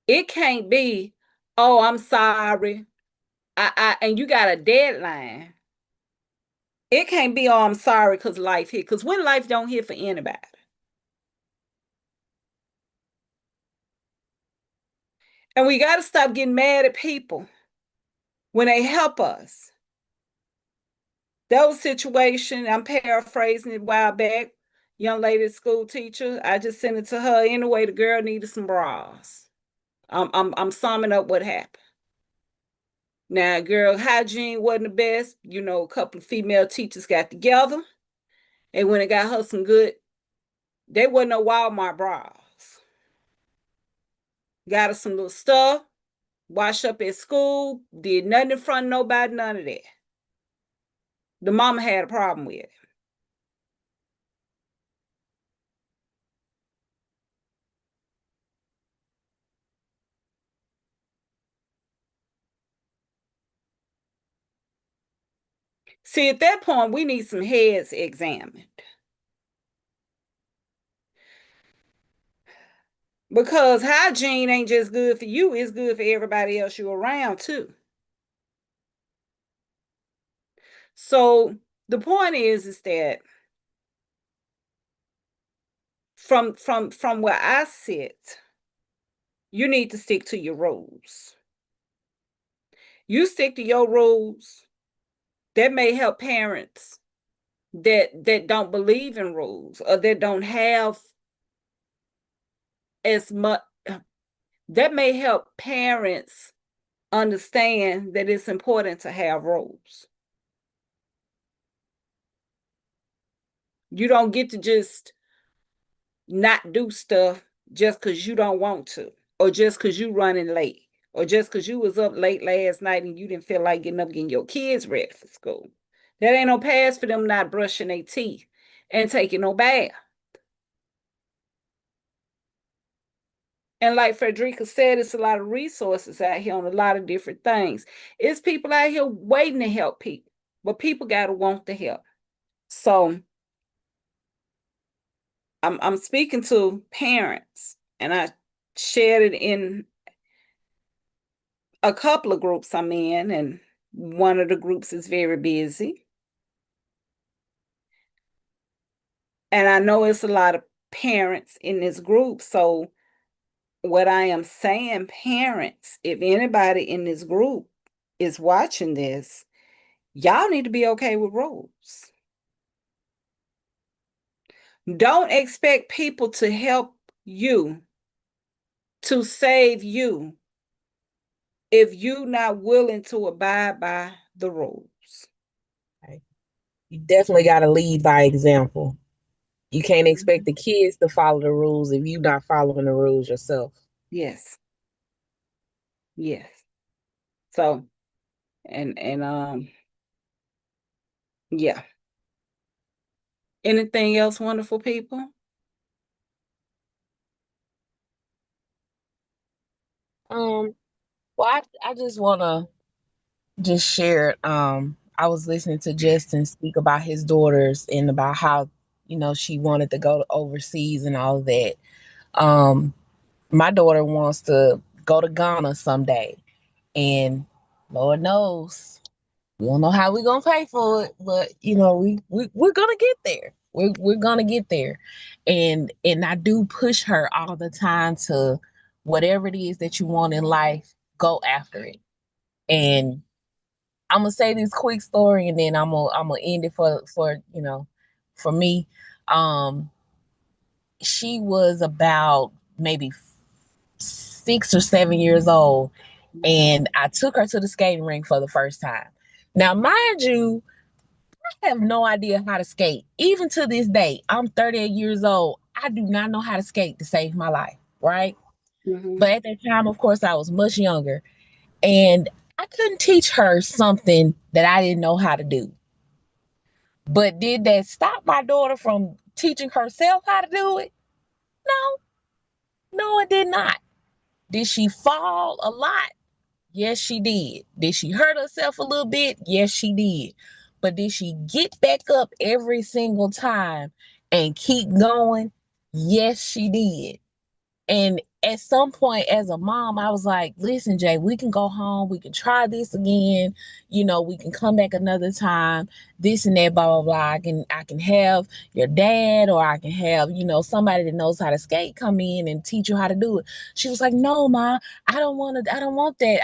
it can't be, oh, I'm sorry. And you got a deadline. It can't be, oh, I'm sorry because life hit. Because when life don't hit for anybody. And we got to stop getting mad at people when they help us. That was a situation, I'm paraphrasing it a while back. Young lady, school teacher, I just sent it to her. Anyway, the girl needed some bras. I'm summing up what happened. Now, girl, hygiene wasn't the best. You know, a couple of female teachers got together, and when it got her some good, they wasn't no Walmart bras. Got her some little stuff, washed up at school, did nothing in front of nobody, none of that. The mama had a problem with it. See, at that point, we need some heads examined. Because hygiene ain't just good for you, it's good for everybody else you're around too. So the point is that from where I sit, you need to stick to your rules. You stick to your rules, that may help parents that don't believe in rules or that don't have as much. That may help parents understand that it's important to have rules. You don't get to just not do stuff just because you don't want to, or just because you running late, or just because you was up late last night and you didn't feel like getting up getting your kids ready for school. That ain't no pass for them not brushing their teeth and taking no bath. And like Frederica said, it's a lot of resources out here on a lot of different things. It's people out here waiting to help people, but people got to want the help. So I'm speaking to parents, and I shared it in a couple of groups I'm in, and one of the groups is very busy. And I know it's a lot of parents in this group. So what I am saying, parents, if anybody in this group is watching this, y'all need to be okay with rules. Don't expect people to help you, to save you, if you're not willing to abide by the rules. Okay. You definitely got to lead by example. You can't expect the kids to follow the rules if you're not following the rules yourself. Yes. Yes. So, and yeah. Anything else, wonderful people? Well, I just want to just share. I was listening to Justin speak about his daughters and about how, she wanted to go to overseas and all of that. Um, my daughter wants to go to Ghana someday, and Lord knows we don't know how we're gonna pay for it, but we're gonna get there. We're gonna get there, and I do push her all the time to whatever it is that you want in life, go after it. And I'm gonna say this quick story, and then I'm gonna end it for me. Um, she was about maybe 6 or 7 years old, and I took her to the skating rink for the first time. Now, mind you, I have no idea how to skate. Even to this day, I'm 38 years old. I do not know how to skate to save my life, right? Mm-hmm. But at that time, of course, I was much younger, and I couldn't teach her something that I didn't know how to do. But did that stop my daughter from teaching herself how to do it? No, no, it did not. Did she fall a lot? Yes, she did. Did she hurt herself a little bit? Yes, she did. But did she get back up every single time and keep going? Yes, she did. And at some point as a mom, I was like, listen, Jay, we can go home. We can try this again. We can come back another time, this and that, blah, blah, blah. I can have your dad, or I can have, somebody that knows how to skate come in and teach you how to do it. She was like, no, Ma, I don't want that.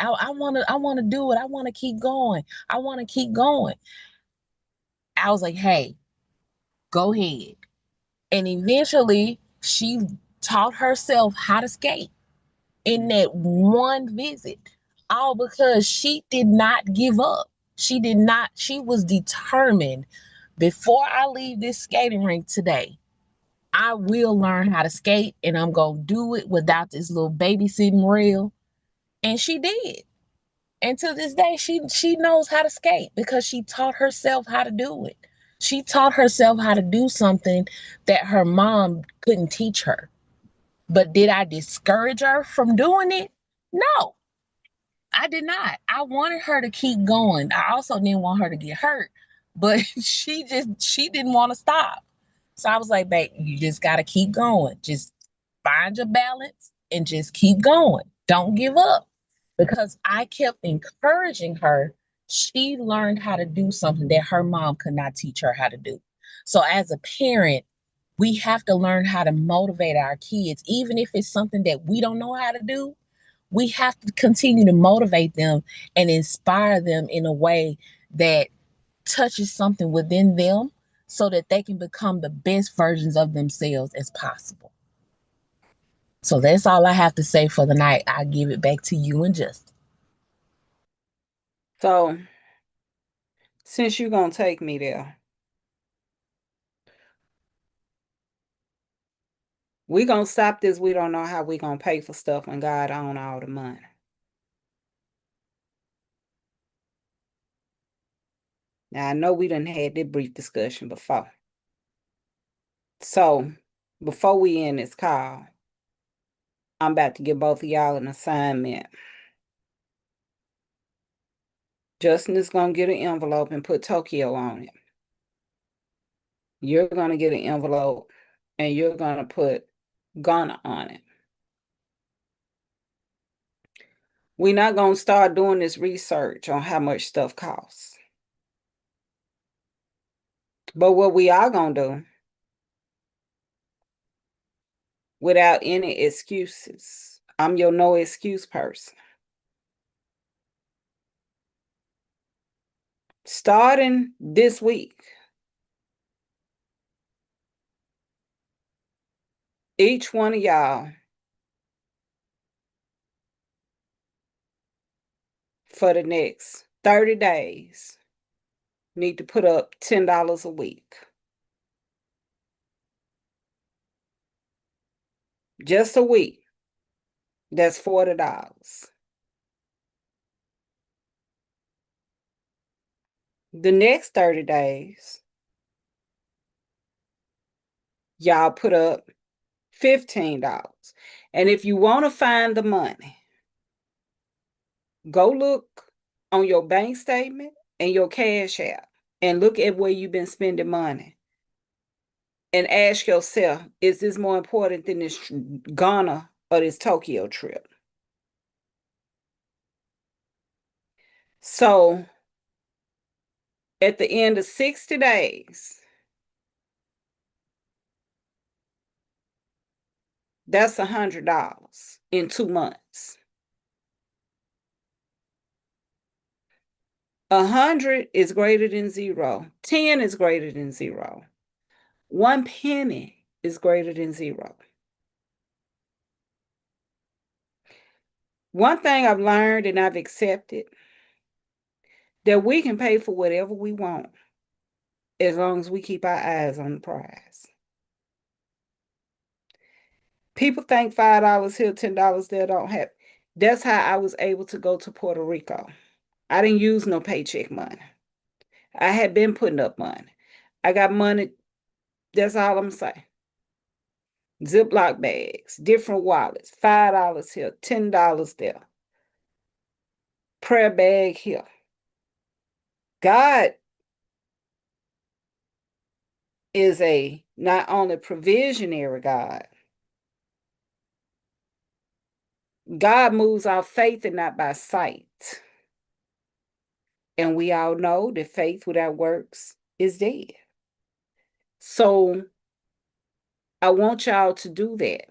I want to do it. I want to keep going. I want to keep going. I was like, hey, go ahead. And eventually she taught herself how to skate in that one visit, all because she did not give up. She did not, she was determined, before I leave this skating rink today, I will learn how to skate and I'm going to do it without this little babysitting rail. And she did. And to this day, she knows how to skate because she taught herself how to do it. She taught herself how to do something that her mom couldn't teach her. But did I discourage her from doing it? No, I did not. I wanted her to keep going. I also didn't want her to get hurt, but she didn't want to stop. So I was like, babe, you just got to keep going. Just find your balance and just keep going. Don't give up. Because I kept encouraging her, she learned how to do something that her mom could not teach her how to do. So as a parent, we have to learn how to motivate our kids, even if it's something that we don't know how to do. We have to continue to motivate them and inspire them in a way that touches something within them so that they can become the best versions of themselves as possible. So that's all I have to say for the night. I'll give it back to you and Justin. So, since you're going to take me there, we're going to stop this. We don't know how we're going to pay for stuff when God owns all the money. Now, I know we done had this brief discussion before. So, before we end this call, I'm about to give both of y'all an assignment. Justin is going to get an envelope and put Tokyo on it. You're going to get an envelope and you're going to put Ghana on it. We're not going to start doing this research on how much stuff costs. But what we are going to do, without any excuses, I'm your no excuse person. Starting this week, each one of y'all, for the next 30 days, need to put up $10 a week. Just a week. That's $40. The next 30 days, y'all put up $15. And if you want to find the money, go look on your bank statement and your Cash App and look at where you've been spending money. And ask yourself, is this more important than this Ghana or this Tokyo trip? So at the end of 60 days, that's $100 in 2 months. 100 is greater than 0. 10 is greater than 0. 1 penny is greater than 0. One thing I've learned and I've accepted, that we can pay for whatever we want as long as we keep our eyes on the prize. People think $5 here, $10 there don't have. That's how I was able to go to Puerto Rico. I didn't use no paycheck money. I had been putting up money. I got money. That's all I'm saying. Ziploc bags, different wallets, $5 here, $10 there. Prayer bag here. God is a not only provisionary God. God moves our faith and not by sight. And we all know that faith without works is dead. So I want y'all to do that.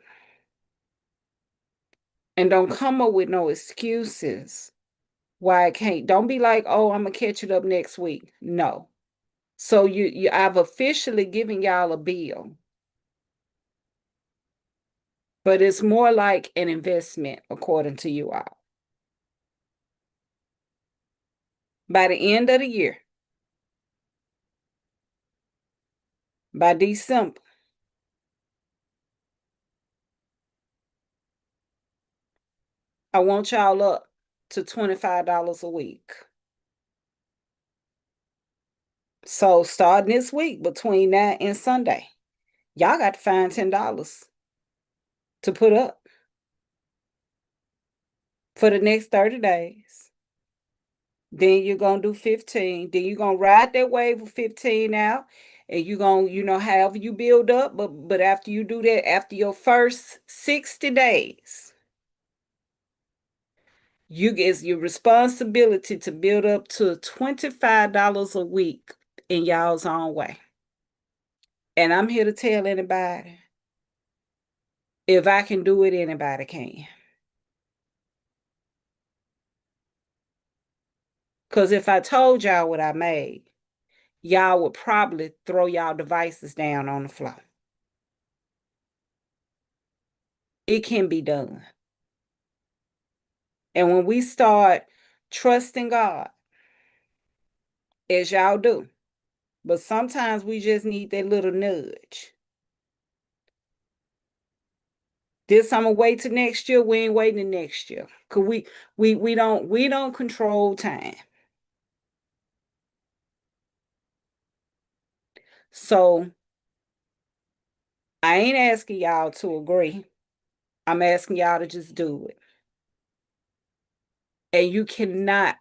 And don't come up with no excuses why I can't. Don't be like, oh, I'm going to catch it up next week. No. So I've officially given y'all a bill, but it's more like an investment according to you all. By the end of the year, by December, I want y'all up to $25 a week. So starting this week, between that and Sunday, y'all got to find $10 to put up for the next 30 days. Then you're going to do 15. Then you're going to ride that wave of 15 out. And you're going to, however you build up. But after you do that, after your first 60 days, it's your responsibility to build up to $25 a week in y'all's own way. And I'm here to tell anybody, if I can do it, anybody can. Because if I told y'all what I made, y'all would probably throw y'all devices down on the floor. It can be done. And when we start trusting God, as y'all do, but sometimes we just need that little nudge. This I'm gonna wait till next year. We ain't waiting next year. Cause we don't control time. So I ain't asking y'all to agree. I'm asking y'all to just do it. And you cannot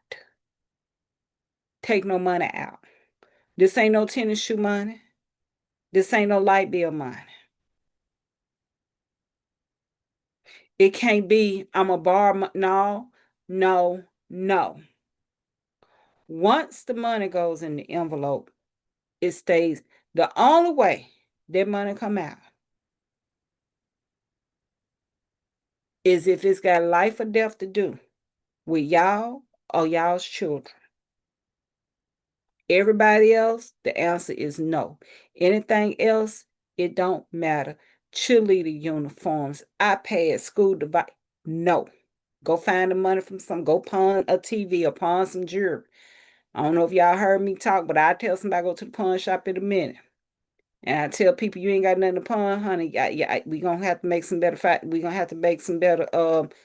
take no money out. This ain't no tennis shoe money. This ain't no light bill money. It can't be, I'm a borrow. No, no, no. Once the money goes in the envelope, it stays. The only way that money come out is if it's got life or death to do with y'all or y'all's children. Everybody else, the answer is no. Anything else, it don't matter. Cheerleader uniforms, iPad, school device, no. Go find the money from go pawn a TV or pawn some jewelry. I don't know if y'all heard me talk, but I tell somebody go to the pawn shop in a minute. And I tell people you ain't got nothing to pawn, honey. Yeah, we gonna have to make some better we gonna have to make some better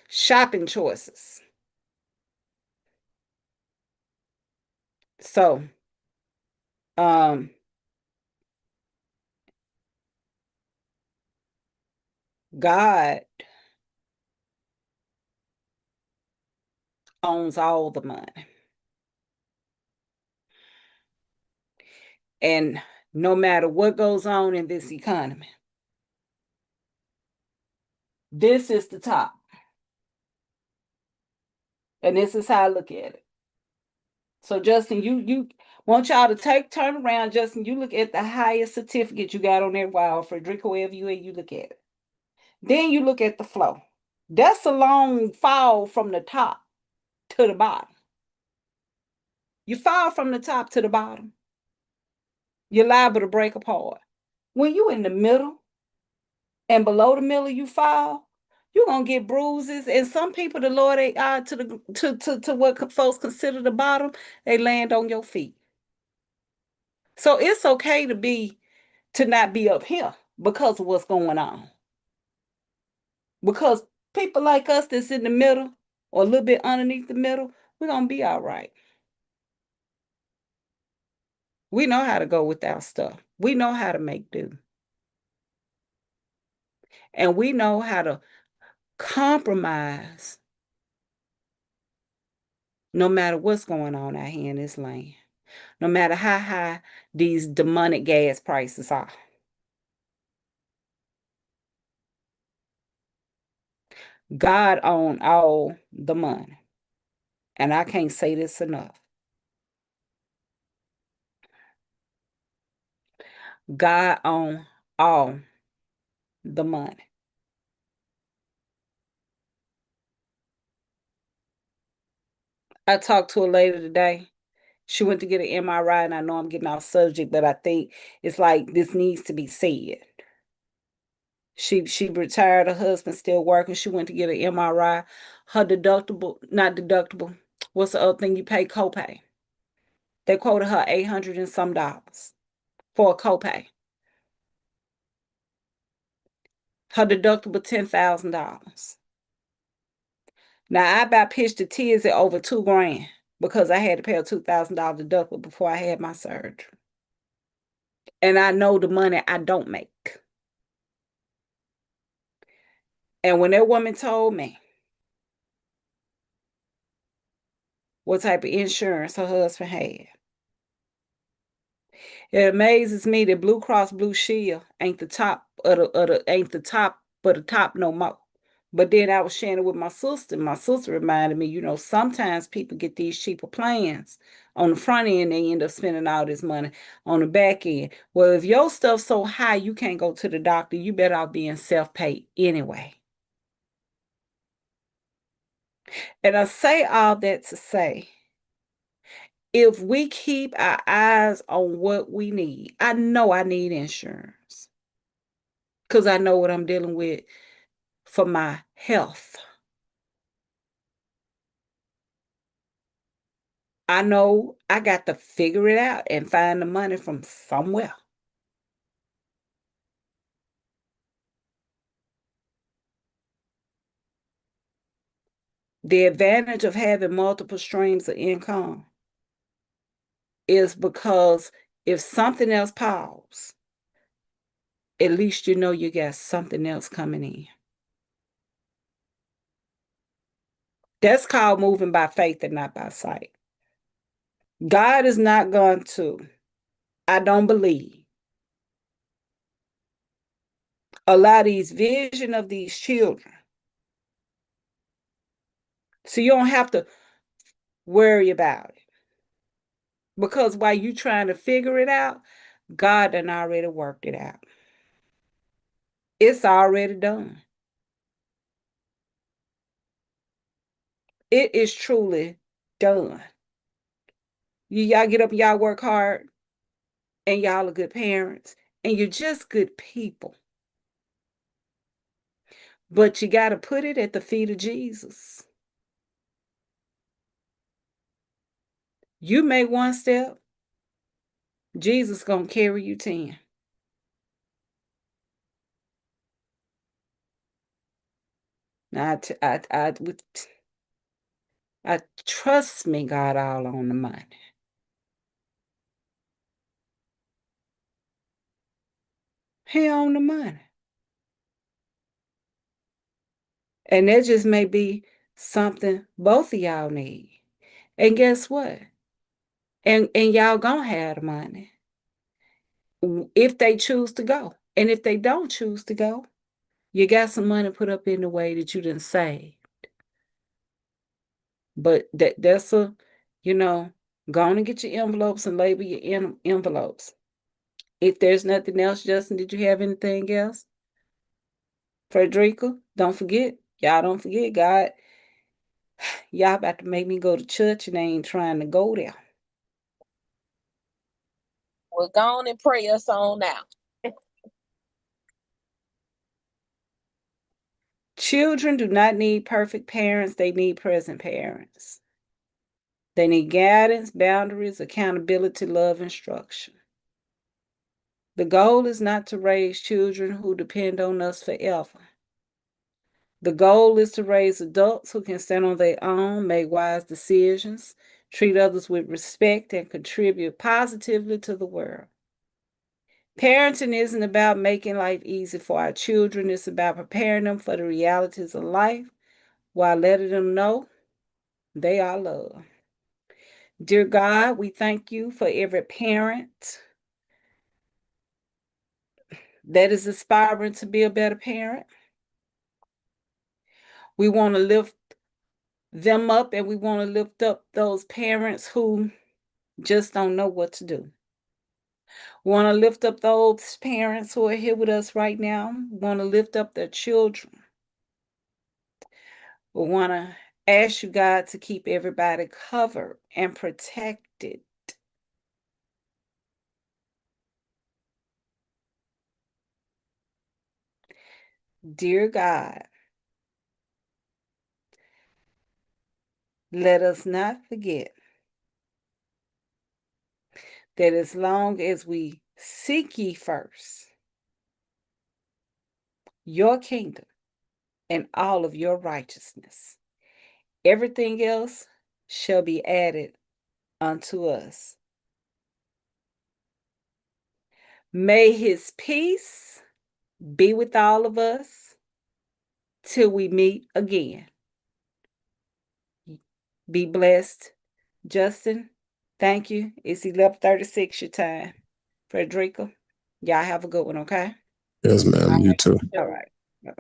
shopping choices. So um God owns all the money. And no matter what goes on in this economy, this is the top. And this is how I look at it. So Justin, you want y'all to turn around, Justin. You look at the highest certificate you got on that wall, Frederica, wherever you look at it. Then you look at the flow. That's a long fall from the top to the bottom. You fall from the top to the bottom, you're liable to break apart. When you in the middle and below the middle, you fall, you're gonna get bruises. And some people, the Lord, they are to what folks consider the bottom, they land on your feet. So it's okay to not be up here because of what's going on. Because people like us that's in the middle or a little bit underneath the middle, we're gonna be all right. We know how to go without stuff. We know how to make do. And we know how to compromise no matter what's going on out here in this land. No matter how high these demonic gas prices are. God owns all the money. And I can't say this enough. God owns all the money. I talked to a lady today. She went to get an MRI, and I know I'm getting off subject, but I think it's like this needs to be said. She retired, her husband still working. She went to get an MRI. Her deductible, not deductible, what's the other thing you pay? Copay. They quoted her 800 and some dollars for a copay. Her deductible $10,000. Now I about pitched the tears at over $2,000 because I had to pay a $2,000 deductible before I had my surgery. And I know the money I don't make. And when that woman told me what type of insurance her husband had, it amazes me that Blue Cross Blue Shield ain't the top ain't the top but the top no more. But then I was sharing it with my sister. My sister reminded me, sometimes people get these cheaper plans. On the front end, they end up spending all this money on the back end. Well, if your stuff's so high you can't go to the doctor, you better off being self-paid anyway. And I say all that to say, if we keep our eyes on what we need, I know I need insurance because I know what I'm dealing with for my health. I know I got to figure it out and find the money from somewhere. The advantage of having multiple streams of income is because if something else pops, at least you know you got something else coming in. That's called moving by faith and not by sight. God is not going to, I don't believe, allow these vision of these children. So you don't have to worry about it. Because while you trying to figure it out, God done already worked it out. It's already done. It is truly done. Y'all get up, y'all work hard, and y'all are good parents, and you're just good people. But you got to put it at the feet of Jesus. You make one step, Jesus gonna carry you 10. Now, I trust me, God, all on the money. He on the money. And that just may be something both of y'all need. And guess what? And y'all gonna have the money if they choose to go. And if they don't choose to go, you got some money put up in the way that you didn't save. But that's go on and get your envelopes and label your envelopes. If there's nothing else, Justin, did you have anything else? Frederica, don't forget. Y'all don't forget, God. Y'all about to make me go to church and I ain't trying to go there. Well, go on and pray us on now. Children do not need perfect parents. They need present parents. They need guidance, boundaries, accountability, love, instruction. The goal is not to raise children who depend on us forever. The goal is to raise adults who can stand on their own, make wise decisions, treat others with respect, and contribute positively to the world. Parenting isn't about making life easy for our children. It's about preparing them for the realities of life while letting them know they are loved. Dear God, we thank you for every parent that is aspiring to be a better parent. We want to lift them up and we want to lift up those parents who just don't know what to do. We want to lift up those parents who are here with us right now. We want to lift up their children. We want to ask you, God, to keep everybody covered and protected Dear God, let us not forget that as long as we seek ye first your kingdom and all of your righteousness, everything else shall be added unto us. May his peace be with all of us till we meet again. Be blessed. Justin, thank you. It's 11:36 your time. Frederica, y'all have a good one, okay? Yes, ma'am. You too. All right.